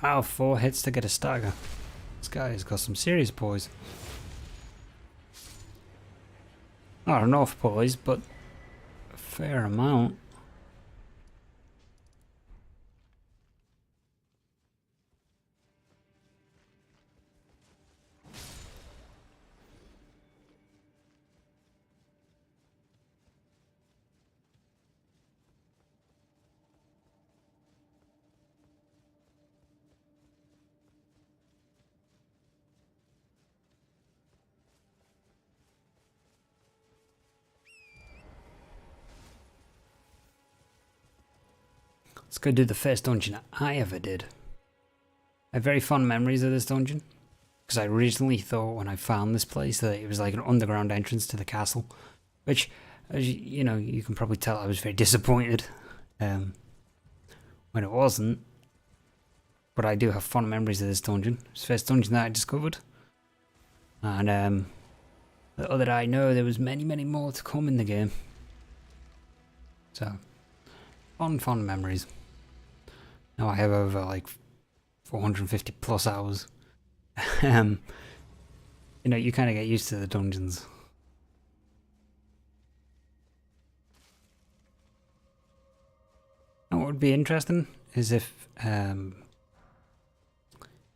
Wow, 4 hits to get a stagger. This guy has got some serious poise. Not enough poise, but a fair amount. Let's go do the first dungeon I ever did. I have very fond memories of this dungeon, because I originally thought when I found this place that it was like an underground entrance to the castle, which, as you know, you can probably tell I was very disappointed when it wasn't. But I do have fond memories of this dungeon. It's the first dungeon that I discovered. And little did I know there was many, many more to come in the game. So, fond memories. Now I have over like 450 plus hours. You know, you kind of get used to the dungeons. And what would be interesting is if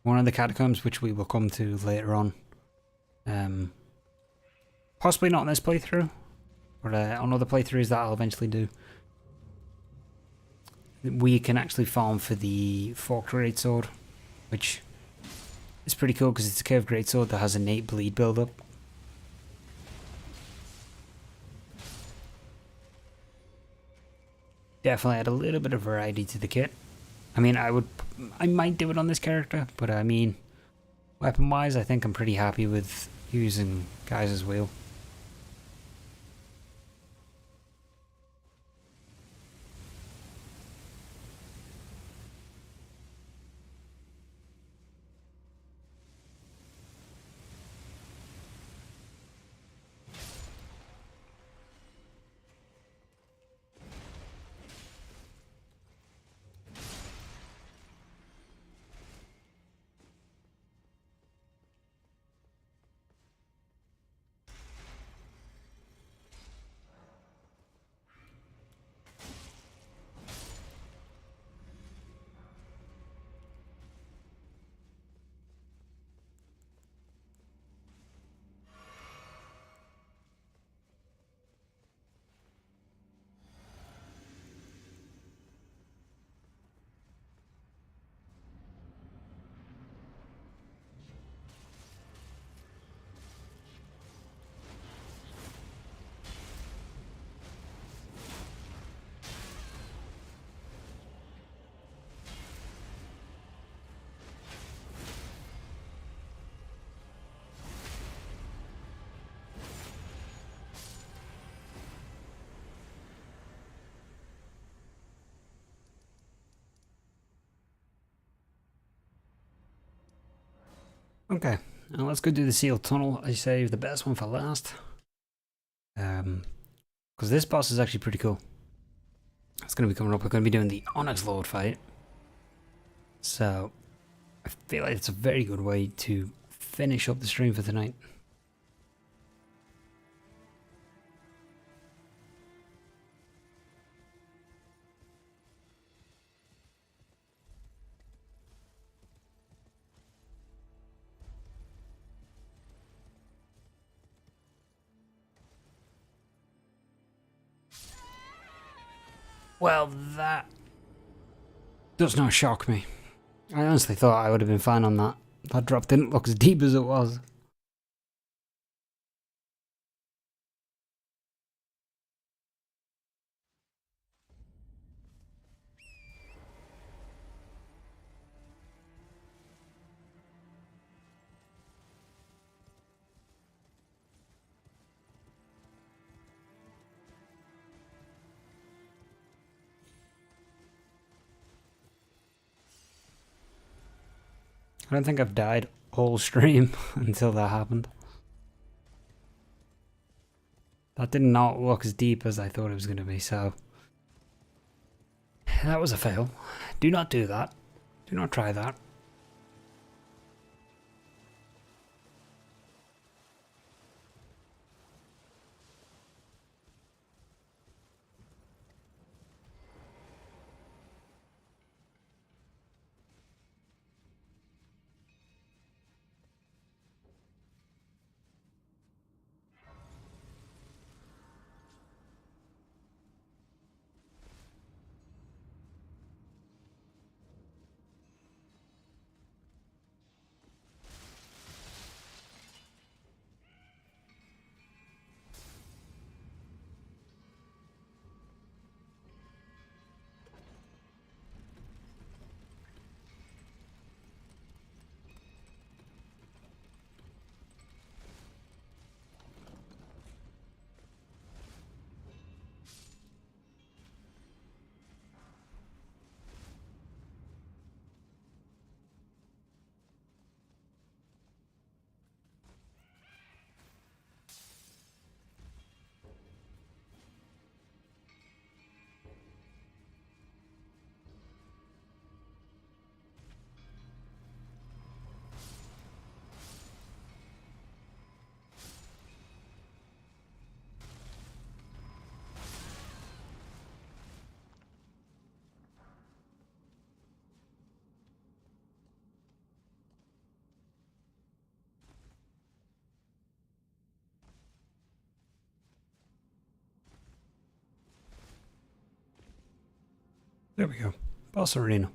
one of the catacombs, which we will come to later on, possibly not in this playthrough, but on other playthroughs that I'll eventually do, we can actually farm for the forked greatsword, which is pretty cool because it's a curved greatsword that has innate bleed build-up. Definitely add a little bit of variety to the kit. I mean, I might do it on this character, but I mean, weapon-wise, I think I'm pretty happy with using Geyser's Wheel. Okay, now let's go do the sealed tunnel. I saved the best one for last. Because this boss is actually pretty cool. It's going to be coming up. We're going to be doing the Onyx Lord fight. So, I feel like it's a very good way to finish up the stream for tonight. Well, that does not shock me. I honestly thought I would have been fine on that. That drop didn't look as deep as it was. I don't think I've died all stream until that happened. That did not look as deep as I thought it was going to be, so that was a fail. Do not do that. Do not try that. There we go. Boss arena.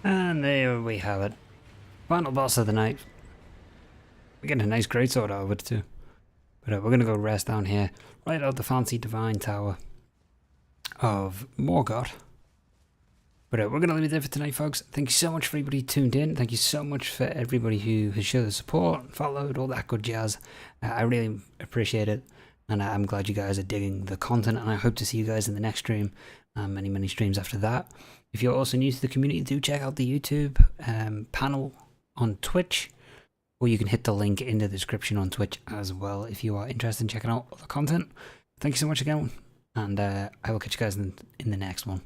And there we have it. Final boss of the night. We're getting a nice greatsword out of it too. But we're going to go rest down here. Right out the fancy divine tower of Morgoth. But we're going to leave it there for tonight, folks. Thank you so much for everybody who tuned in. Thank you so much for everybody who has showed the support, followed, all that good jazz. I really appreciate it. And I'm glad you guys are digging the content. And I hope to see you guys in the next stream. Many streams after that. If you're also new to the community, do check out the YouTube panel on Twitch, or you can hit the link in the description on Twitch as well if you are interested in checking out other content. Thank you so much again, and I will catch you guys in the next one.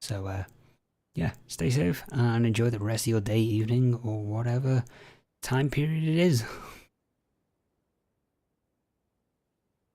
So, yeah, stay safe and enjoy the rest of your day, evening, or whatever time period it is.